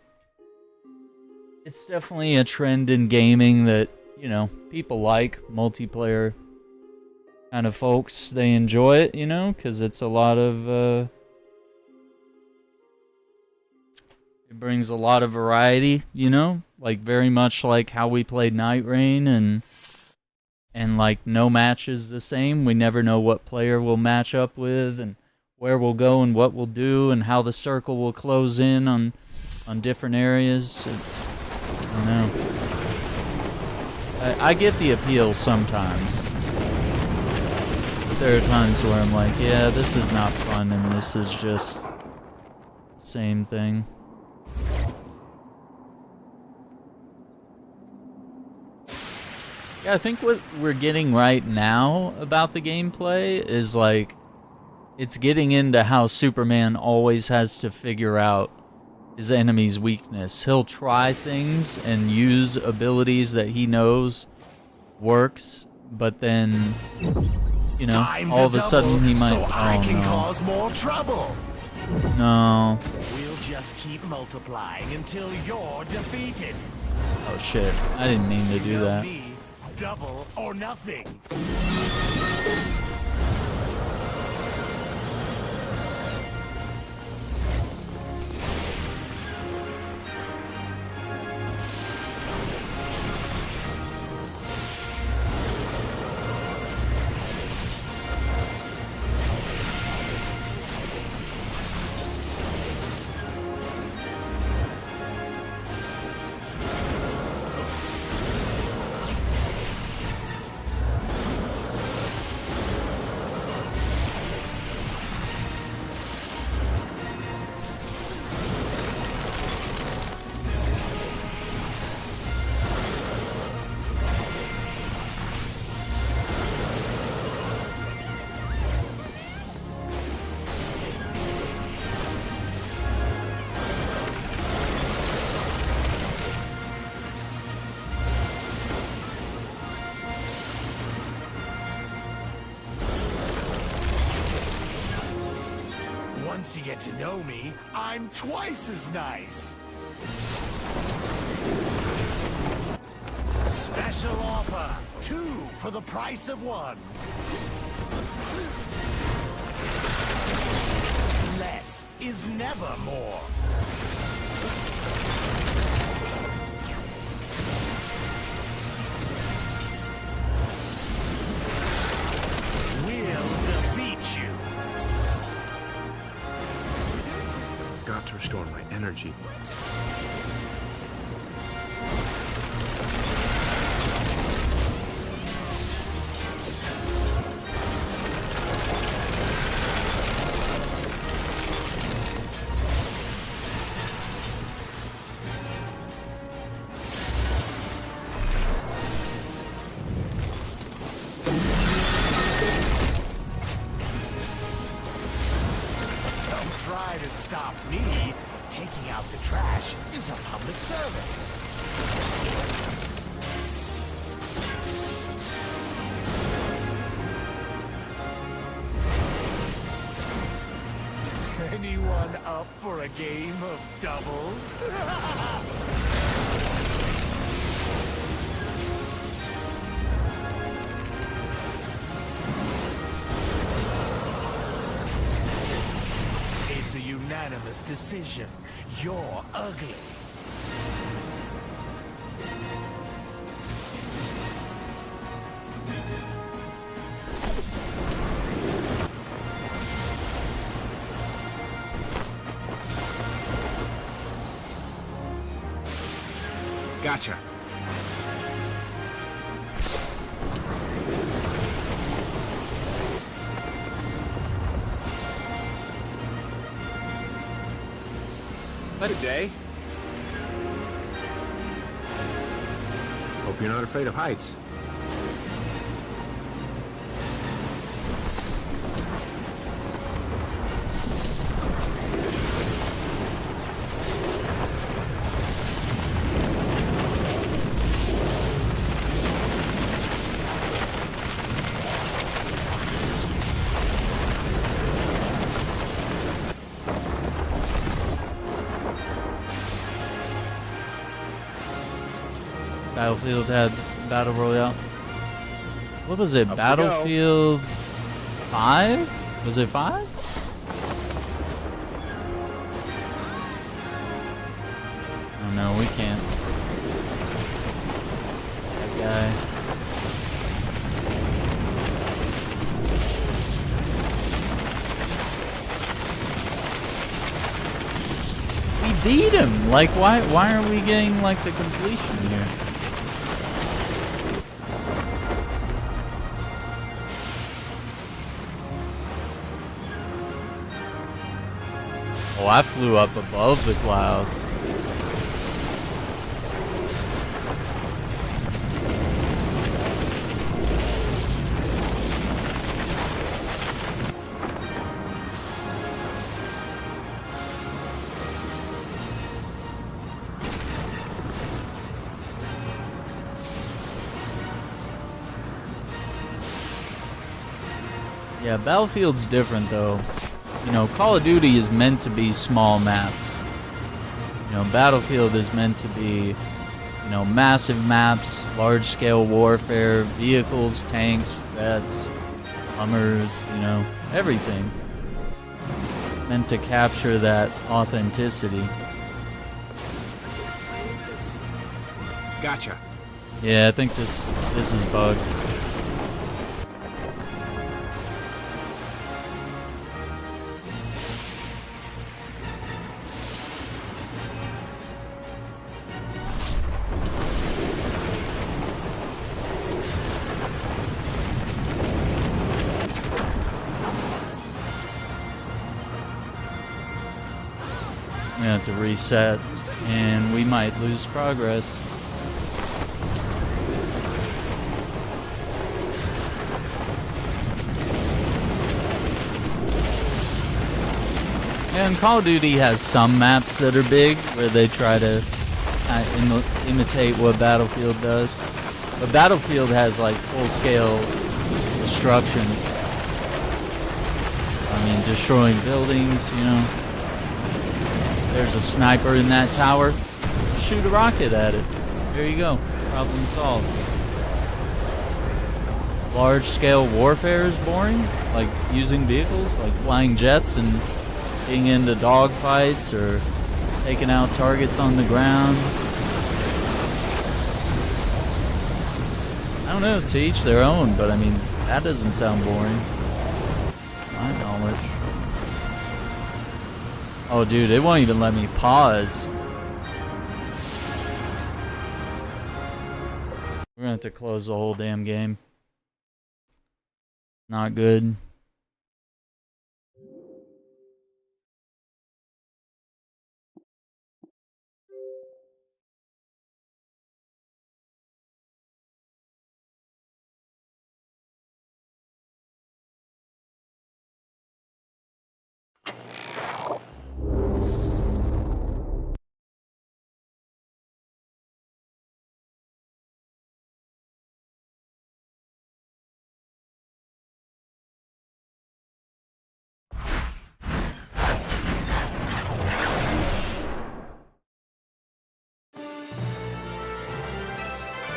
definitely a trend in gaming that, you know, people like. Multiplayer kind of folks, they enjoy it, you know, because it's a lot of it brings a lot of variety, you know, like very much like how we played Night Rain, and like no match is the same. We never know what player we'll match up with and where we'll go and what we'll do and how the circle will close in on different areas. I don't know. I get the appeal sometimes. But there are times where I'm like, yeah, this is not fun and this is just the same thing. Yeah, I think what we're getting right now about the gameplay is like, it's getting into how Superman always has to figure out his enemy's weakness. He'll try things and use abilities that he knows works, but then, you know, all of a sudden he might. So I can cause more trouble. No. We'll just keep multiplying until you're defeated. Oh shit! I didn't mean to do that. Double or nothing. Once you get to know me, I'm twice as nice. Special offer. 2 for the price of 1. Less is never more. We'll defeat you. Got to restore my energy. Try to stop me. Taking out the trash is a public service. Anyone up for a game of doubles? It's a unanimous decision. You're ugly. Gotcha. Good day. Hope you're not afraid of heights. Battlefield had Battle Royale. What was it? Up we Battlefield 5? Was it 5? Oh no, we can't. That guy. We beat him! Like, why are we getting, like, the completion here? Oh, I flew up above the clouds. Yeah, Battlefield's different though. You know, Call of Duty is meant to be small maps. You know, Battlefield is meant to be, you know, massive maps, large-scale warfare, vehicles, tanks, jets, Hummers, you know, everything. Meant to capture that authenticity. Gotcha. Yeah, I think this is bugged. We have to reset, and we might lose progress. And Call of Duty has some maps that are big, where they try to imitate what Battlefield does. But Battlefield has like full-scale destruction. I mean, destroying buildings, you know. There's a sniper in that tower. Shoot a rocket at it. There you go. Problem solved. Large-scale warfare is boring. Like using vehicles, like flying jets and getting into dogfights or taking out targets on the ground. I don't know, to each their own, but I mean, that doesn't sound boring. My knowledge. Oh, dude, it won't even let me pause. We're gonna have to close the whole damn game. Not good.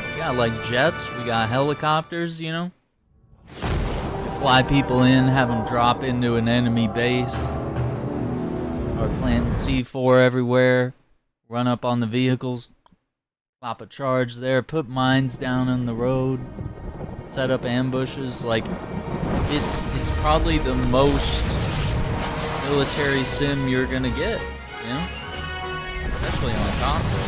We got like jets, we got helicopters, you know? Fly people in, have them drop into an enemy base. Start planting C4 everywhere. Run up on the vehicles. Pop a charge there. Put mines down on the road. Set up ambushes. Like, it's probably the most military sim you're gonna get, you know? Especially on console.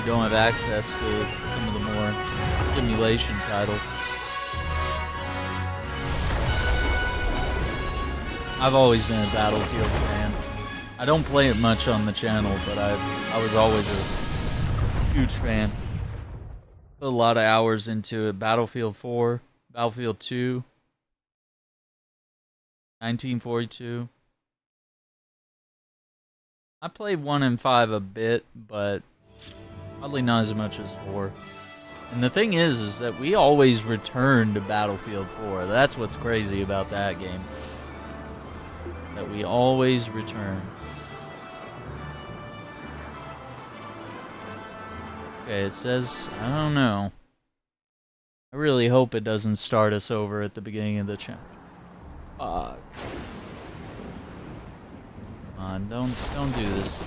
You don't have access to some of the more simulation titles. I've always been a Battlefield fan. I don't play it much on the channel, but I was always a huge fan. Put a lot of hours into it. Battlefield 4, Battlefield 2, 1942. I played 1 and 5 a bit, but probably not as much as 4. And the thing is that we always return to Battlefield 4. That's what's crazy about that game. That we always return. Okay, it says, I don't know. I really hope it doesn't start us over at the beginning of the chapter. Fuck. Come on, don't do this.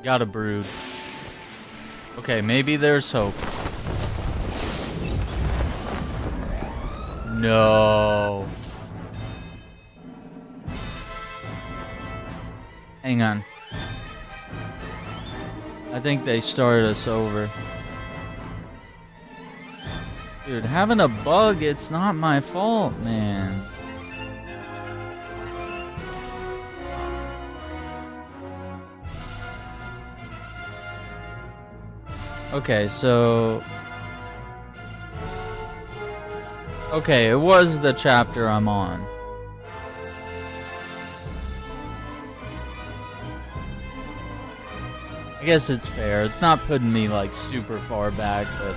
Got a brood. Okay, maybe there's hope. No. Hang on. I think they started us over. Dude, having a bug, it's not my fault, man. Okay, so... Okay, it was the chapter I'm on. I guess it's fair. It's not putting me, like, super far back, but...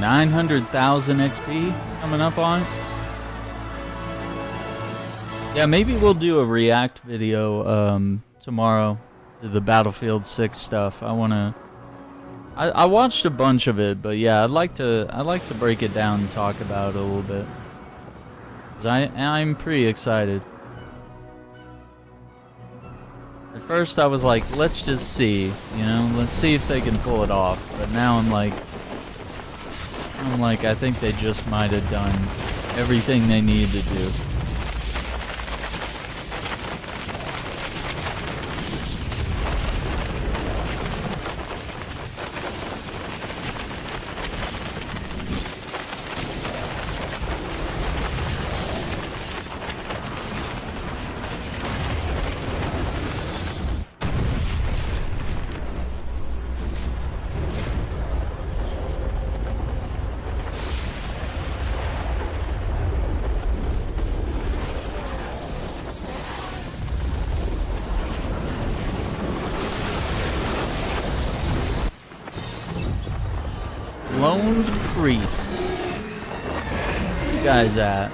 900,000 XP coming up on. Yeah, maybe we'll do a react video tomorrow to the Battlefield 6 stuff. I watched a bunch of it, but yeah, I'd like to break it down and talk about it a little bit. 'Cause I'm pretty excited. At first I was like, let's just see, you know, let's see if they can pull it off. But now I'm like, I think they just might have done everything they needed to do. Lone Creeps. Where you guys at?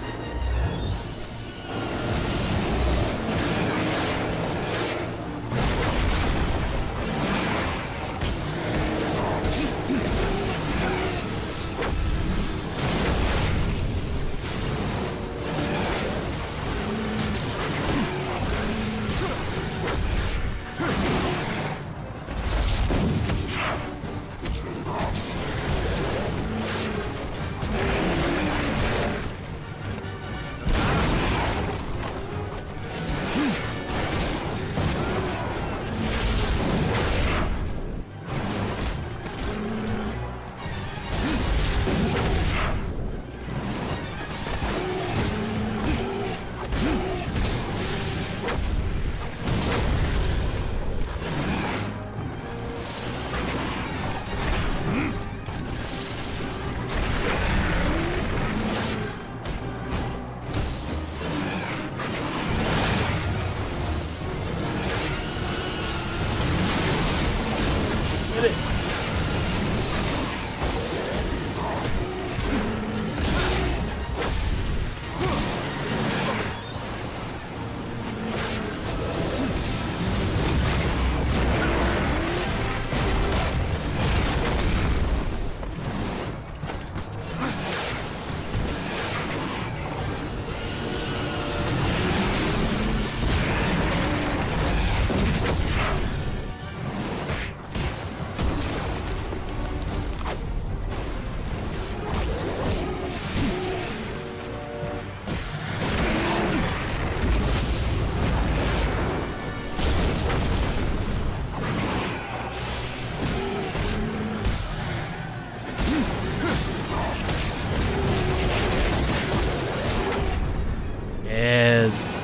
Yes.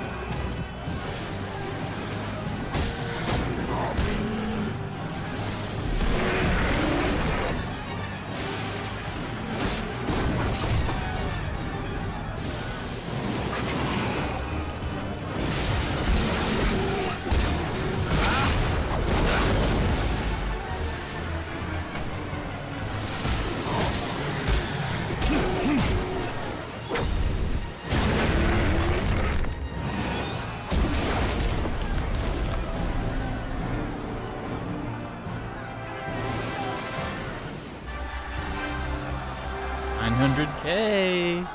$900K.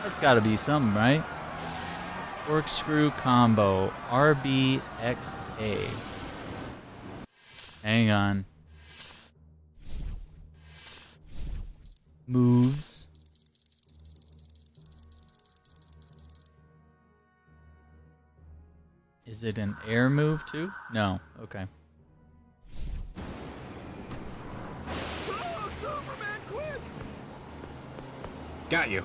That's got to be something, right? Corkscrew combo. RBXA. Hang on. Moves. Is it an air move too? No. Okay. Got you.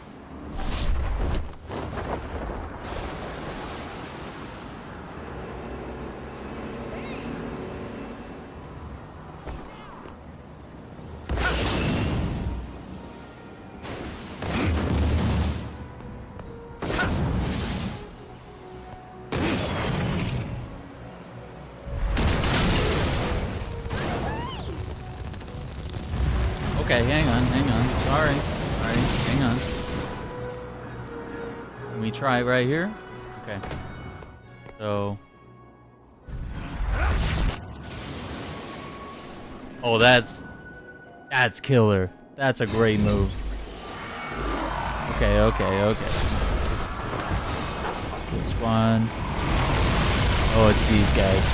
Okay, hang on, hang on. Sorry. Alright, hang on. Can we try it right here? Okay. So. Oh, that's killer. That's a great move. Okay. This one. Oh, it's these guys.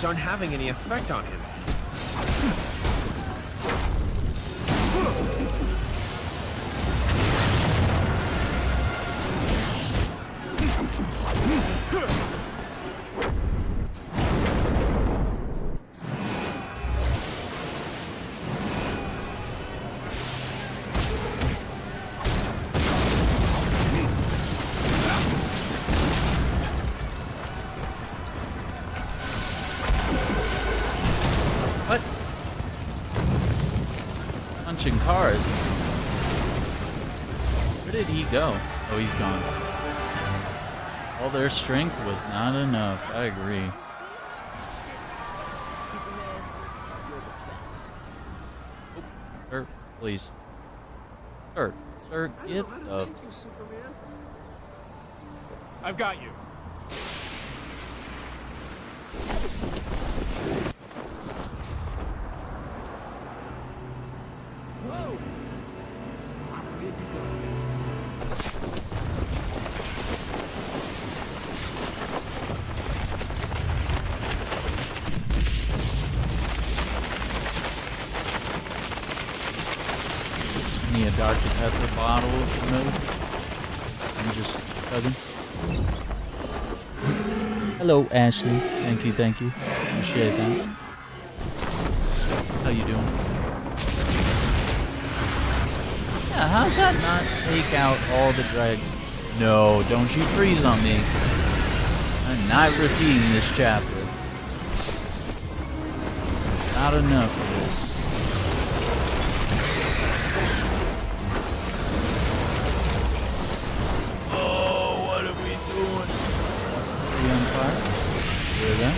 Aren't having any effect on him. Punching cars. Where did he go? Oh, he's gone. All their strength was not enough. I agree. Oh, sir, please. Sir, get the... I've got you. Whoa! I'm good to go next time. Need a Dr. Pepper bottle of milk. I'm just chugging. Hello, Ashley. Thank you, thank you. Appreciate that. How you doing? Yeah, how's that not take out all the drag? No, don't you freeze on me. I'm not repeating this chapter. Not enough of this. Oh, what are we doing? Free on fire. Hear that?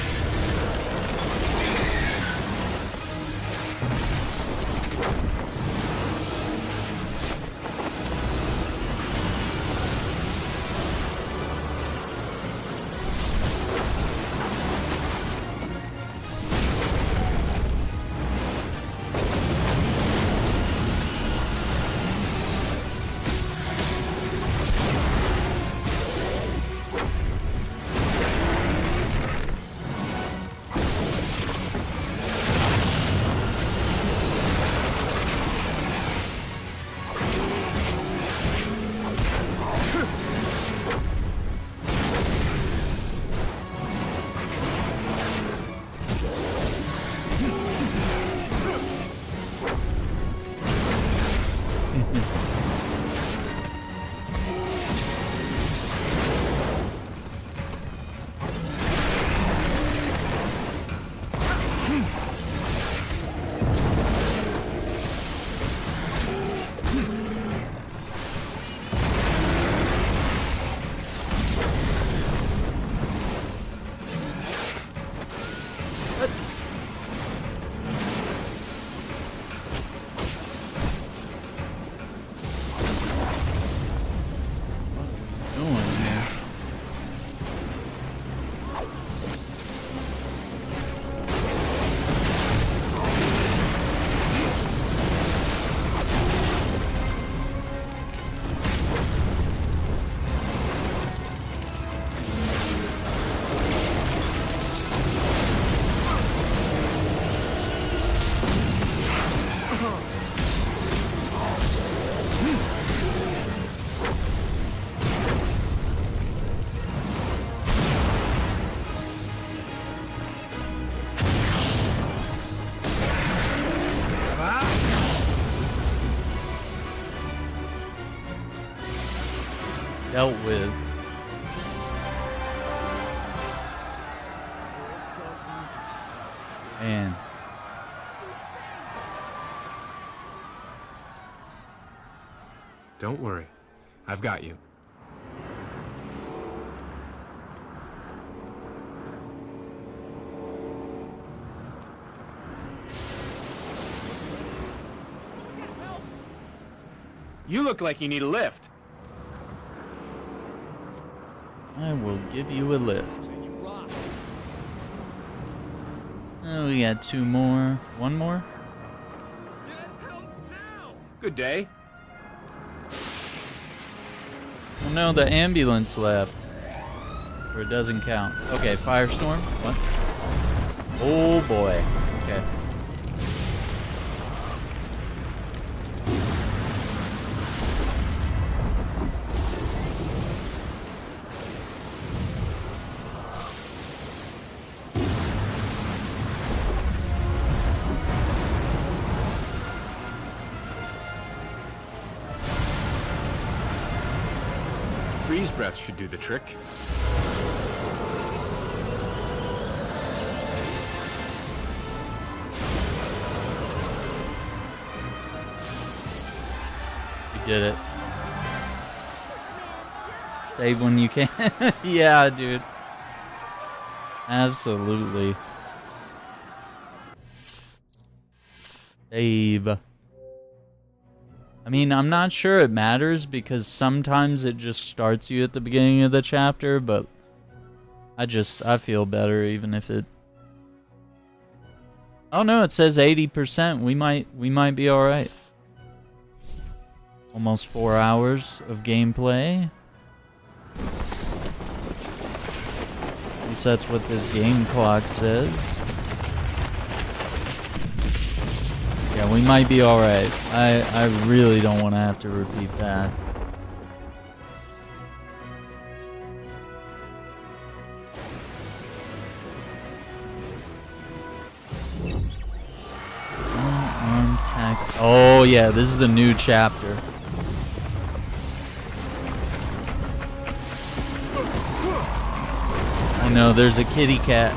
Dealt with. Man. Don't worry. I've got you. You look like you need a lift. I will give you a lift. Oh, we got two more. One more? Good day. Oh no, the ambulance left. Or it doesn't count. Okay, firestorm. What? Oh boy. Okay. Freeze breath should do the trick. You did it. Save when you can. Yeah, dude. Absolutely. Save. I mean, I'm not sure it matters because sometimes it just starts you at the beginning of the chapter, but I feel better even if it... Oh no, it says 80%. We might be alright. Almost 4 hours of gameplay. At least that's what this game clock says. Yeah, we might be alright. I really don't want to have to repeat that. Oh yeah, this is the new chapter. Oh no, there's a kitty cat.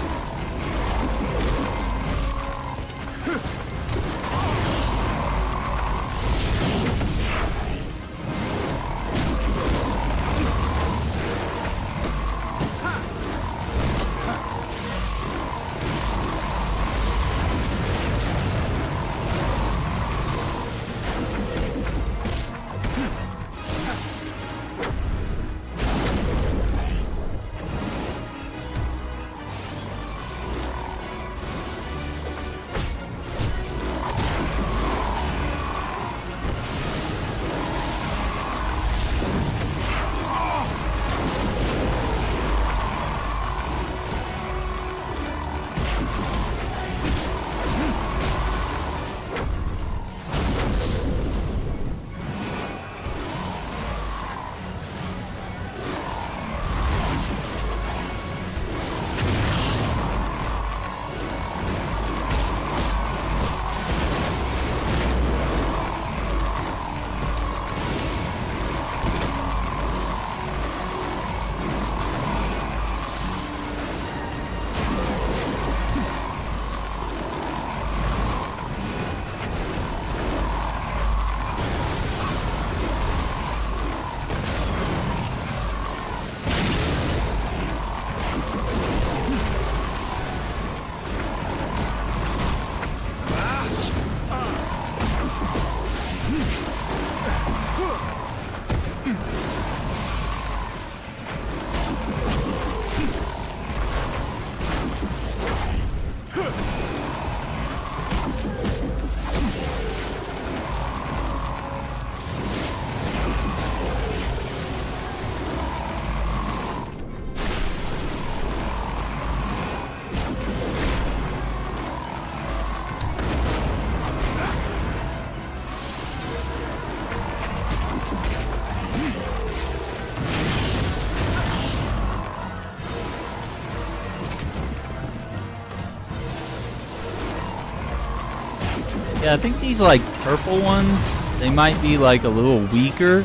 Yeah, I think these like purple ones, they might be like a little weaker,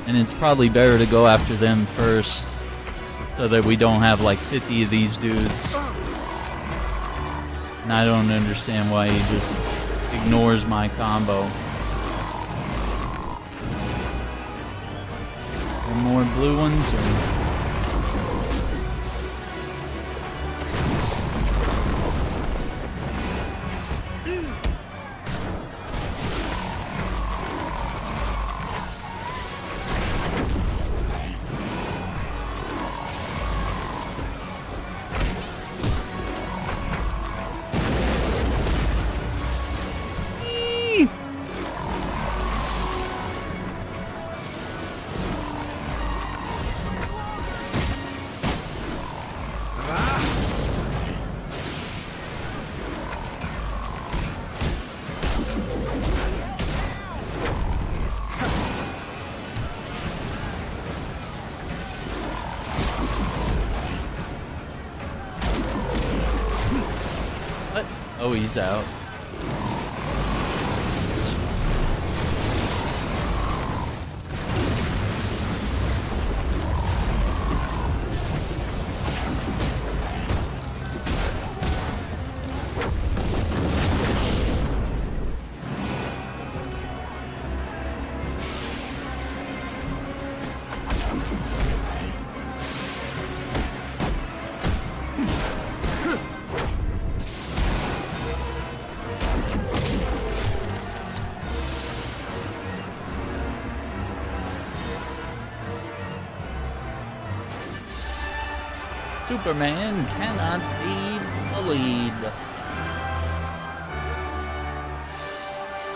and it's probably better to go after them first so that we don't have like 50 of these dudes. And I don't understand why he just ignores my combo. Are there more blue ones? Or... Oh, he's out. Superman cannot be bullied.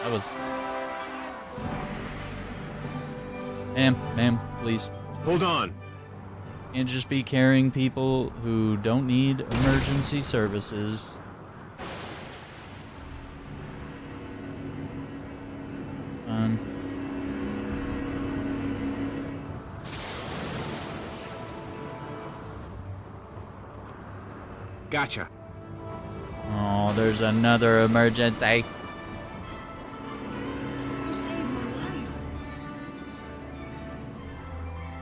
That was... Ma'am, please. Hold on. Can't just be carrying people who don't need emergency services. Gotcha. Oh, there's another emergency.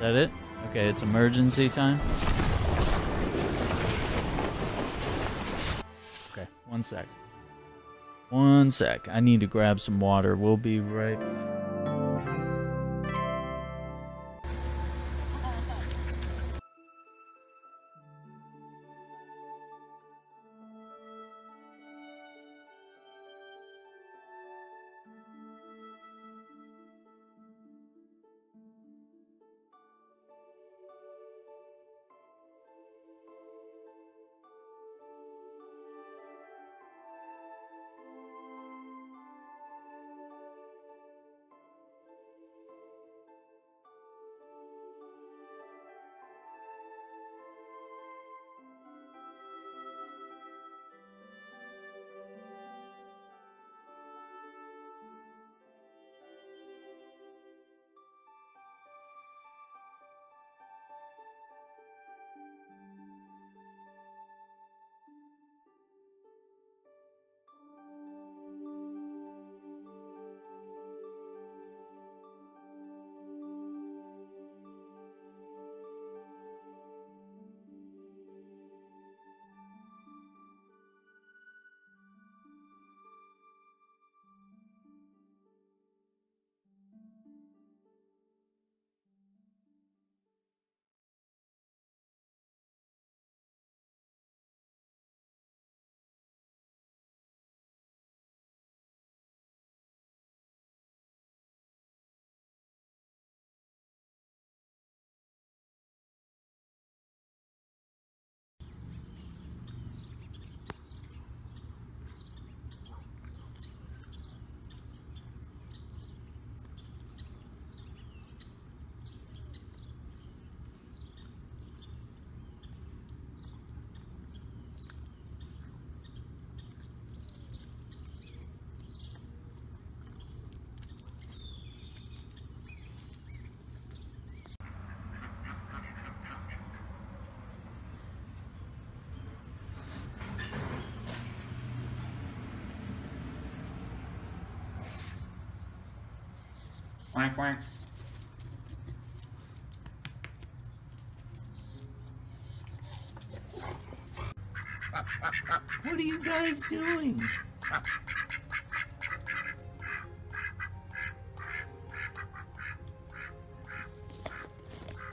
that it? Okay, it's emergency time. Okay, 1 sec. 1 sec. I need to grab some water. We'll be right back. Quack, quack. What are you guys doing?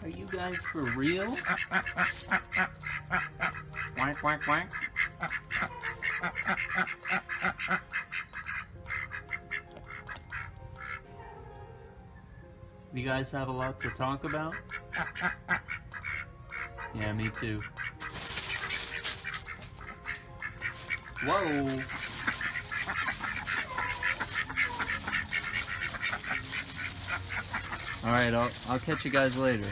Are you guys for real? Quack, quack, quack. You guys have a lot to talk about? Yeah, me too. Whoa! Alright, I'll catch you guys later.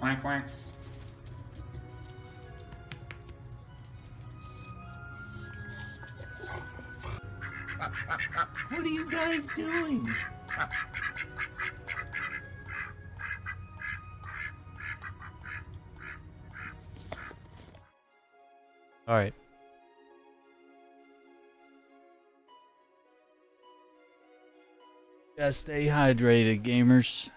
Wank, wank. What are you guys doing? All right. Gotta stay hydrated, gamers.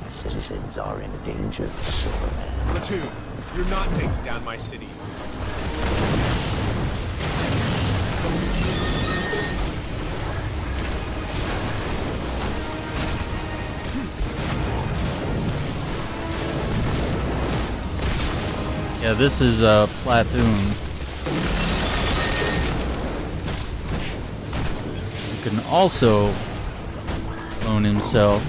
Citizens are in danger, Superman. Platoon, you're not taking down my city. Yeah, this is a platoon. He can also clone himself.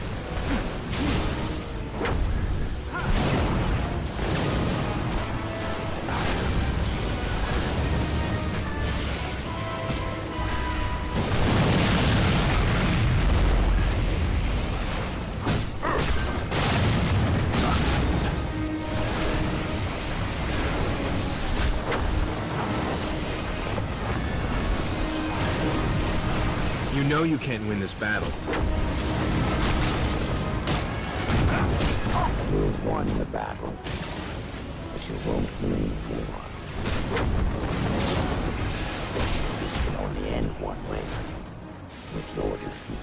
You know you can't win this battle. You've won the battle, but you won't win war. This can only end one way, with your defeat.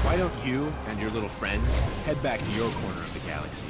Why don't you and your little friends head back to your corner of the galaxy?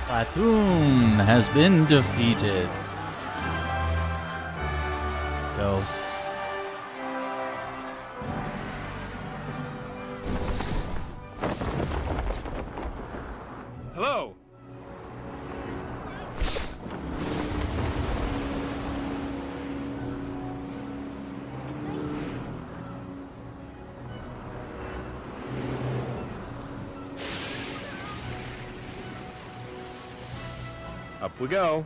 Platoon has been defeated. Go. Hello! It's nice to see. Up we go.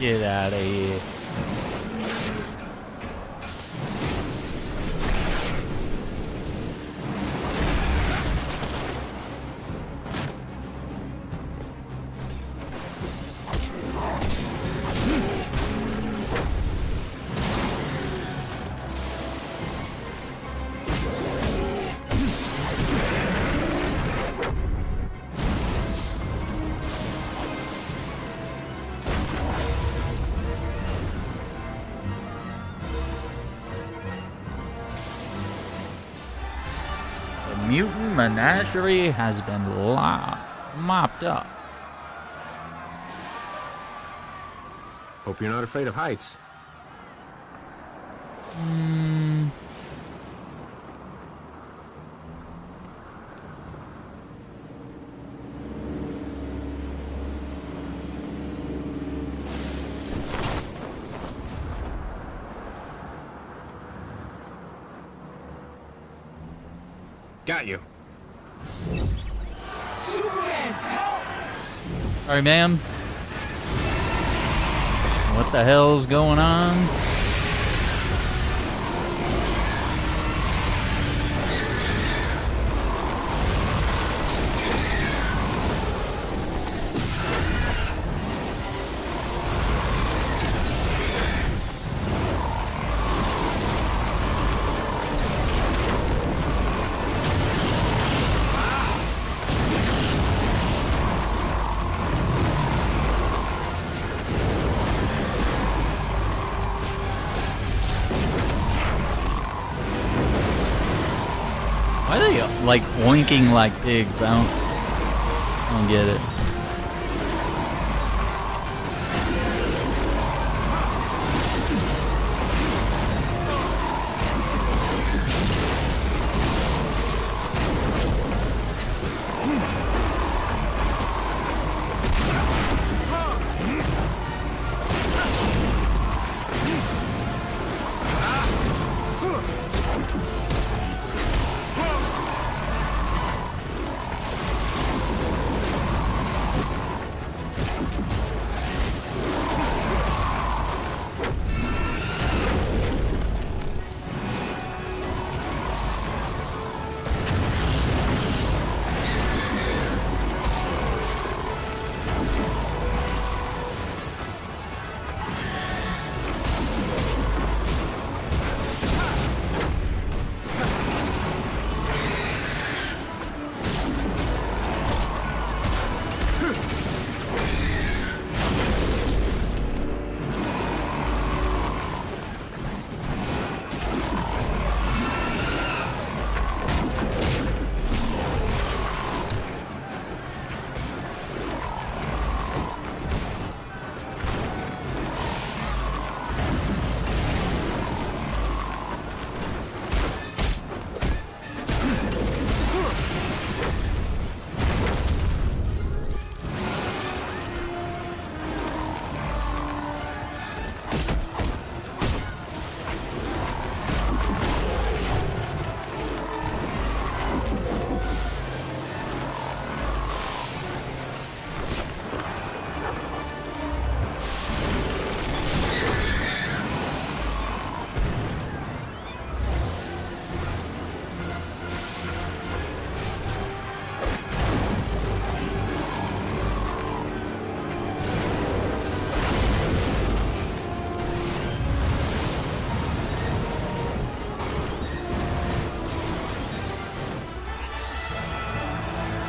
Get out of here. Mutant menagerie has been mopped up. Hope you're not afraid of heights. Got you. Sorry, ma'am. What the hell's going on? Why are they like oinking like pigs? I don't get it.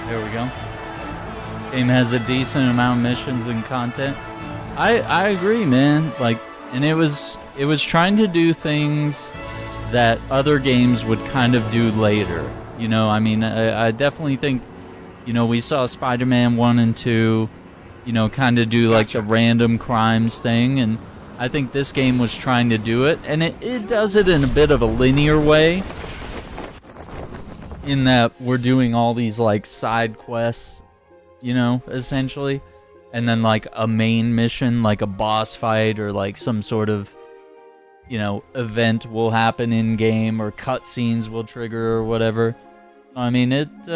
There we go. Game has a decent amount of missions and content. I agree, man. Like, and it was trying to do things that other games would kind of do later. You know, I mean, I definitely think, you know, we saw Spider-Man 1 and 2, you know, kind of do like the random crimes thing, and I think this game was trying to do it, and it does it in a bit of a linear way, in that we're doing all these like side quests, you know, essentially, and then like a main mission, like a boss fight or like some sort of, you know, event will happen in game or cutscenes will trigger or whatever. So I mean, it's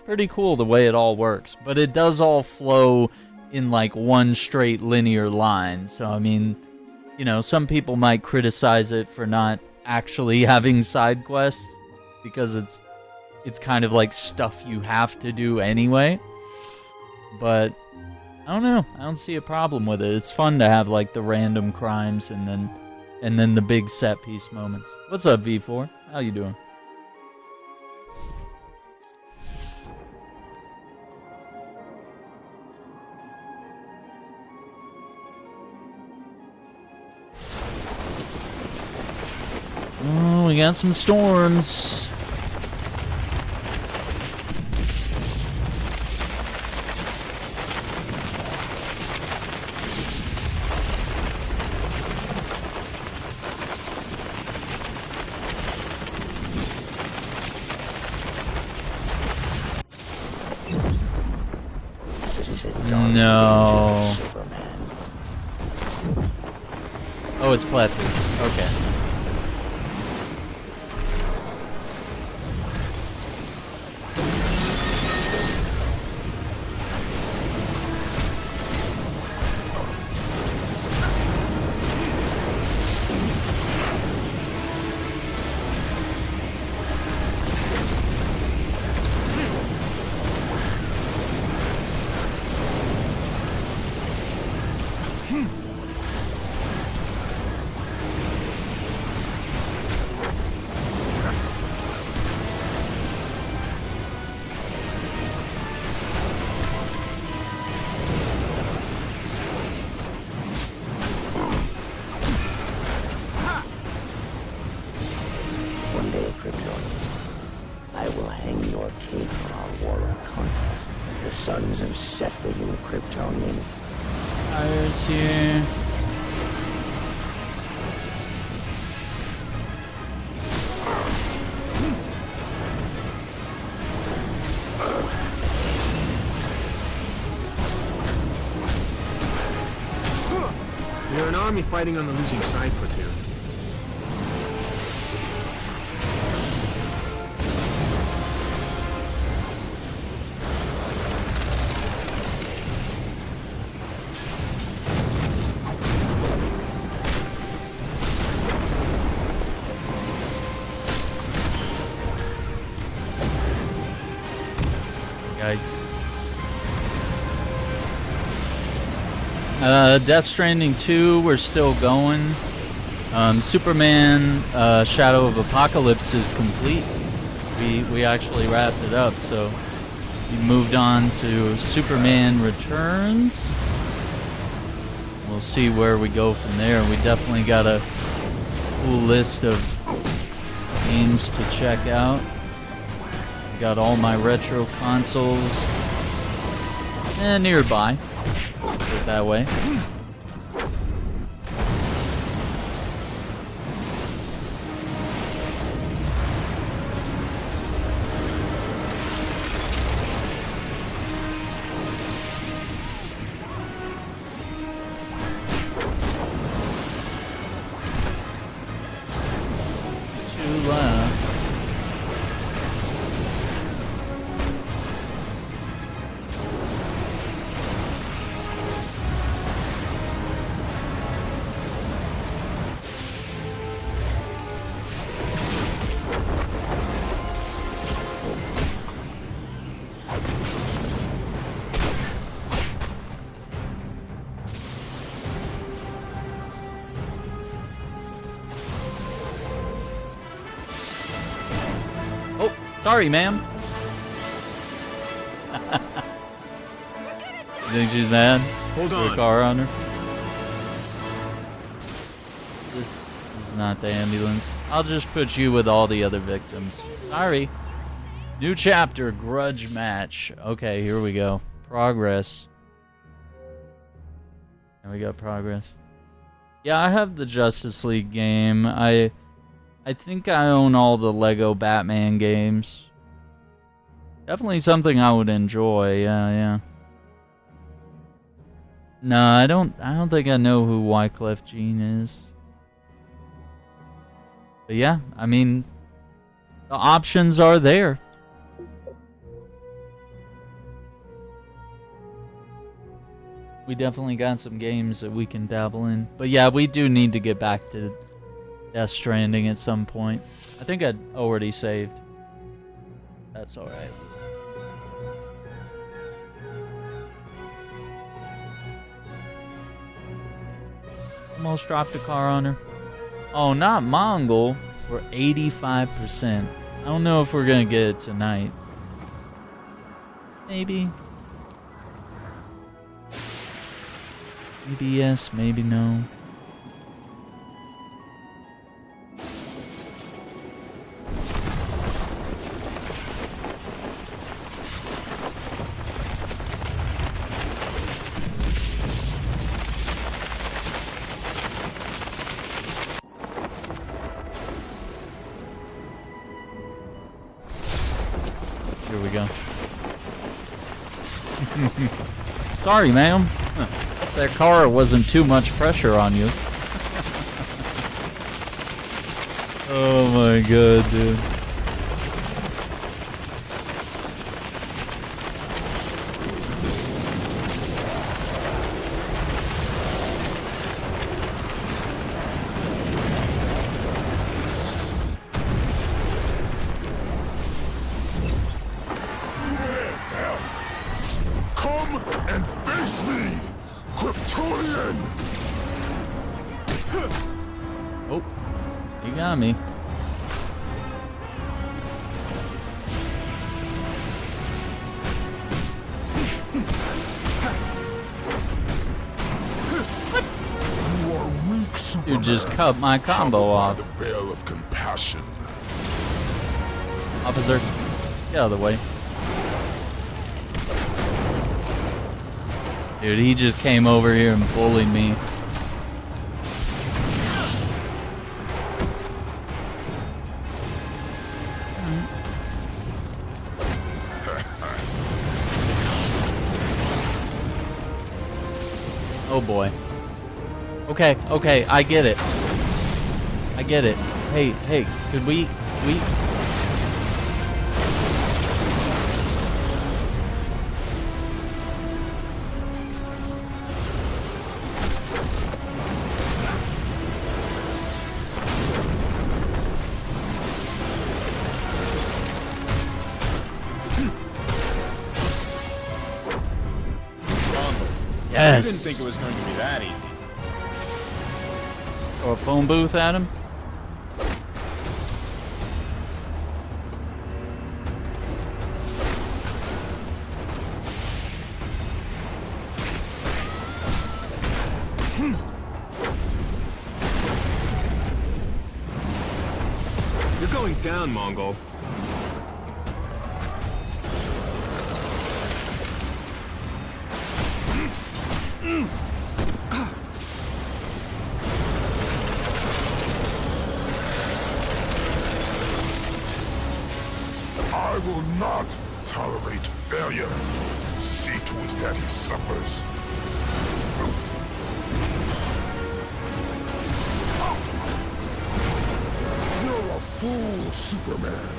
pretty cool the way it all works, but it does all flow in like one straight linear line. So I mean, you know, some people might criticize it for not actually having side quests because it's kind of like stuff you have to do anyway. But I don't know. I don't see a problem with it. It's fun to have like the random crimes and then the big set piece moments. What's up, V4? How you doing? Oh, we got some storms. No. Oh, it's Platform. Okay. One day, Krypton, I will hang your cape for our war of conquest. The sons have set for you, Kryptonian. Fire's here. You're an army fighting on the losing side, Platoon. Death Stranding 2, we're still going. Superman Shadow of Apocalypse is complete. We actually wrapped it up, so we moved on to Superman Returns. We'll see where we go from there. We definitely got a cool list of games to check out. Got all my retro consoles nearby. Put it that way. Sorry, ma'am. You think she's mad? Hold on. For a car on her? This is not the ambulance. I'll just put you with all the other victims. Sorry. New chapter, grudge match. Okay, here we go. Progress. And we got progress. Yeah, I have the Justice League game. I think I own all the Lego Batman games. Definitely something I would enjoy. Yeah. No, I don't think I know who Wyclef Jean is. But yeah, I mean, the options are there. we definitely got some games that we can dabble in. But yeah, we do need to get back to Death Stranding at some point. I think I'd already saved. That's alright. Almost dropped a car on her. Oh, not Mongol. We're 85%. I don't know if we're gonna get it tonight. Maybe. Maybe yes, maybe no. Here we go. Sorry, ma'am. That car wasn't too much pressure on you. Oh my god, dude. Come and face me, Kryptonian! Oh, you got me. You are weak, Superman. You just cut my combo off. The veil of compassion. Officer, get out of the way. Dude, he just came over here and bullied me. Oh boy. Okay, okay, I get it. I get it. Hey, hey, could we I didn't think it was going to be that easy. Or a phone booth at him? You're going down, Mongol. I will not tolerate failure. See to it that he suffers. You're a fool, Superman.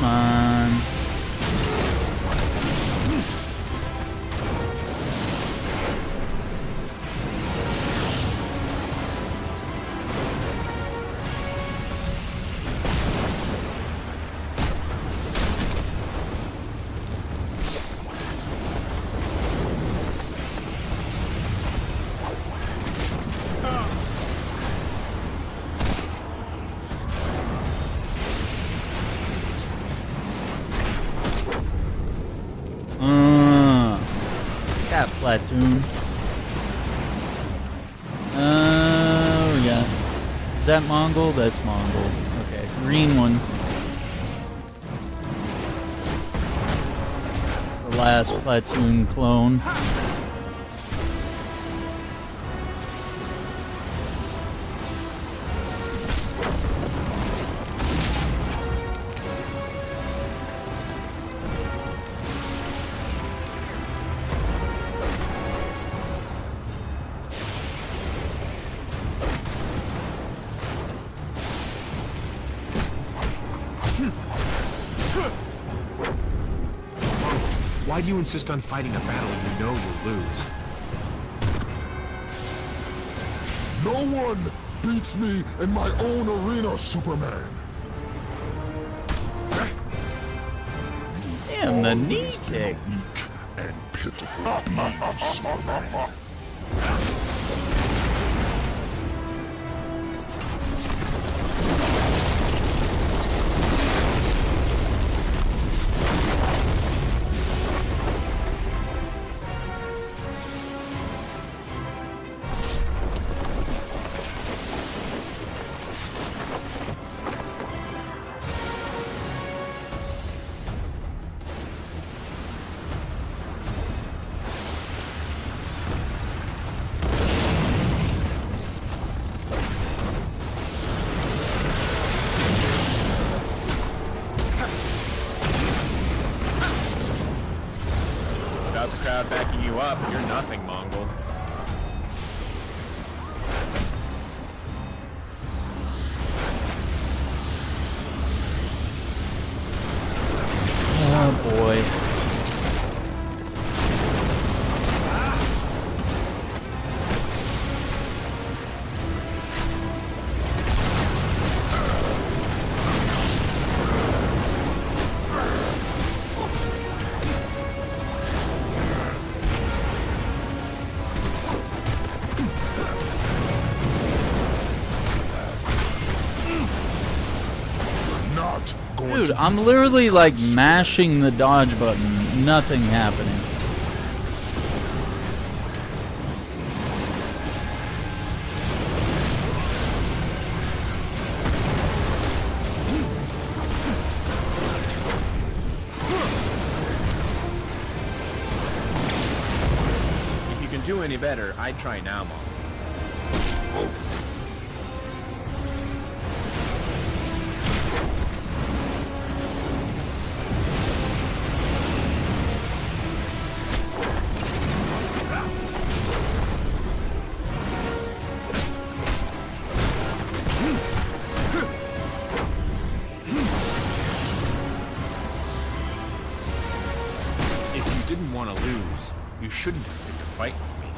Come on. that platoon. Oh, yeah. Is that Mongol? That's Mongol. Okay, green one. It's the last platoon clone. Why do you insist on fighting a battle you know you'll lose? No one beats me in my own arena, Superman. Damn, the knee Always been kick. a weak and pitiful being, Superman. Without the crowd backing you up, you're nothing, Mongol. Oh boy. Not going Dude, to I'm literally like mashing the dodge button. Nothing happening. If you can do any better, I'd try now, Mongol. If you didn't want to lose, you shouldn't have picked a fight with me.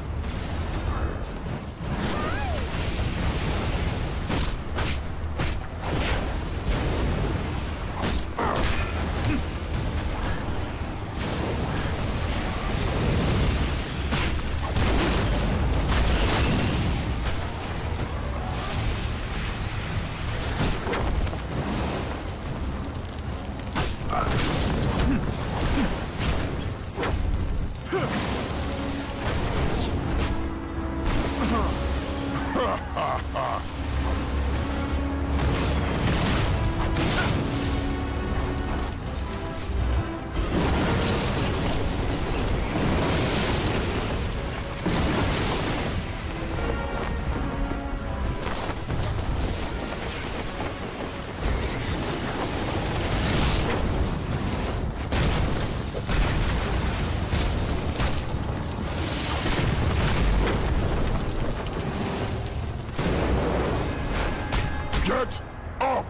get up!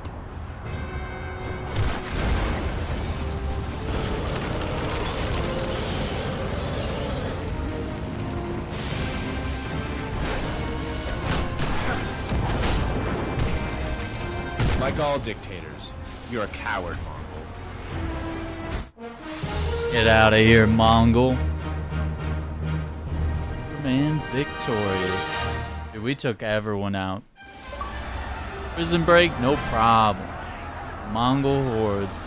Like all dictators, you're a coward, Mongol. Get out of here, Mongol. Man, victorious. Dude, we took everyone out. Prison break, no problem. Mongol hordes.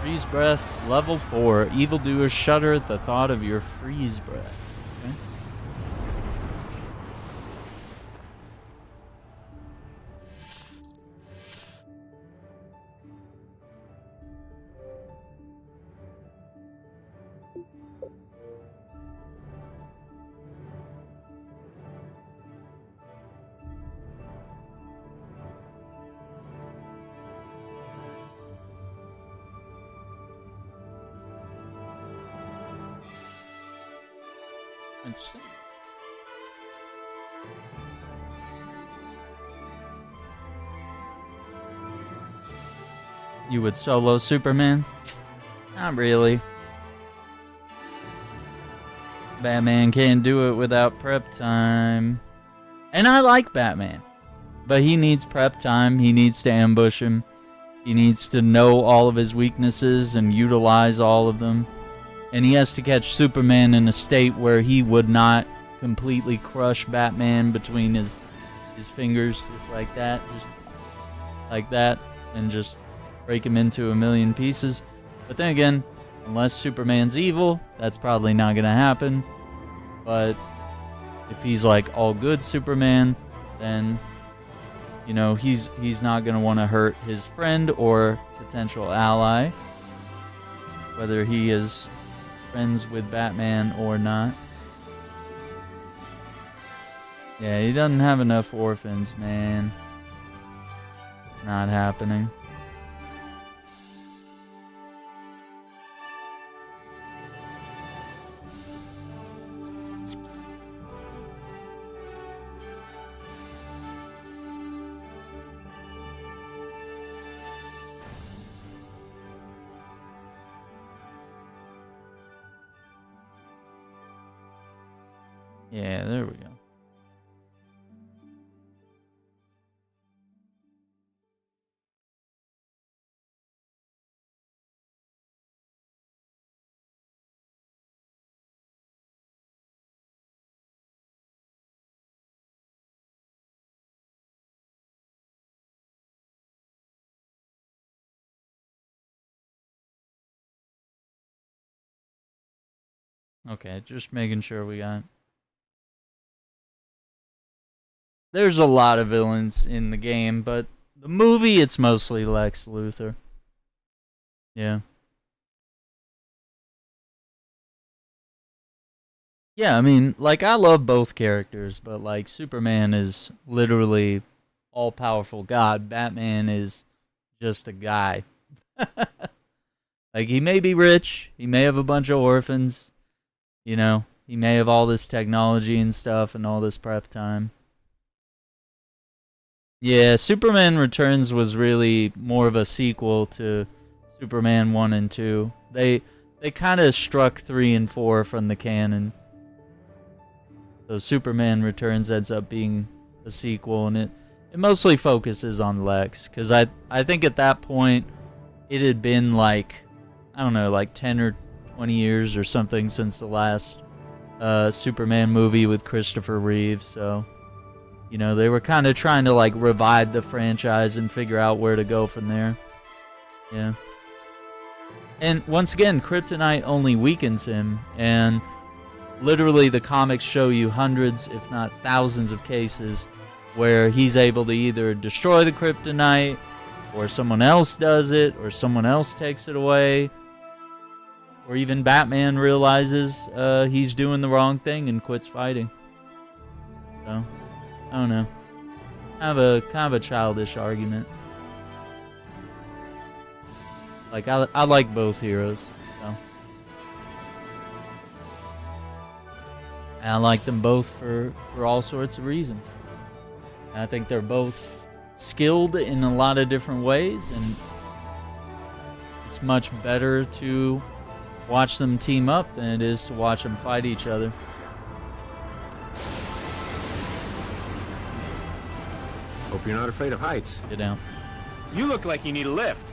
Freeze breath, level 4. Evildoers shudder at the thought of your freeze breath. Okay. Interesting. You would solo Superman? Not really. Batman can't do it without prep time. And I like Batman. But he needs prep time. He needs to ambush him. He needs to know all of his weaknesses and utilize all of them. And he has to catch Superman in a state where he would not completely crush Batman between his fingers, just like that, and just break him into a million pieces. But then again, unless Superman's evil, that's probably not going to happen. But if he's like all good Superman, then, you know, he's not going to want to hurt his friend or potential ally, whether he is friends with Batman or not. Yeah, he doesn't have enough orphans, man. It's not happening. Yeah, there we go. Okay, just making sure we got... There's a lot of villains in the game, but the movie, it's mostly Lex Luthor. Yeah. Yeah, I mean, like, I love both characters, but, like, Superman is literally all-powerful God. Batman is just a guy. Like, he may be rich, he may have a bunch of orphans, you know, he may have all this technology and stuff and all this prep time. Yeah, Superman Returns was really more of a sequel to Superman 1 and 2. They kind of struck 3 and 4 from the canon. So Superman Returns ends up being a sequel, and it mostly focuses on Lex, because I think at that point it had been like, I don't know, like 10 or 20 years or something since the last Superman movie with Christopher Reeves, so... You know, they were kind of trying to, like, revive the franchise and figure out where to go from there. Yeah. And once again, Kryptonite only weakens him, and literally the comics show you hundreds, if not thousands of cases where he's able to either destroy the Kryptonite, or someone else does it, or someone else takes it away, or even Batman realizes he's doing the wrong thing and quits fighting. So... I don't know. Kind of a childish argument. Like, I like both heroes. So. And I like them both for all sorts of reasons. And I think they're both skilled in a lot of different ways, and it's much better to watch them team up than it is to watch them fight each other. Hope you're not afraid of heights. Get down. You look like you need a lift.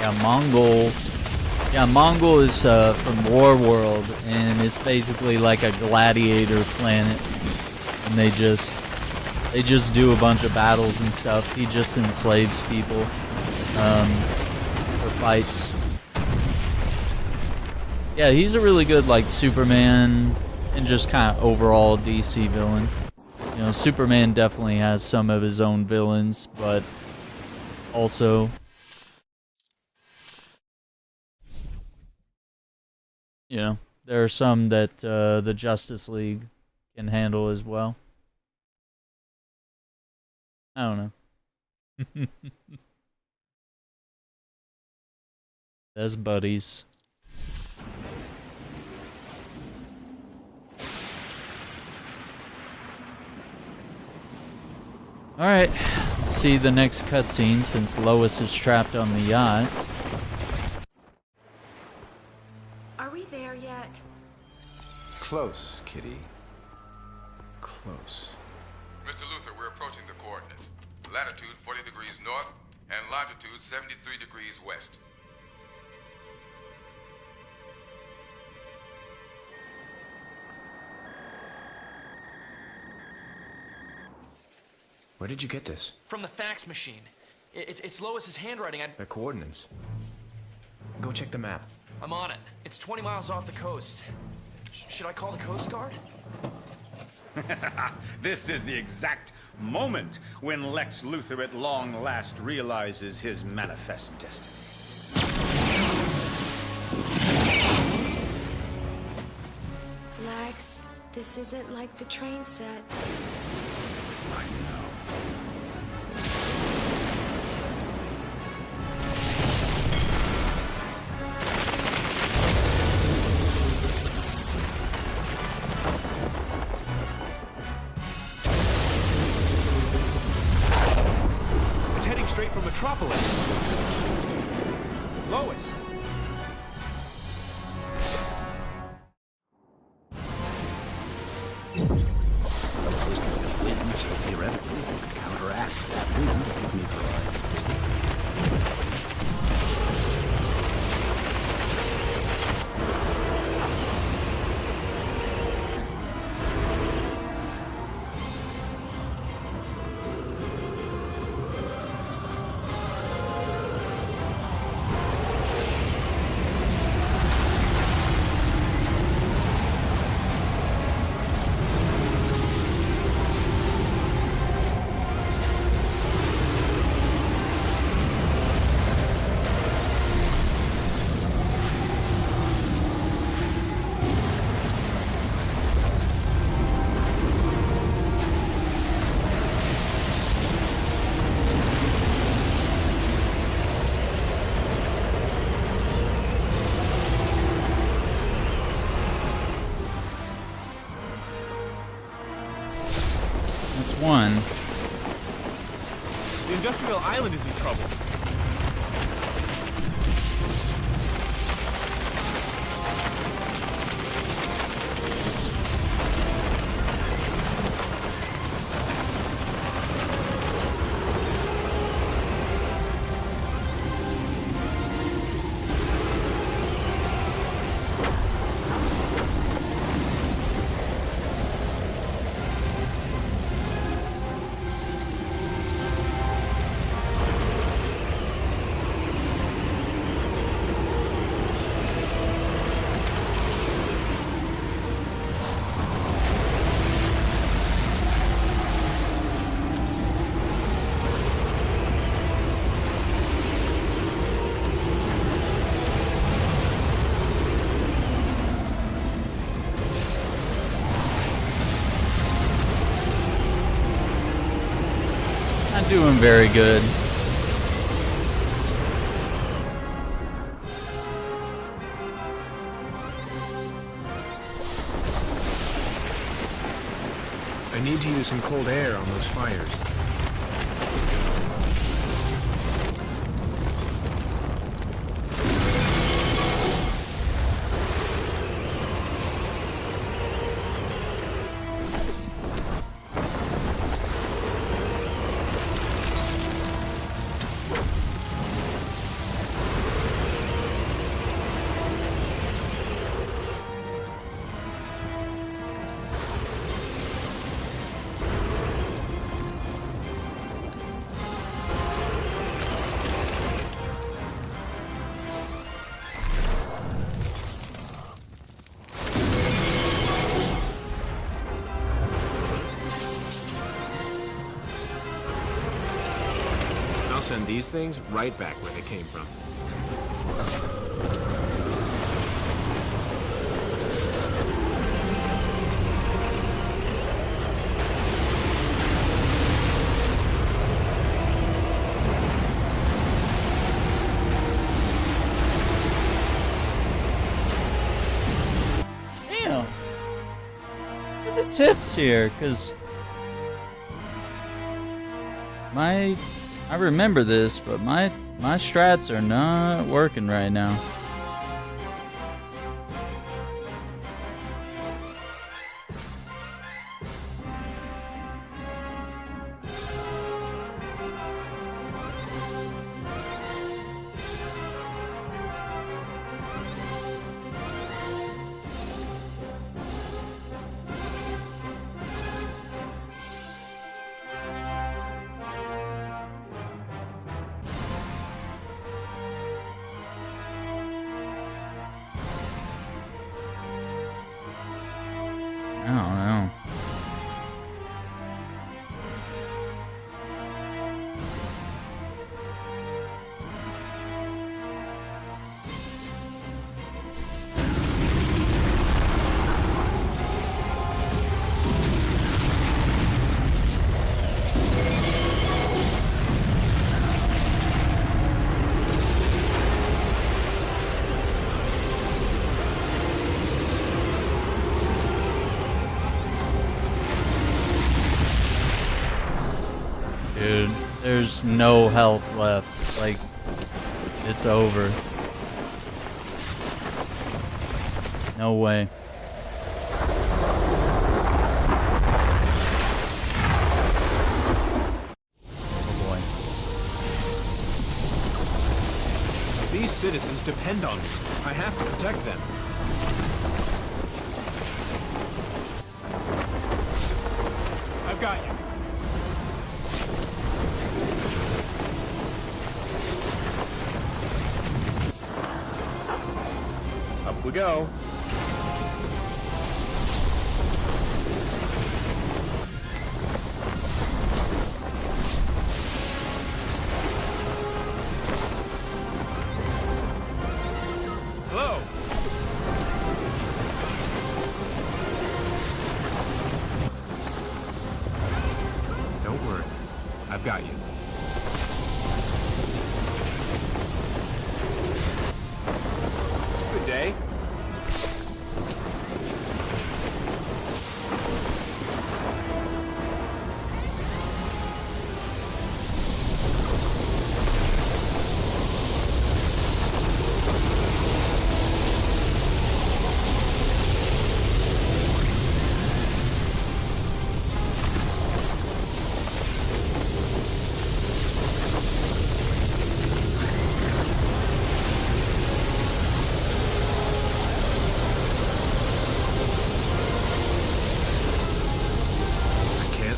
Yeah, Mongol. Yeah, Mongol is from Warworld, and it's basically like a gladiator planet, and they just do a bunch of battles and stuff. He just enslaves people for fights. Yeah, he's a really good like Superman and just kind of overall DC villain. You know, Superman definitely has some of his own villains, but also, you know, there are some that the Justice League can handle as well. I don't know. That's buddies. Alright, let's see the next cutscene since Lois is trapped on the yacht. Are we there yet? Close, Kitty. Close. Mr. Luther, we're approaching the coordinates. Latitude 40 degrees north and longitude 73 degrees west. Where did you get this? From the fax machine. It's Lois's handwriting. The coordinates. Go check the map. I'm on it. It's 20 miles off the coast. Should I call the Coast Guard? This is the exact moment when Lex Luthor at long last realizes his manifest destiny. Lex, this isn't like the train set. I know. It's heading straight for Metropolis. Lois! Theoretically, if you could counteract that wind, it would neutralize. That's one. The industrial island is in trouble. Not doing very good. I need to use some cold air on those fires. send these things right back where they came from. Damn. Look at the tips here, because I remember this, but my strats are not working right now. I don't know. Dude, there's no health left. Like, it's over. No way. Oh boy. These citizens depend on me. I have to protect them. I've got you. Up we go. Hello. Don't worry. I've got you. Good day.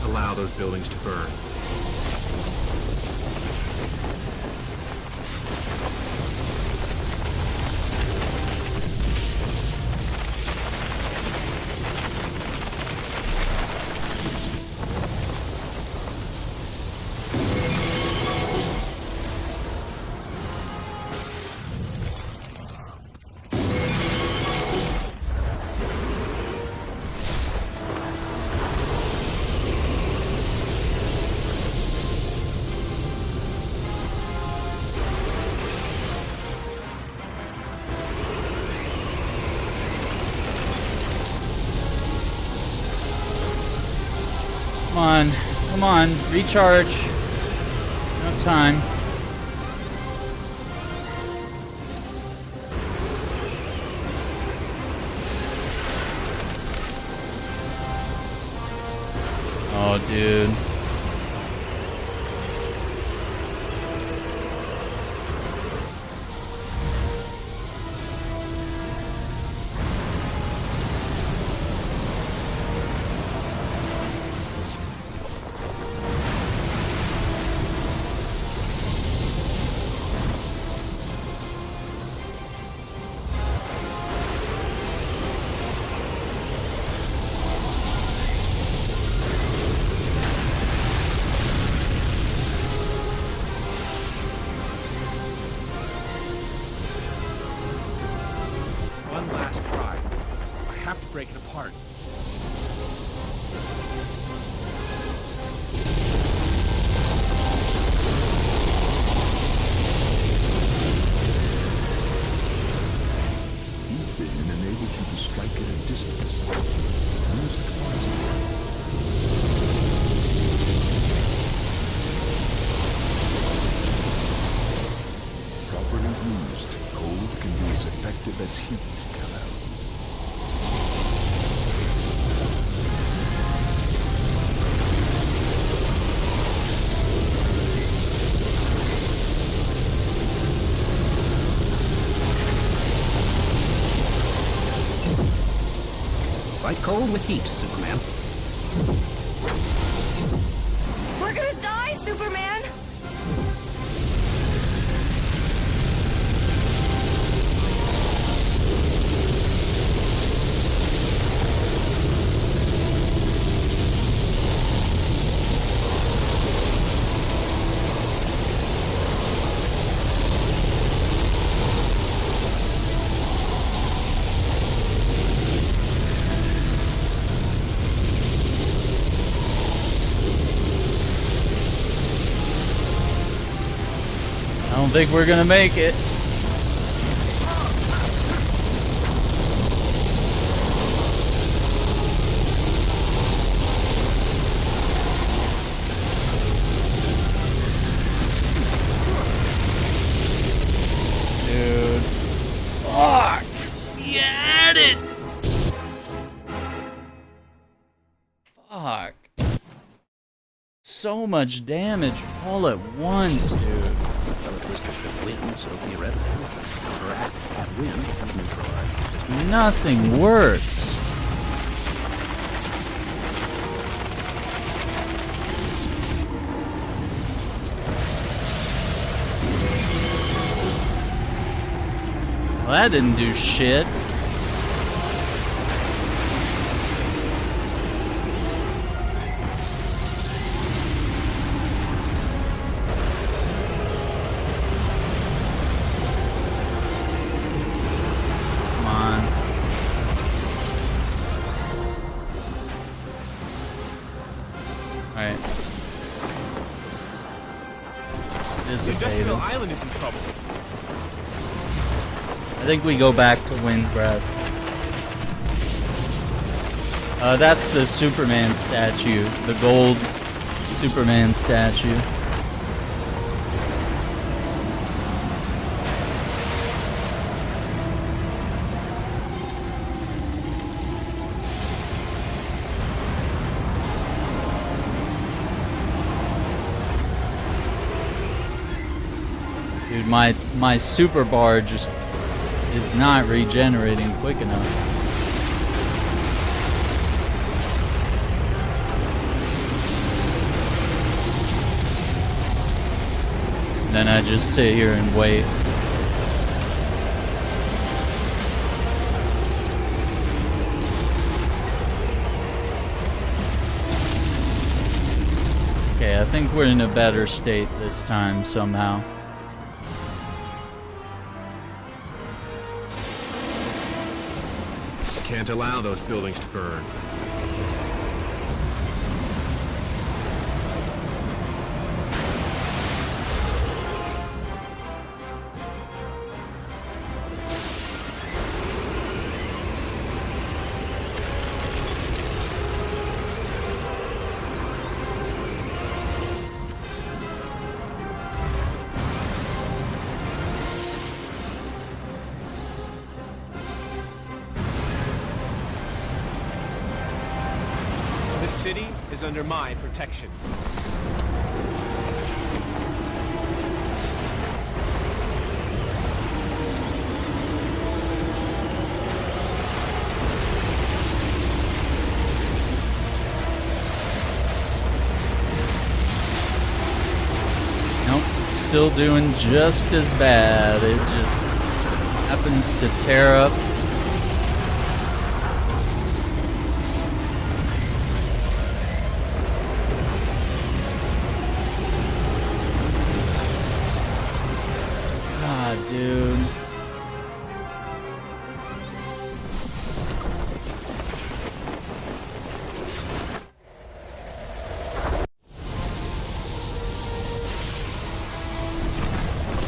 Allow those buildings to burn. Come on, recharge. No time. Oh, dude. Right cold with heat, Superman. We're gonna die, Superman! I don't think we're gonna make it. Dude. Fuck! You had it! Fuck. So much damage all at once, dude. Well, a twister could win, so theoretically, counteract at wind is neutralized. Nothing works. Well, that didn't do shit. Come on. Alright. Dissipated. Industrial Island is in trouble. I think we go back to wind breath. That's the Superman statue. The gold Superman statue. Dude, my super bar just is not regenerating quick enough. Then I just sit here and wait. Okay, I think we're in a better state this time somehow. Can't allow those buildings to burn. This city is under my protection. Nope, still doing just as bad. It just happens to tear up. God, dude.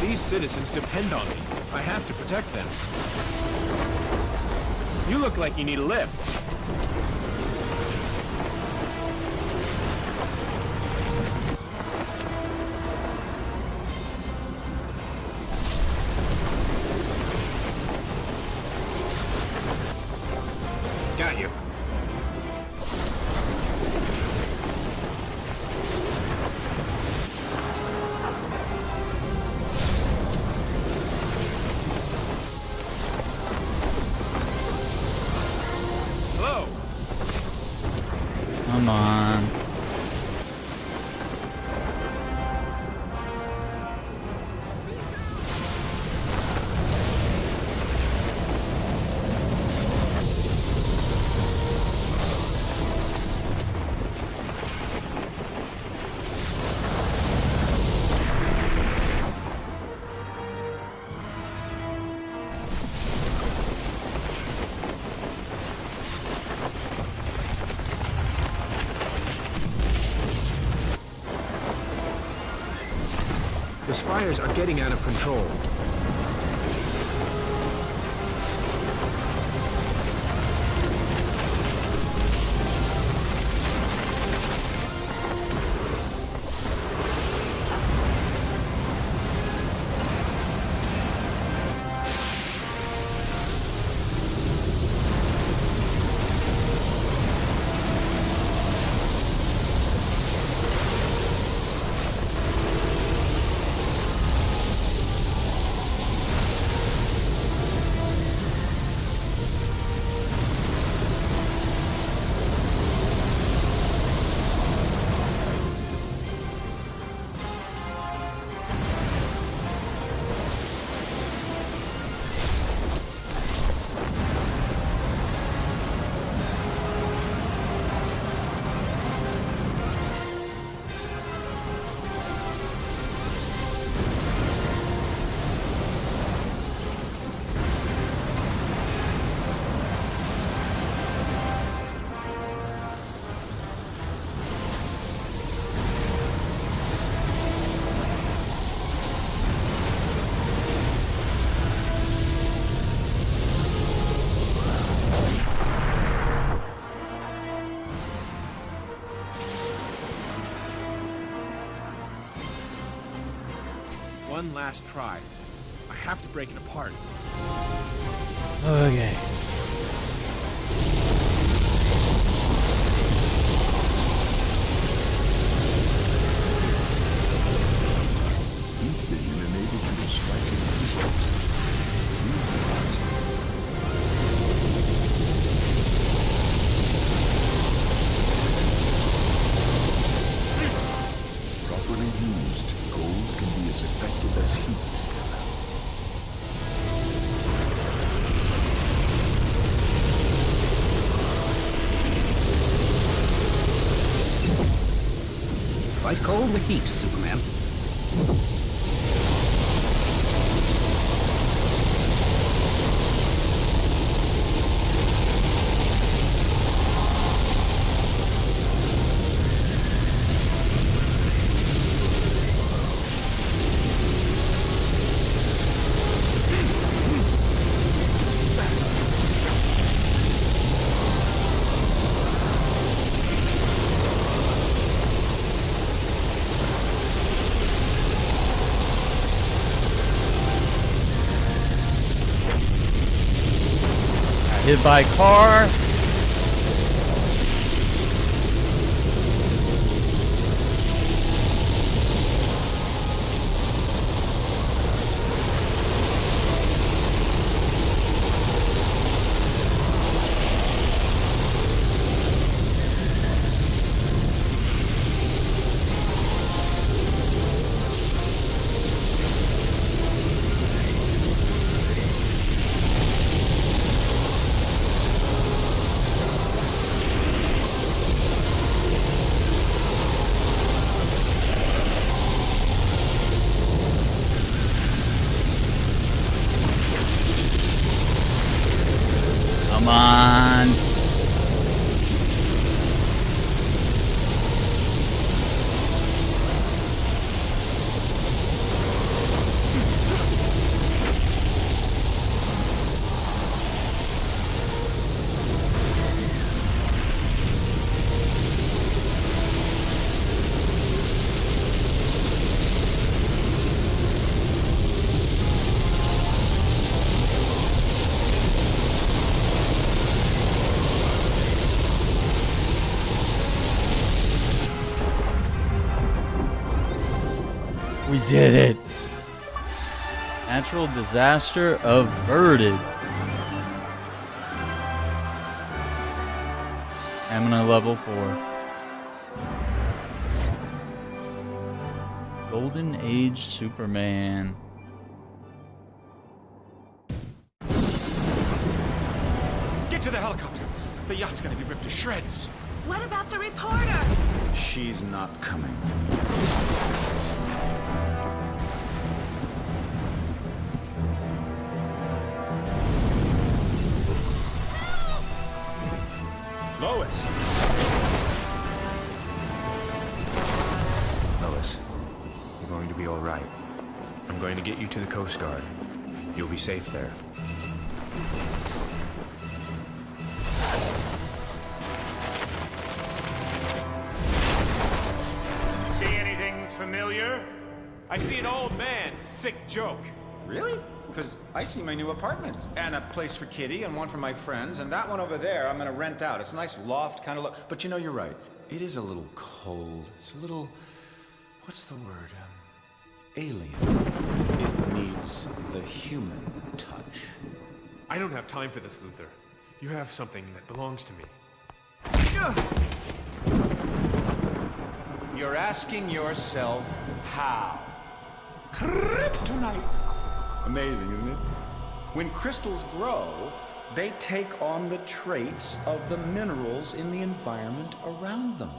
These citizens depend on me. I have to protect them. You look like you need a lift. Got you. Hello. Those fires are getting out of control. One last try. I have to break it apart. Okay. Heat vision enables you to strike a distance. Properly used, gold can be as effective as heat. Fight cold with heat, Superman. Hit by car. Come on. We did it. Natural disaster averted. Stamina level 4. Golden Age Superman. Get to the helicopter. The yacht's gonna be ripped to shreds. What about the reporter? She's not coming. Lois! Lois, you're going to be all right. I'm going to get you to the Coast Guard. You'll be safe there. See anything familiar? I see an old man's sick joke. Really? Because I see my new apartment. And a place for Kitty and one for my friends. And that one over there I'm going to rent out. It's a nice loft kind of look. But you know, you're right. It is a little cold. It's a little... what's the word? Alien. It needs the human touch. I don't have time for this, Luther. You have something that belongs to me. You're asking yourself how? Kryptonite. Amazing, isn't it? When crystals grow, they take on the traits of the minerals in the environment around them.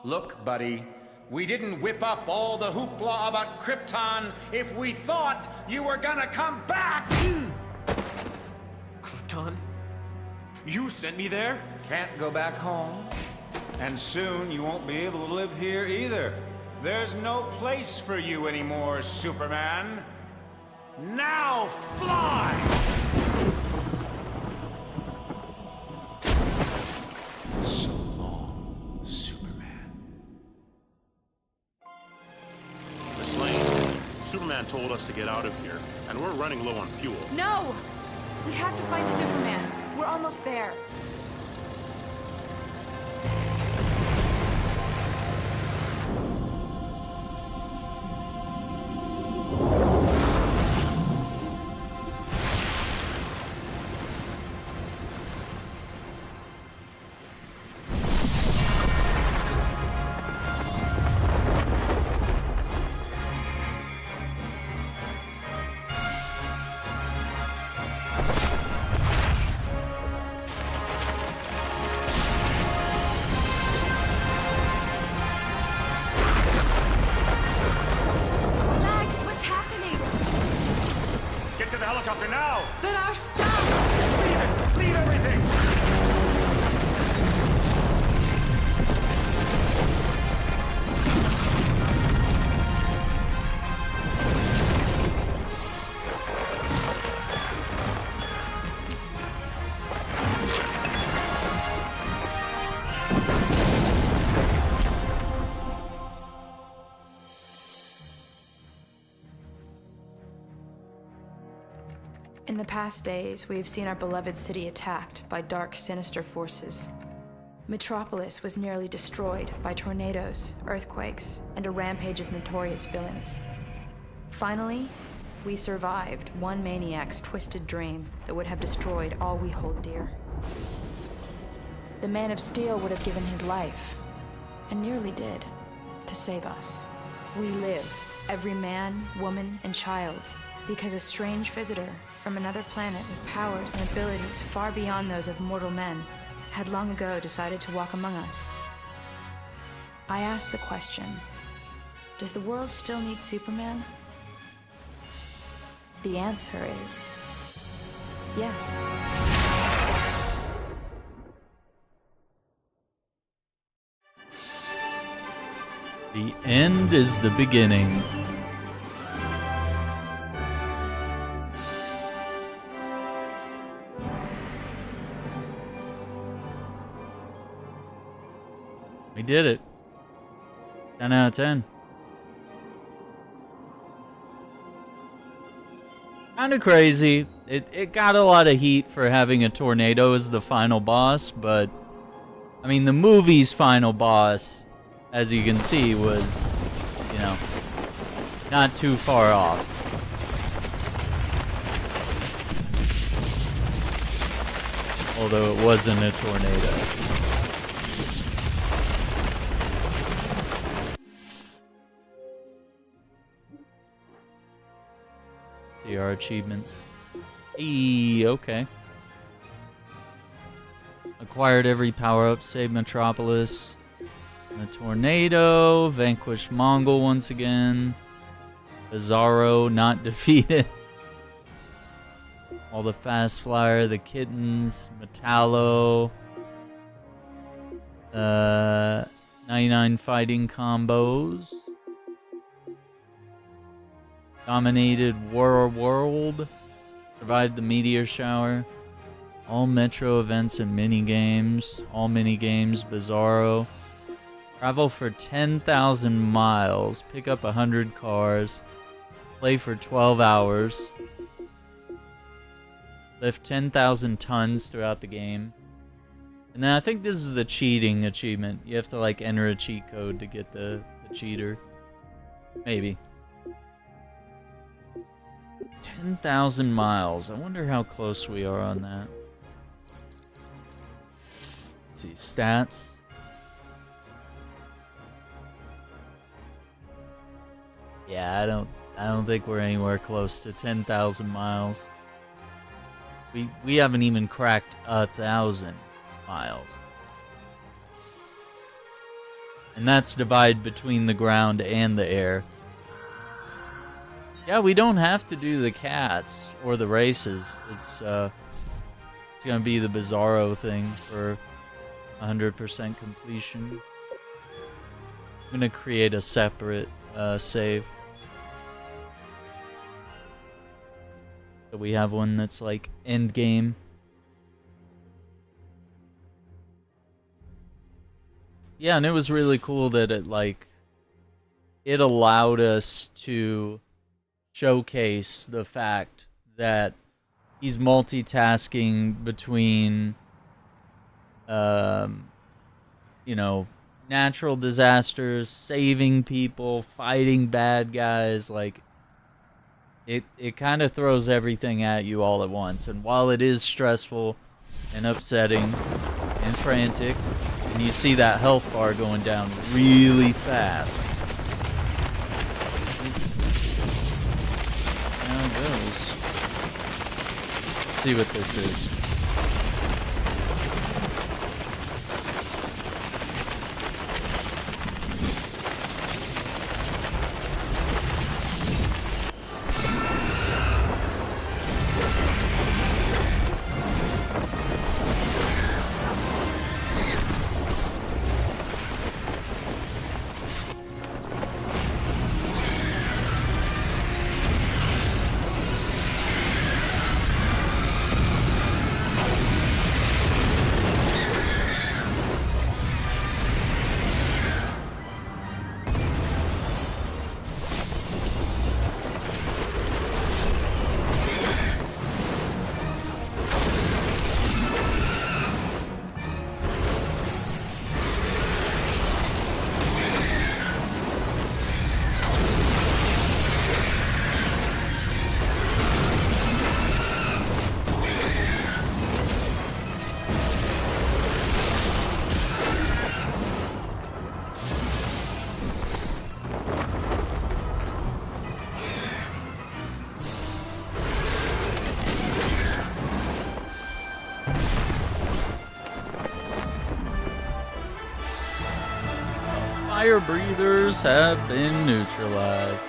Look, buddy, we didn't whip up all the hoopla about Krypton if we thought you were gonna come back! Krypton? You sent me there? Can't go back home. And soon you won't be able to live here either. There's no place for you anymore, Superman. Now fly! So long, Superman. Miss Lane, Superman told us to get out of here, and we're running low on fuel. No! We have to find Superman. We're almost there. But our stuff! Leave it! Leave everything! In the past days, we have seen our beloved city attacked by dark, sinister forces. Metropolis was nearly destroyed by tornadoes, earthquakes, and a rampage of notorious villains. Finally, we survived one maniac's twisted dream that would have destroyed all we hold dear. The Man of Steel would have given his life, and nearly did, to save us. We live, every man, woman, and child, because a strange visitor from another planet with powers and abilities far beyond those of mortal men had long ago decided to walk among us. I ask the question, does the world still need Superman? The answer is yes. The end is the beginning. We did it. 10 out of 10. Kind of crazy. It got a lot of heat for having a tornado as the final boss, but I mean, the movie's final boss, as you can see, was, you know, not too far off. Although it wasn't a tornado. See our achievements. Okay. Acquired every power-up, saved Metropolis. A tornado, vanquished Mongol once again. Bizarro not defeated. All the fast flyer, the kittens, Metallo. 99 fighting combos. dominated world, survived the meteor shower, all Metro events and mini-games, all mini-games, Bizarro. Travel for 10,000 miles, pick up 100 cars, play for 12 hours, lift 10,000 tons throughout the game. And then I think this is the cheating achievement. You have to like enter a cheat code to get the cheater. Maybe. 10,000 miles. I wonder how close we are on that. Let's see, stats. Yeah, I don't think we're anywhere close to 10,000 miles. We haven't even cracked 1,000 miles. And that's divided between the ground and the air. Yeah, we don't have to do the cats or the races. It's gonna be the Bizarro thing for 100% completion. I'm gonna create a separate save. So we have one that's like end game. Yeah, and it was really cool that it allowed us to showcase the fact that he's multitasking between you know, natural disasters, saving people, fighting bad guys. Like it kind of throws everything at you all at once. And while it is stressful and upsetting and frantic, and you see that health bar going down really fast, how it goes. Let's see what this is. Fire breathers have been neutralized.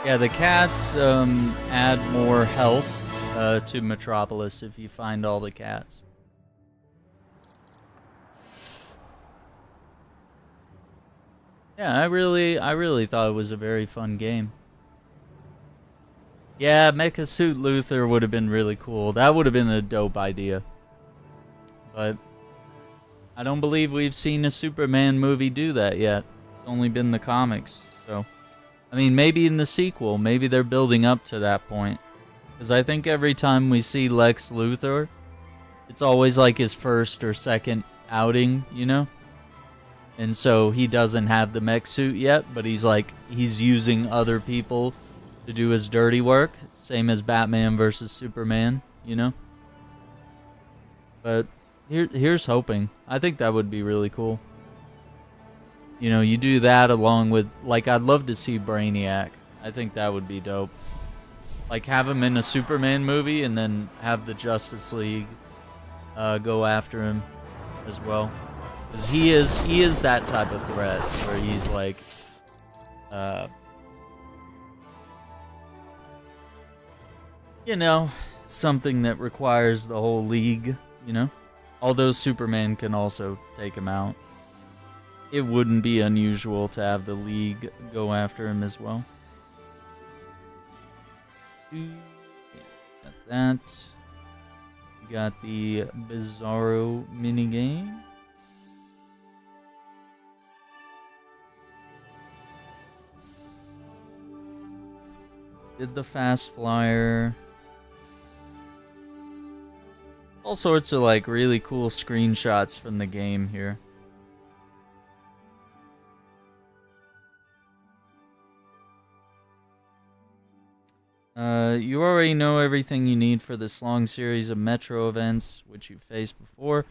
Yeah, the cats add more health to Metropolis if you find all the cats. Yeah, I really thought it was a very fun game. Yeah, Mecha Suit Luther would have been really cool. That would have been a dope idea. But I don't believe we've seen a Superman movie do that yet. It's only been the comics. So, I mean, maybe in the sequel, maybe they're building up to that point. Because I think every time we see Lex Luthor, it's always like his first or second outing, you know? And so he doesn't have the mech suit yet, but he's using other people to do his dirty work. Same as Batman versus Superman, you know? But here's hoping. I think that would be really cool. You know, you do that along with, like, I'd love to see Brainiac. I think that would be dope. Like, have him in a Superman movie and then have the Justice League go after him as well. Because he is that type of threat where he's like, you know, something that requires the whole league, you know? Although Superman can also take him out. it wouldn't be unusual to have the League go after him as well. Got that. We got the Bizarro minigame. Did the fast flyer. All sorts of like really cool screenshots from the game here. You already know everything you need for this long series of Metro events, which you've faced before.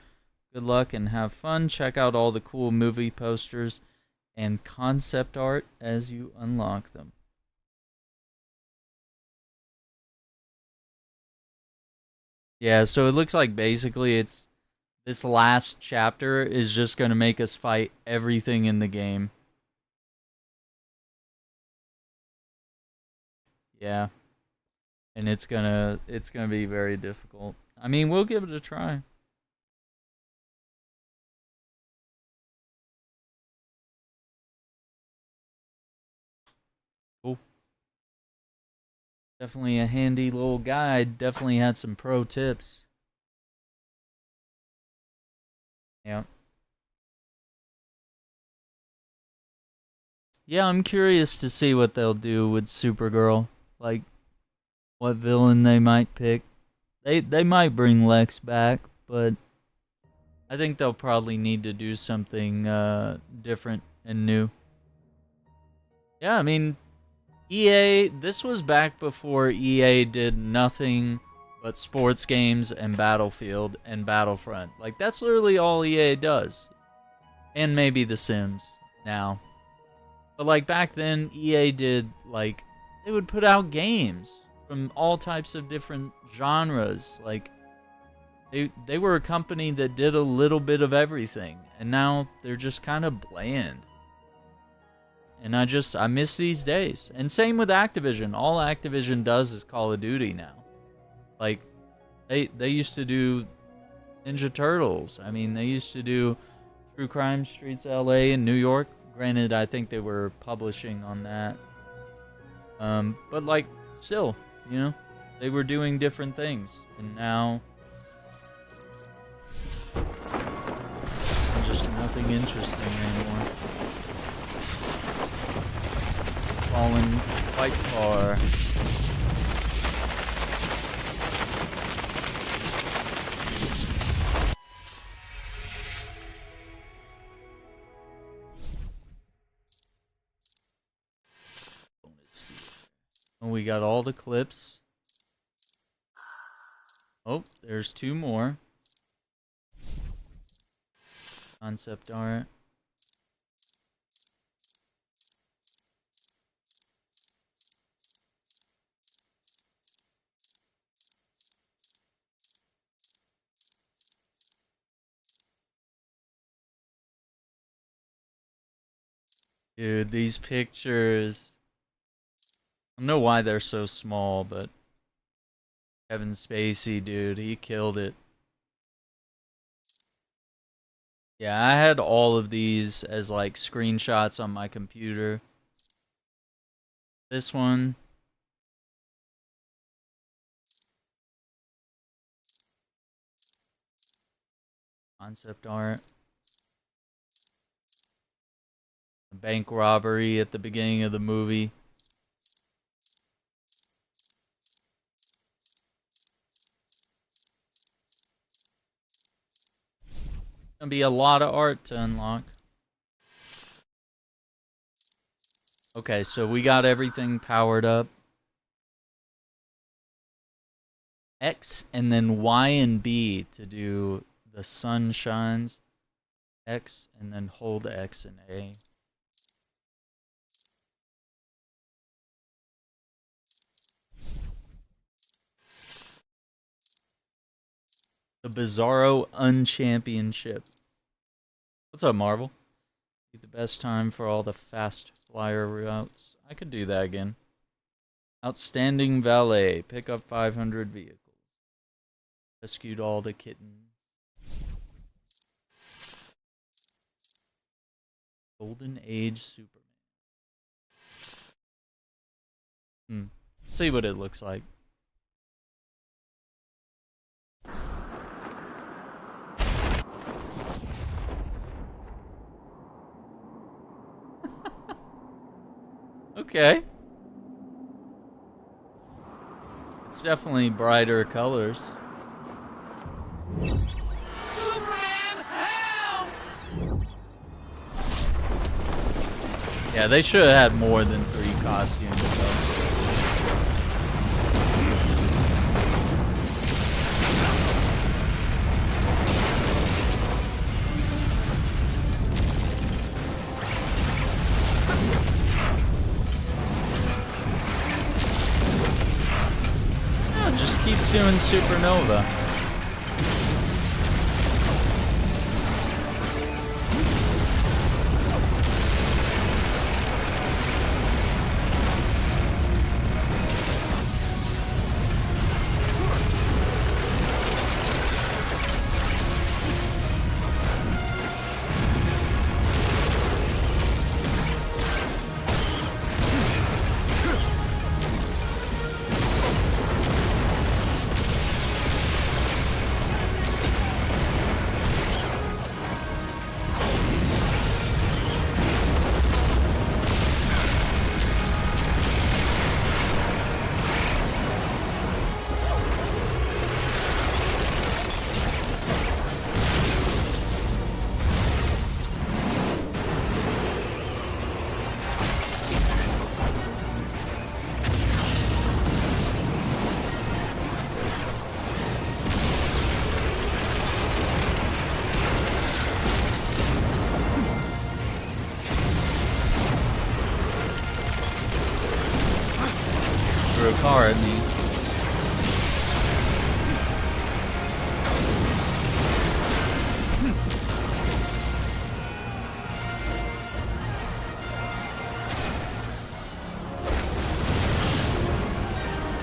Good luck and have fun. Check out all the cool movie posters and concept art as you unlock them. Yeah, so it looks like basically it's this last chapter is just going to make us fight everything in the game. Yeah. And it's gonna be very difficult. I mean, we'll give it a try. Cool. Definitely a handy little guide. Definitely had some pro tips. Yeah. Yeah, I'm curious to see what they'll do with Supergirl. Like, what villain they might pick. They might bring Lex back, but I think they'll probably need to do something different and new. Yeah, I mean, EA, this was back before EA did nothing but sports games and Battlefield and Battlefront. Like, that's literally all EA does. And maybe The Sims now. But like back then, EA did, like, they would put out games from all types of different genres. Like, they were a company that did a little bit of everything, and now they're just kind of bland. And I miss these days. And same with Activision. All Activision does is Call of Duty now. Like, they used to do Ninja Turtles. I mean, they used to do True Crime Streets LA and New York. Granted, I think they were publishing on that. But like, still, you know, they were doing different things, and now there's just nothing interesting anymore. Fallen quite far. And we got all the clips. Oh, there's two more. Concept art. Dude, these pictures. I don't know why they're so small, but Kevin Spacey, dude, he killed it. Yeah, I had all of these as like screenshots on my computer. This one. Concept art. A bank robbery at the beginning of the movie. Gonna be a lot of art to unlock. Okay, so we got everything powered up. X and then Y and B to do the sun shines. X and then hold X and A. The Bizarro Unchampionship. What's up, Marvel? Be the best time for all the fast flyer routes. I could do that again. Outstanding valet. Pick up 500 vehicles. Rescued all the kittens. Golden Age Superman. See what it looks like. Okay. It's definitely brighter colors. Superman, help! Yeah, they should have had more than 3 costumes though. Just keeps doing Supernova. Threw a car at me.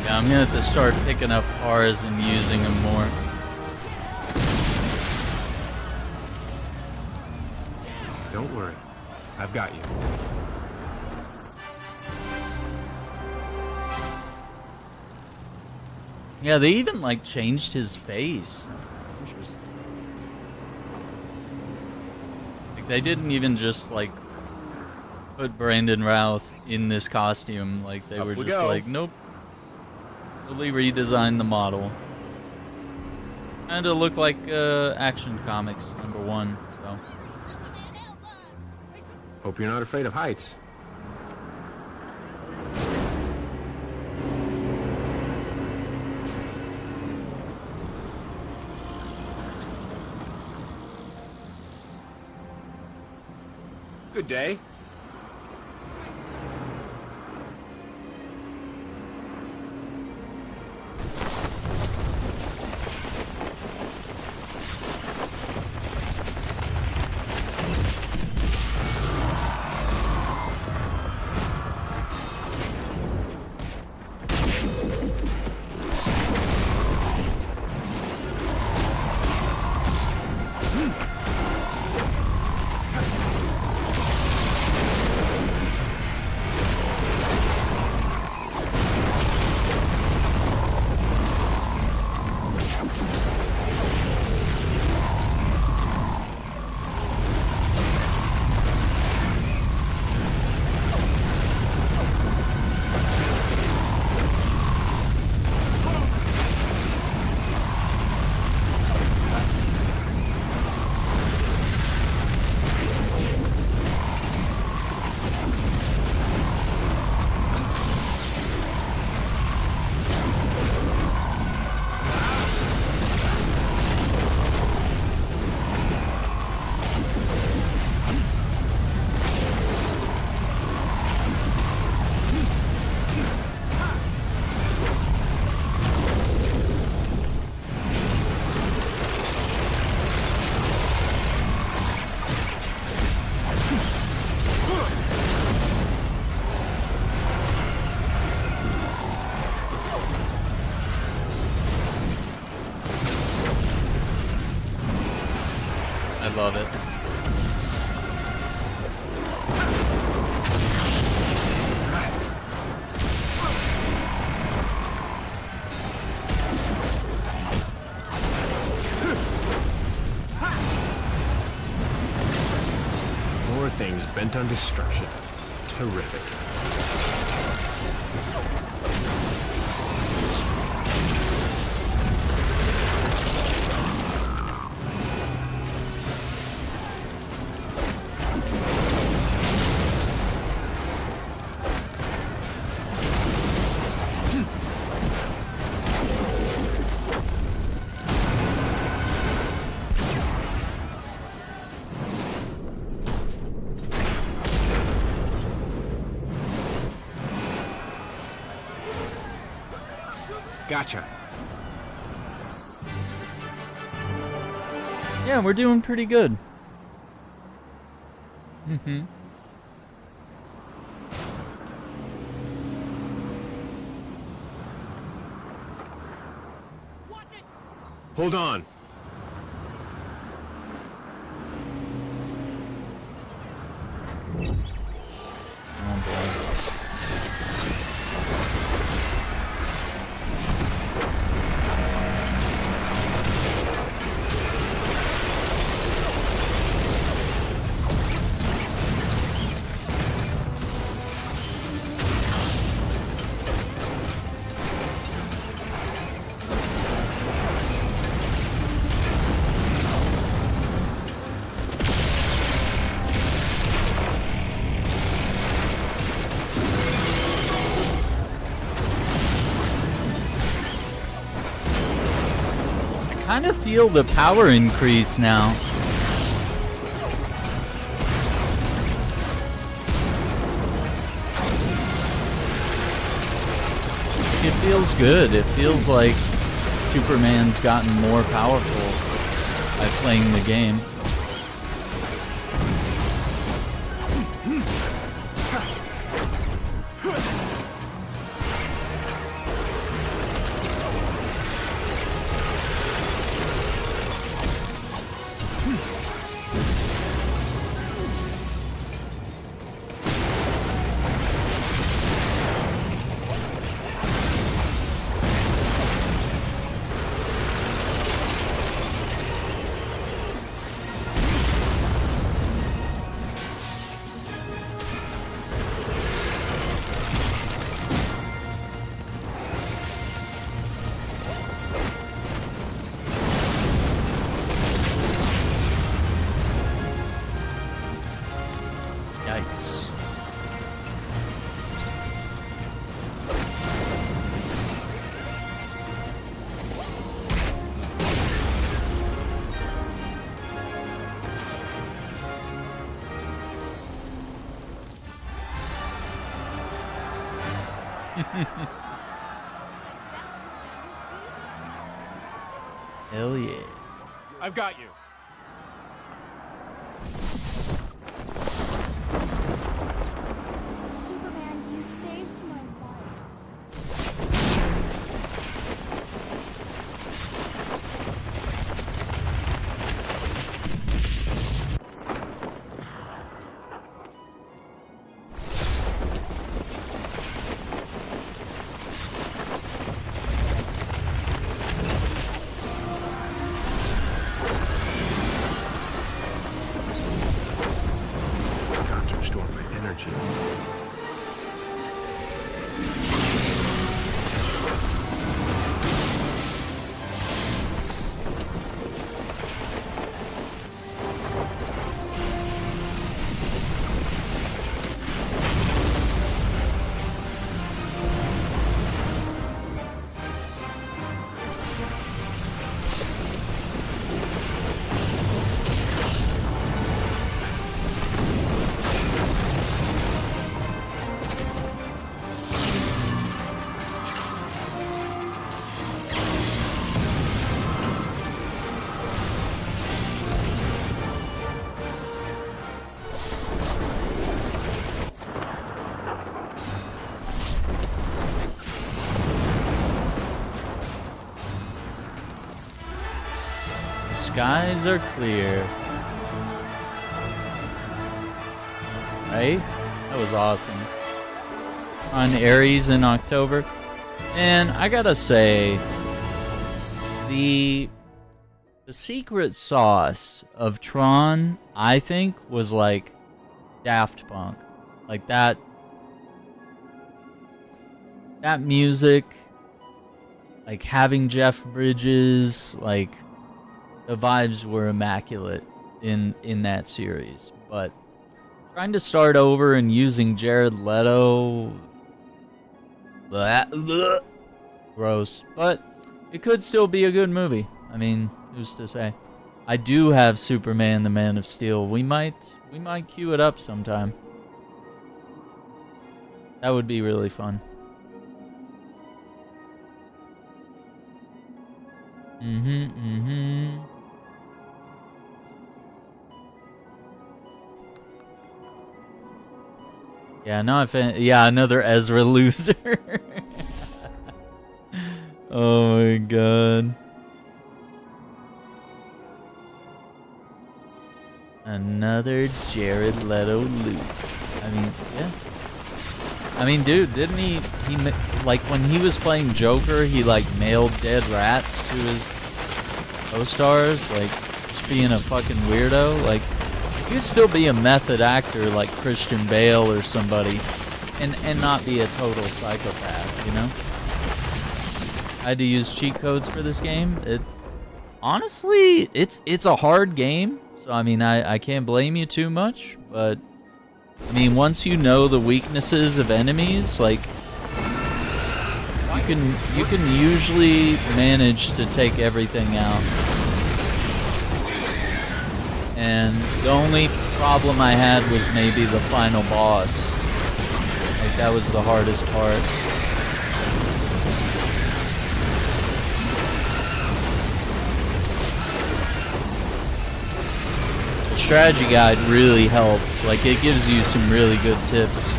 Yeah, I'm gonna have to start picking up cars and using them more. Don't worry. I've got you. Yeah, they even like changed his face. Interesting. Like they didn't even just like put Brandon Routh in this costume. Like they were just like, nope. Totally redesigned the model. Kinda look like Action Comics #1, so. Hope you're not afraid of heights. Good day. I love it. bent on destruction. Terrific. Gotcha. Yeah, we're doing pretty good. Mm-hmm. Hold on. Oh boy. I kind of feel the power increase now. It feels good. It feels like Superman's gotten more powerful by playing the game. Yikes. Hell yeah. I've got you. Superman, you saved my life. Got to restore my energy. Skies are clear. Right? That was awesome. On Aries in October. And I gotta say, the secret sauce of Tron, I think, was like Daft Punk. Like that music, like having Jeff Bridges, like the vibes were immaculate in that series. But trying to start over and using Jared Leto, gross. But it could still be a good movie. I mean, who's to say? I do have Superman the Man of Steel. We might queue it up sometime. That would be really fun. Yeah, no, another Ezra loser. Oh my god. Another Jared Leto loser. I mean, yeah. I mean, dude, didn't he like when he was playing Joker, he like mailed dead rats to his co-stars, like just being a fucking weirdo. Like, you could still be a method actor like Christian Bale or somebody, and not be a total psychopath, you know? I had to use cheat codes for this game. Honestly, it's a hard game, so I mean, I can't blame you too much, but I mean, once you know the weaknesses of enemies, like you can usually manage to take everything out. And the only problem I had was maybe the final boss. Like, that was the hardest part. The strategy guide really helps. Like, it gives you some really good tips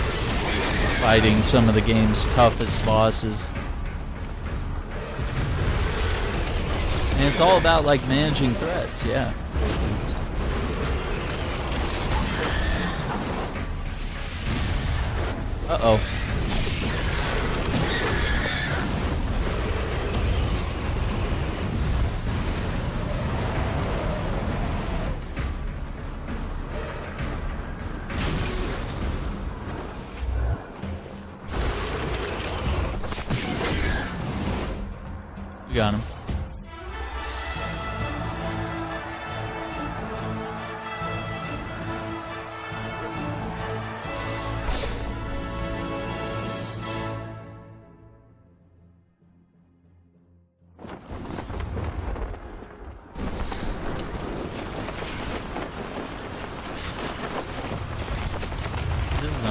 fighting some of the game's toughest bosses. And it's all about, like, managing threats, yeah. Uh-oh. You got him.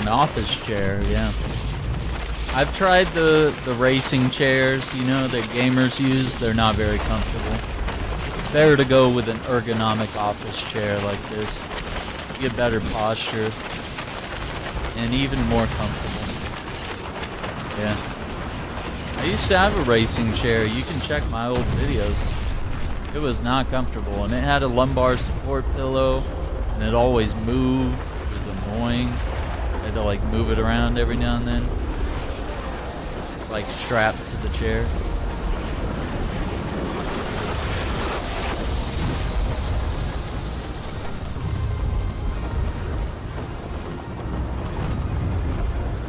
Office chair, yeah. I've tried the racing chairs, you know, that gamers use. They're not very comfortable. It's better to go with an ergonomic office chair like this. You get better posture and even more comfortable. Yeah. I used to have a racing chair. You can check my old videos. It was not comfortable, and it had a lumbar support pillow, and it always moved. It was annoying. I had to like move it around every now and then. It's like strapped to the chair.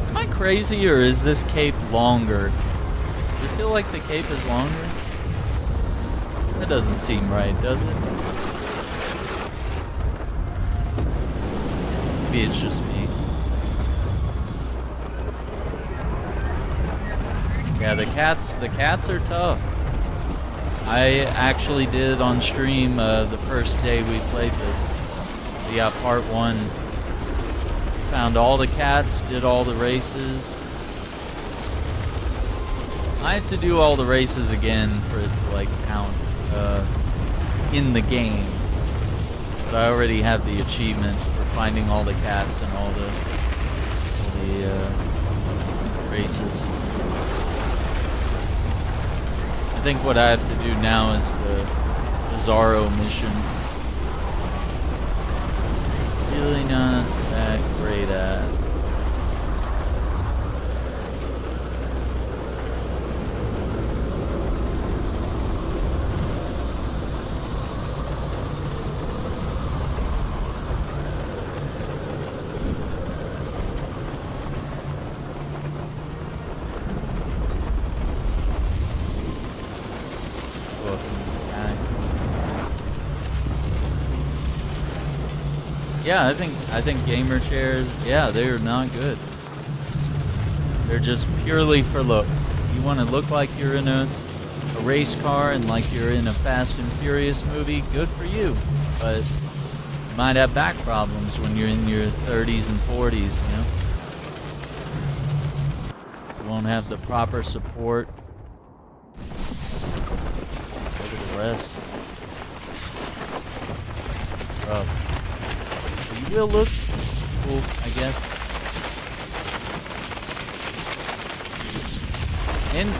Am I crazy, or is this cape longer? Does it feel like the cape is longer? That doesn't seem right, does it? Maybe it's just me. Yeah, the cats are tough. I actually did on stream the first day we played this. We got part 1. We found all the cats, did all the races. I have to do all the races again for it to like count in the game. But I already have the achievement for finding all the cats and all the races. I think what I have to do now is the Bizarro missions. Really not that great at. Yeah, I think gamer chairs, yeah, they're not good. They're just purely for looks. You want to look like you're in a race car and like you're in a Fast and Furious movie, good for you. But you might have back problems when you're in your 30s and 40s, you know? You won't have the proper support. Look at the rest. Rough. You will look cool, I guess.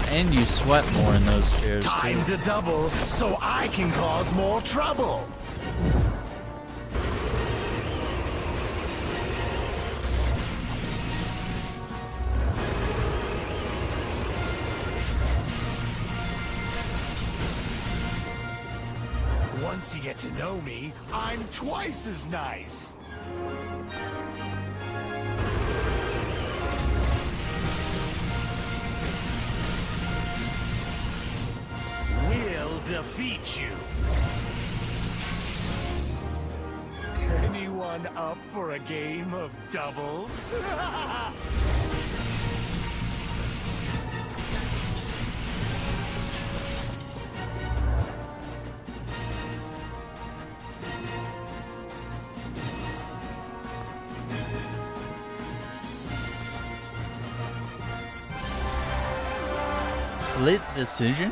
And you sweat more in those chairs too. Time to double so I can cause more trouble. Once you get to know me, I'm twice as nice. We'll defeat you. Anyone up for a game of doubles? Split decision?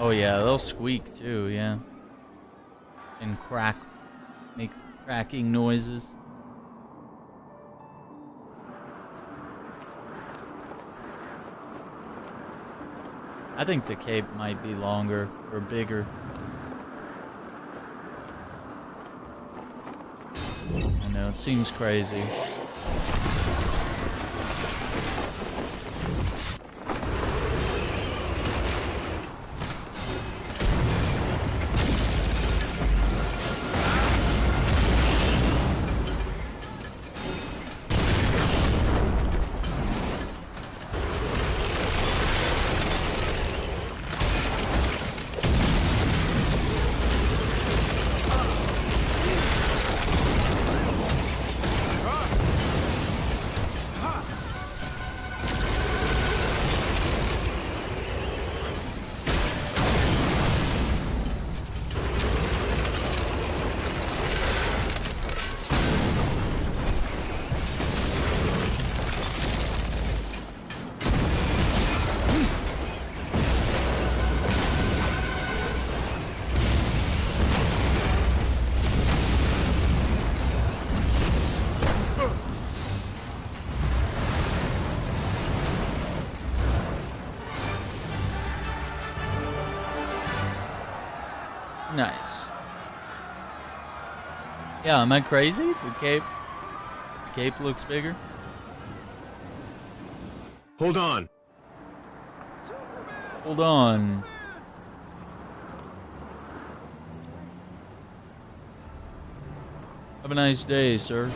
Oh yeah, they'll squeak too, yeah. And crack, make cracking noises. I think the cape might be longer or bigger. I know, it seems crazy. Nice. Yeah, am I crazy? The cape looks bigger. Hold on. Hold on. Have a nice day, sir.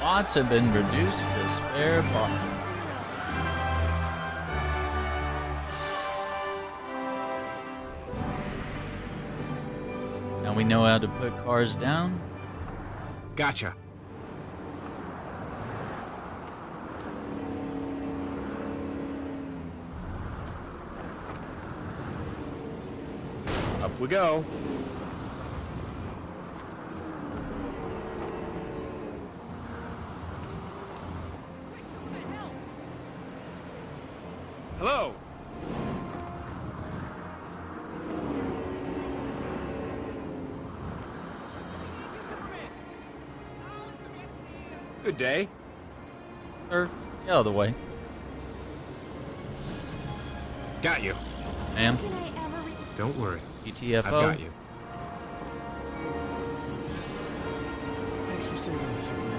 spots have been reduced to spare parking. Now we know how to put cars down. Gotcha. Up we go. Hello. Good day. Or the other way. Got you. Ma'am. Don't worry. ETFO. I've got you. Thanks for saving me, Superman.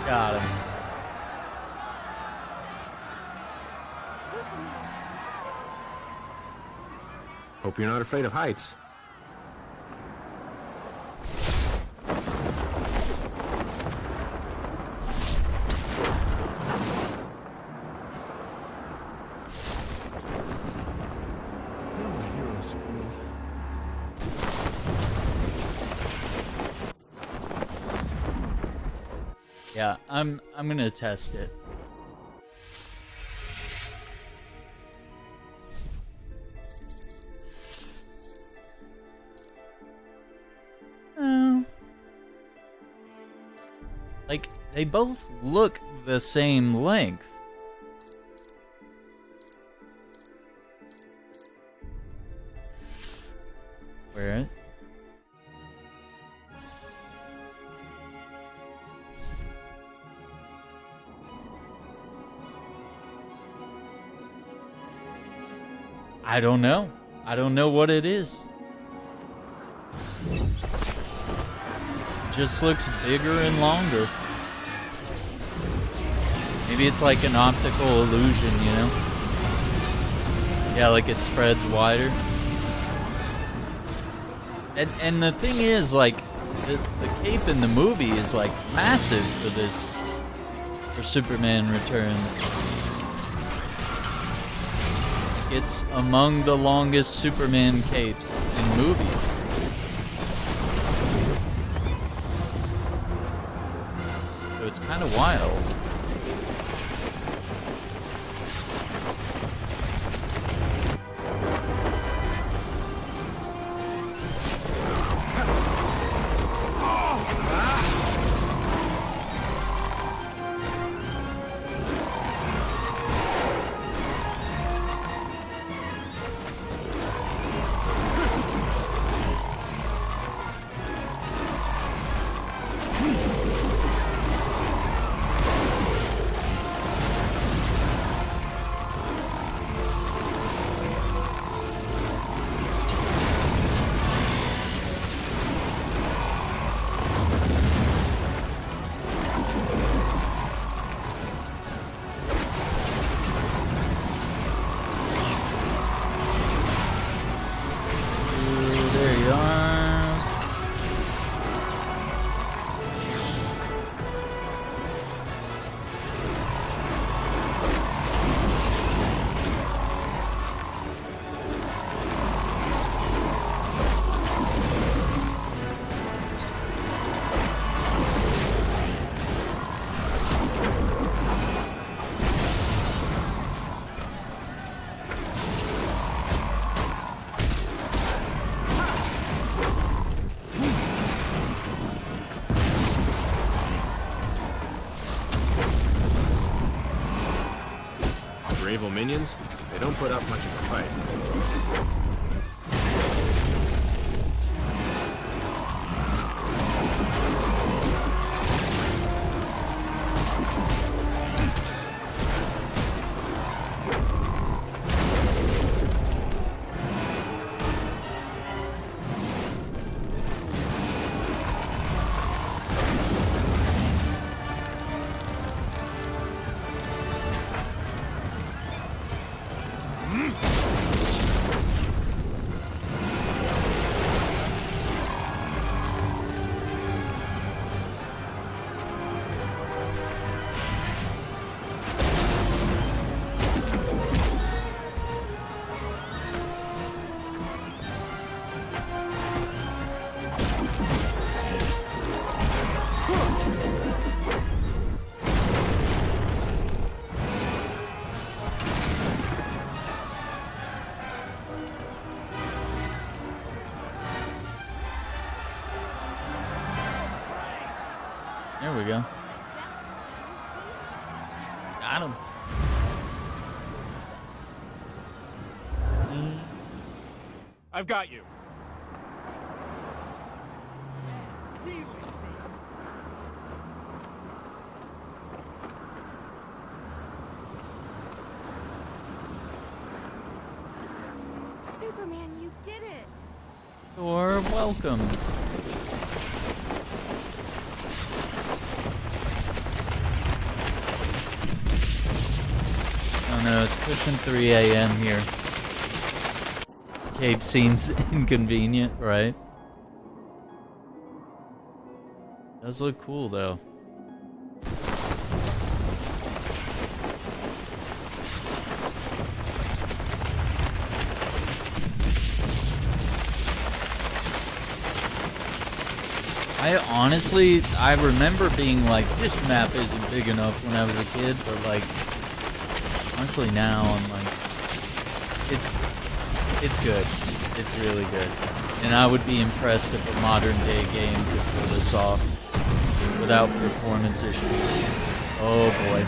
Got him. Hope you're not afraid of heights. Yeah, I'm gonna test it. Like, they both look the same length. Where? I don't know. I don't know what it is. Just looks bigger and longer. Maybe it's like an optical illusion, you know? Yeah, like it spreads wider. And the thing is, like, the cape in the movie is like massive for Superman Returns. It's among the longest Superman capes in movies. So it's kind of wild. Evil minions, they don't put up much of a fight. There we go. Got him. I've got you. Superman, you did it! You're welcome. Oh no, it's pushing 3 a.m. here. Cape scene's inconvenient, right? Does look cool though. I remember being like, this map isn't big enough when I was a kid, but like, honestly now I'm like, it's good. It's really good. And I would be impressed if a modern day game could pull this off without performance issues. Oh boy.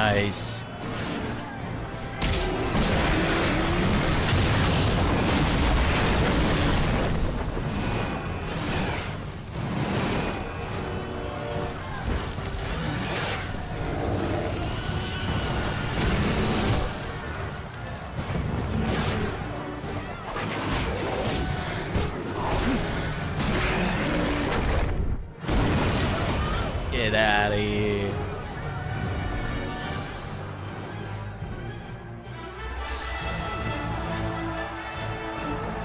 Nice. Get out of here.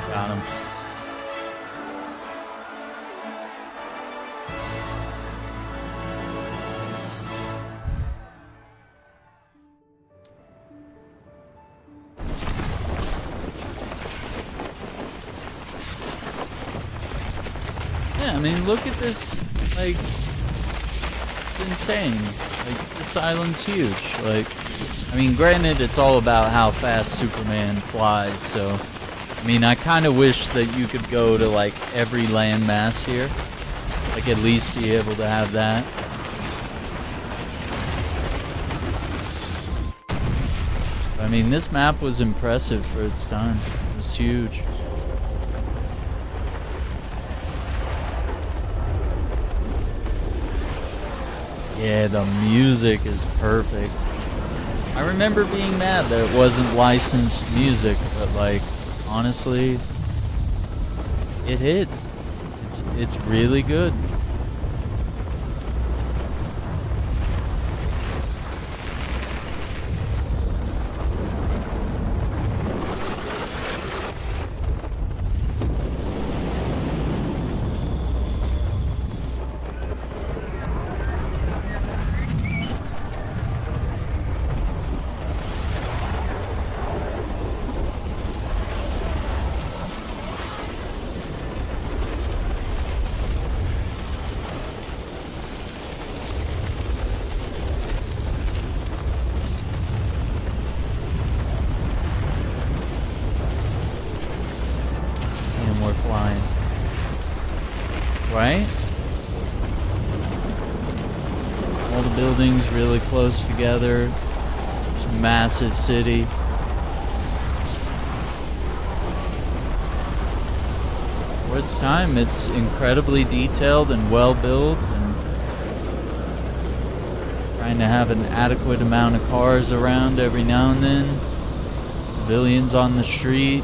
Got him. Yeah, I mean, look at this, like, it's insane. Like, this island's huge. Like, I mean, granted, it's all about how fast Superman flies, so, I mean, I kind of wish that you could go to, like, every landmass here. Like, at least be able to have that. I mean, this map was impressive for its time. It was huge. Yeah, the music is perfect. I remember being mad that it wasn't licensed music, but like, honestly, it hits. It's really good. Right? All the buildings really close together. It's a massive city. For its time, it's incredibly detailed and well built, and trying to have an adequate amount of cars around every now and then. Civilians on the street.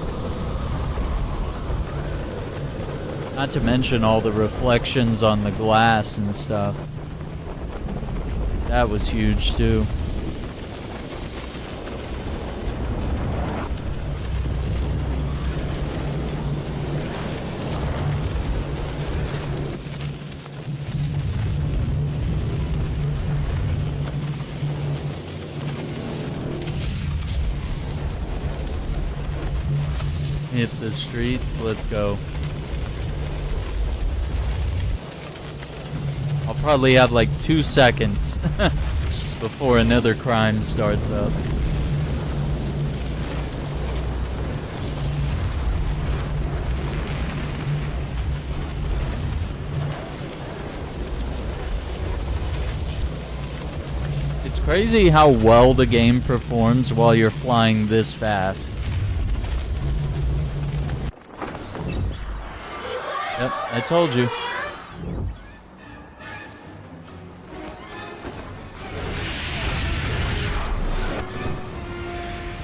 Not to mention all the reflections on the glass and stuff. That was huge too. Hit the streets, let's go. I'll probably have like 2 seconds before another crime starts up. It's crazy how well the game performs while you're flying this fast. Yep, I told you.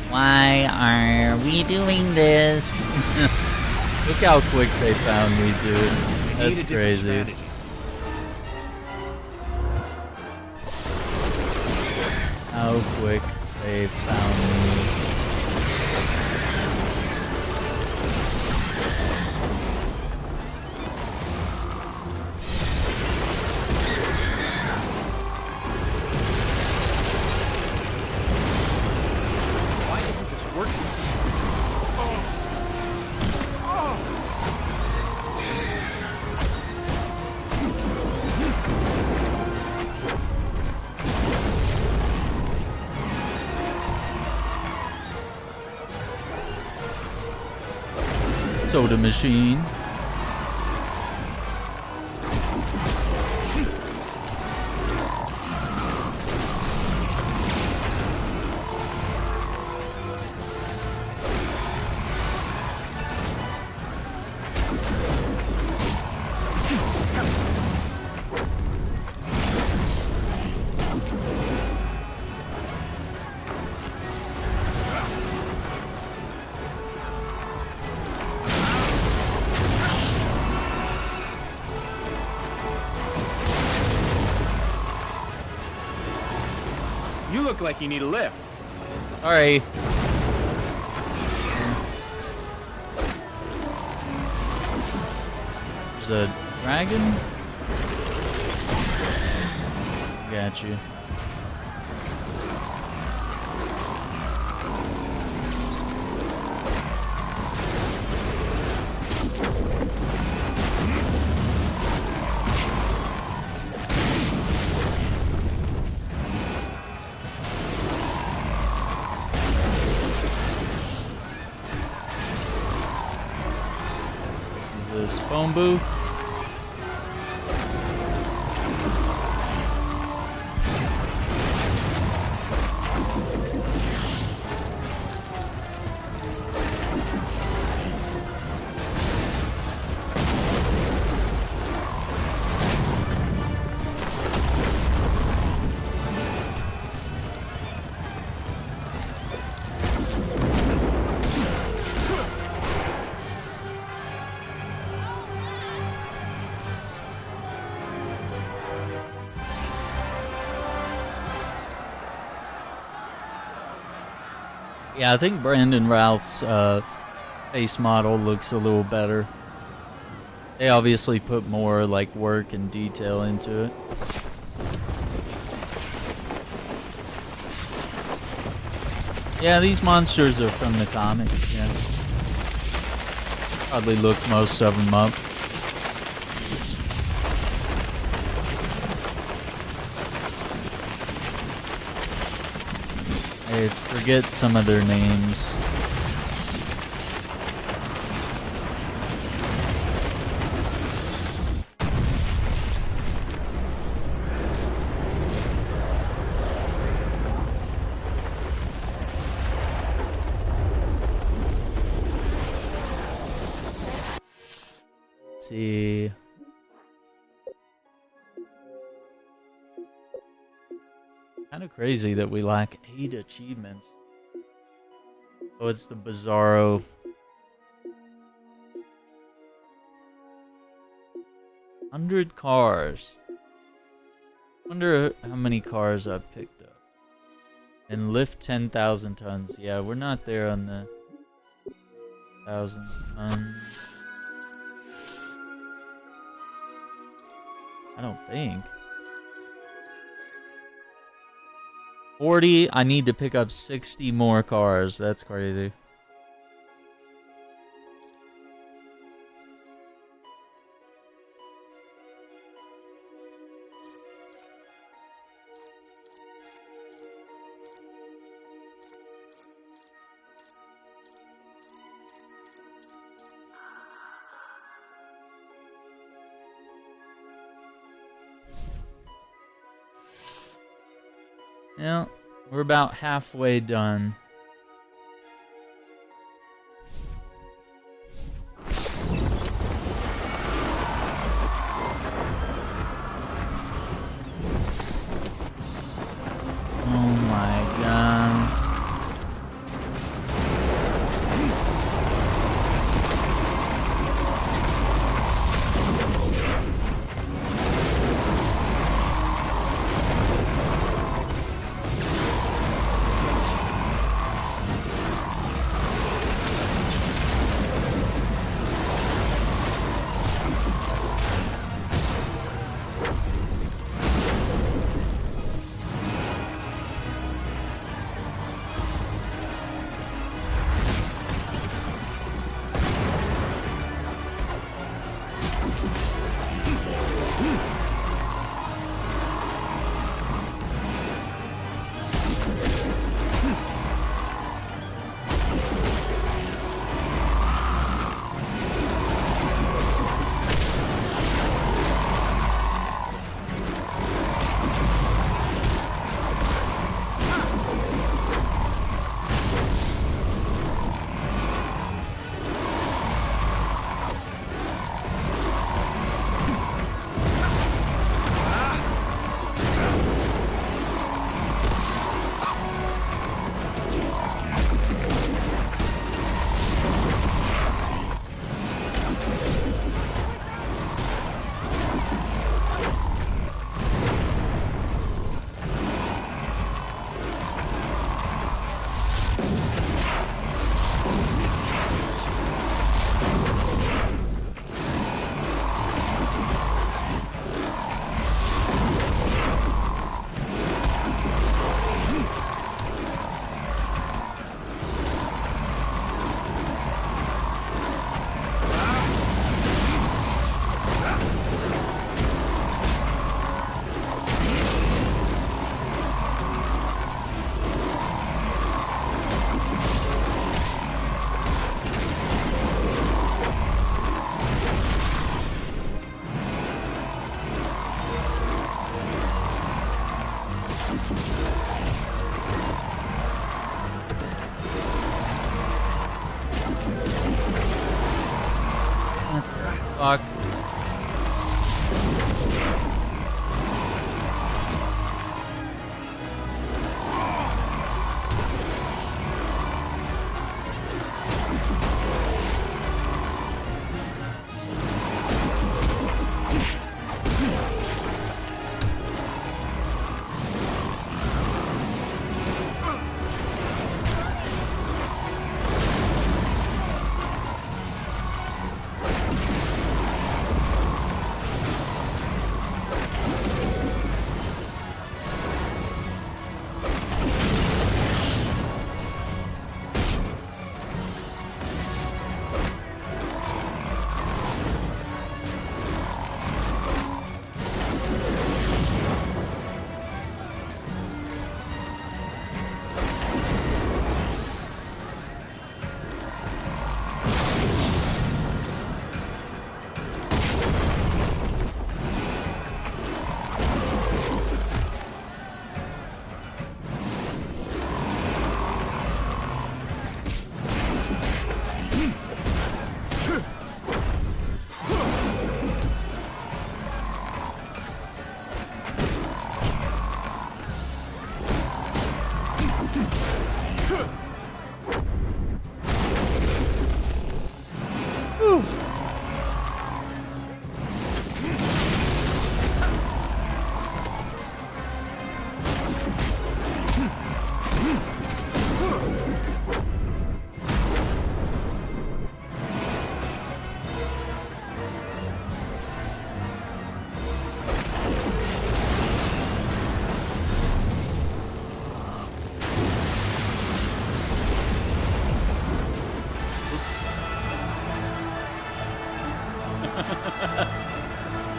Why are we doing this? Look how quick they found me, dude. That's crazy. How quick they found me. Soda machine. look like you need a lift. Sorry. There's a dragon? Got you. This phone booth. Yeah, I think Brandon Routh's face model looks a little better. They obviously put more like work and detail into it. Yeah, these monsters are from the comic. Yeah, probably looked most of them up. I forget some of their names. Let's see. Kind of crazy that we lack 8 achievements. Oh, it's the Bizarro. $100 cars. Wonder how many cars I've picked up. And lift 10,000 tons. Yeah, we're not there on the 1,000 tons. I don't think. 40, I need to pick up 60 more cars. That's crazy. Yeah, we're about halfway done. Oh my god.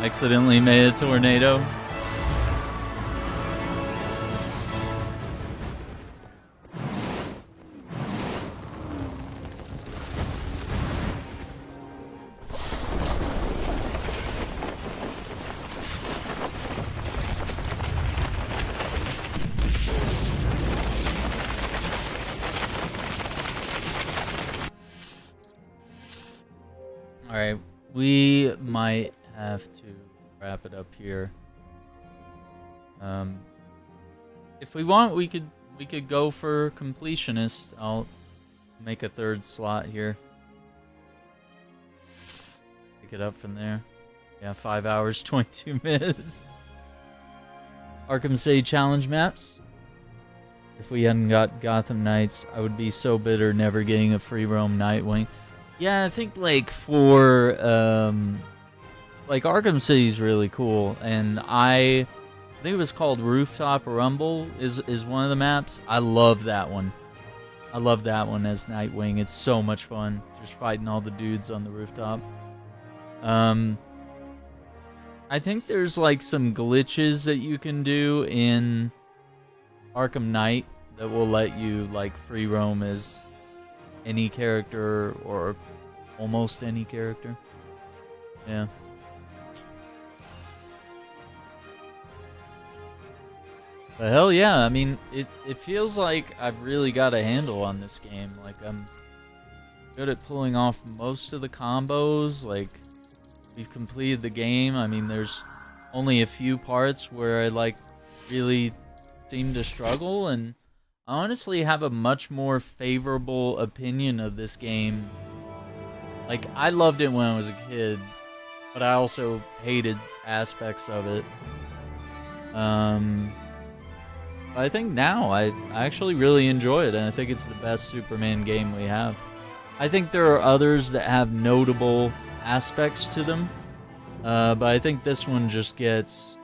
Accidentally made a tornado. Alright, we might have to wrap it up here. If we want, we could go for completionist. I'll make a third slot here. Pick it up from there. Yeah, 5 hours, 22 minutes. Arkham City challenge maps. If we hadn't got Gotham Knights, I would be so bitter never getting a free roam Nightwing. Yeah, I think like for like Arkham City's really cool, and I think it was called Rooftop Rumble is one of the maps. I love that one. I love that one as Nightwing. It's so much fun just fighting all the dudes on the rooftop. I think there's like some glitches that you can do in Arkham Knight that will let you like free roam as any character or almost any character. Yeah. But hell yeah, I mean, it feels like I've really got a handle on this game. Like, I'm good at pulling off most of the combos. Like, we've completed the game. I mean, there's only a few parts where I, like, really seem to struggle. And I honestly have a much more favorable opinion of this game. Like, I loved it when I was a kid, but I also hated aspects of it. I think now I actually really enjoy it, and I think it's the best Superman game we have. I think there are others that have notable aspects to them, but I think this one just gets...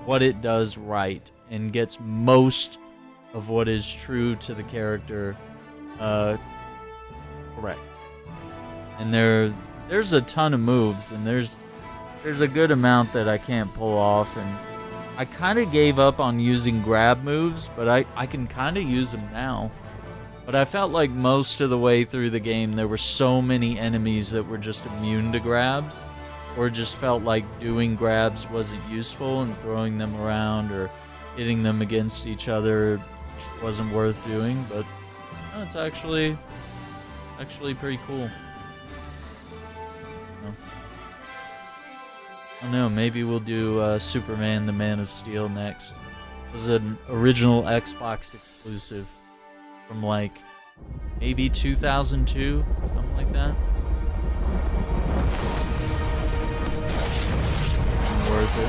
what it does right, and gets most of what is true to the character correct. And there's a ton of moves, and there's a good amount that I can't pull off, and I kind of gave up on using grab moves, but I can kind of use them now. But I felt like most of the way through the game there were so many enemies that were just immune to grabs, or just felt like doing grabs wasn't useful, and throwing them around or hitting them against each other wasn't worth doing. But no, it's actually pretty cool. I don't know, maybe we'll do Superman the Man of Steel next. This is an original Xbox exclusive from like maybe 2002, something like that. Worth it.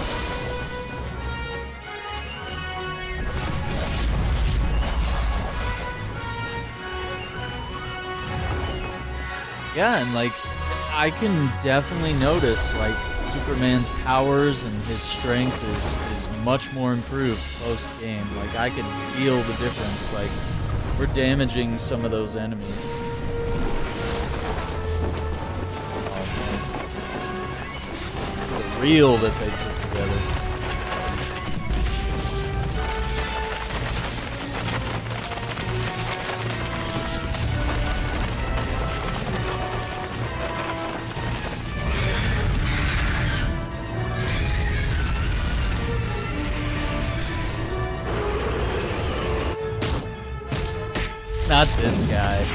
Yeah, and like I can definitely notice like Superman's powers and his strength is much more improved post game. Like I can feel the difference. Like we're damaging some of those enemies. The reel that they put together. Not this guy.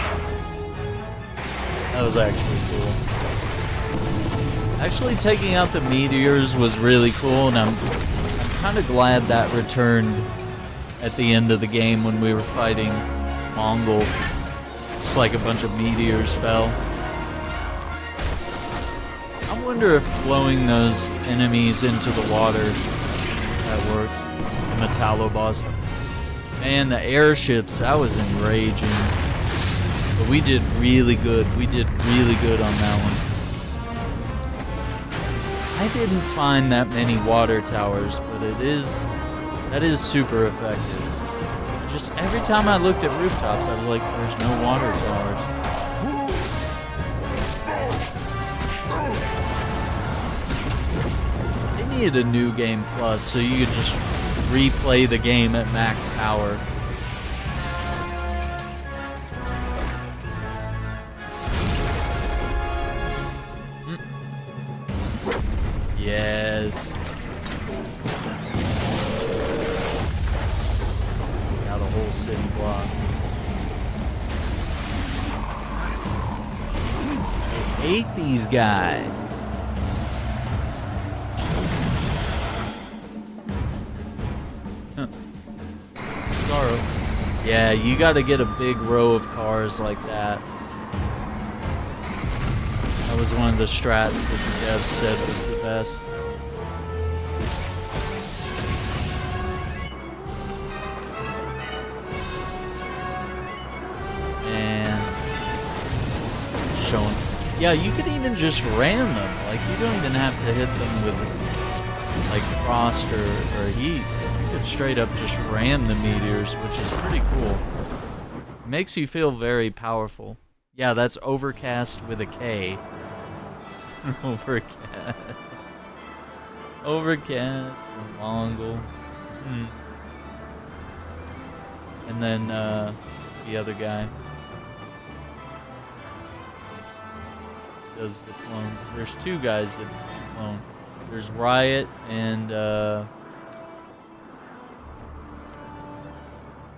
That was actually cool. Actually, taking out the meteors was really cool, and I'm kind of glad that returned at the end of the game when we were fighting Mongol. Just like a bunch of meteors fell. I wonder if blowing those enemies into the water, that works. The Metallo boss. Man, the airships, that was enraging. But we did really good. We did really good on that one. I didn't find that many water towers, but that is super effective. Just every time I looked at rooftops, I was like, there's no water towers. need a new game plus, so you could just replay the game at max power. Yes. Got a whole city block. I hate these guys. Sorrow. Yeah, you gotta get a big row of cars like that. That was one of the strats that the dev said was the best. And showing. Yeah, you could even just ram them. Like, you don't even have to hit them with like frost or heat. You could straight up just ram the meteors, which is pretty cool. It makes you feel very powerful. Yeah, that's Overcast with a K. Overcast. Overcast and Mongol. And then the other guy does the clones. There's two guys that clone. There's Riot and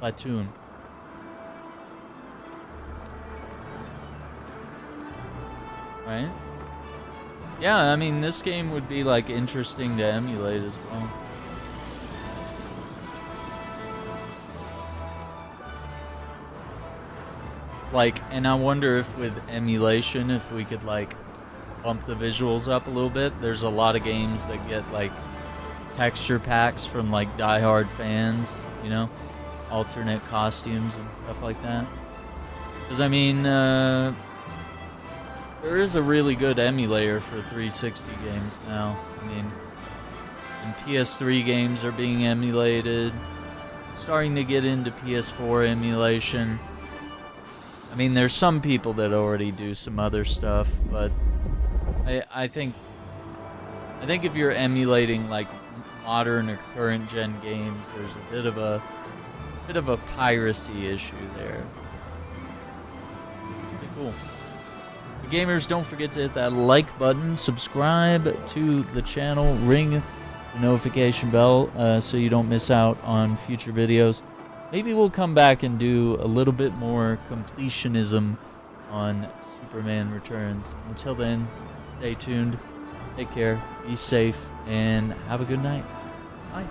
Platoon. Right? Yeah, I mean, this game would be, like, interesting to emulate as well. Like, and I wonder if with emulation, if we could, like, bump the visuals up a little bit. There's a lot of games that get, like, texture packs from, like, diehard fans, you know? Alternate costumes and stuff like that. Because, I mean, there is a really good emulator for 360 games now. I mean, and PS3 games are being emulated. Starting to get into PS4 emulation. I mean, there's some people that already do some other stuff, but I think if you're emulating like modern or current gen games, there's a bit of a piracy issue there. Pretty cool. Gamers, don't forget to hit that like button, subscribe to the channel, ring the notification bell so you don't miss out on future videos. Maybe we'll come back and do a little bit more completionism on Superman Returns. Until then, stay tuned, take care, be safe, and have a good night. Bye.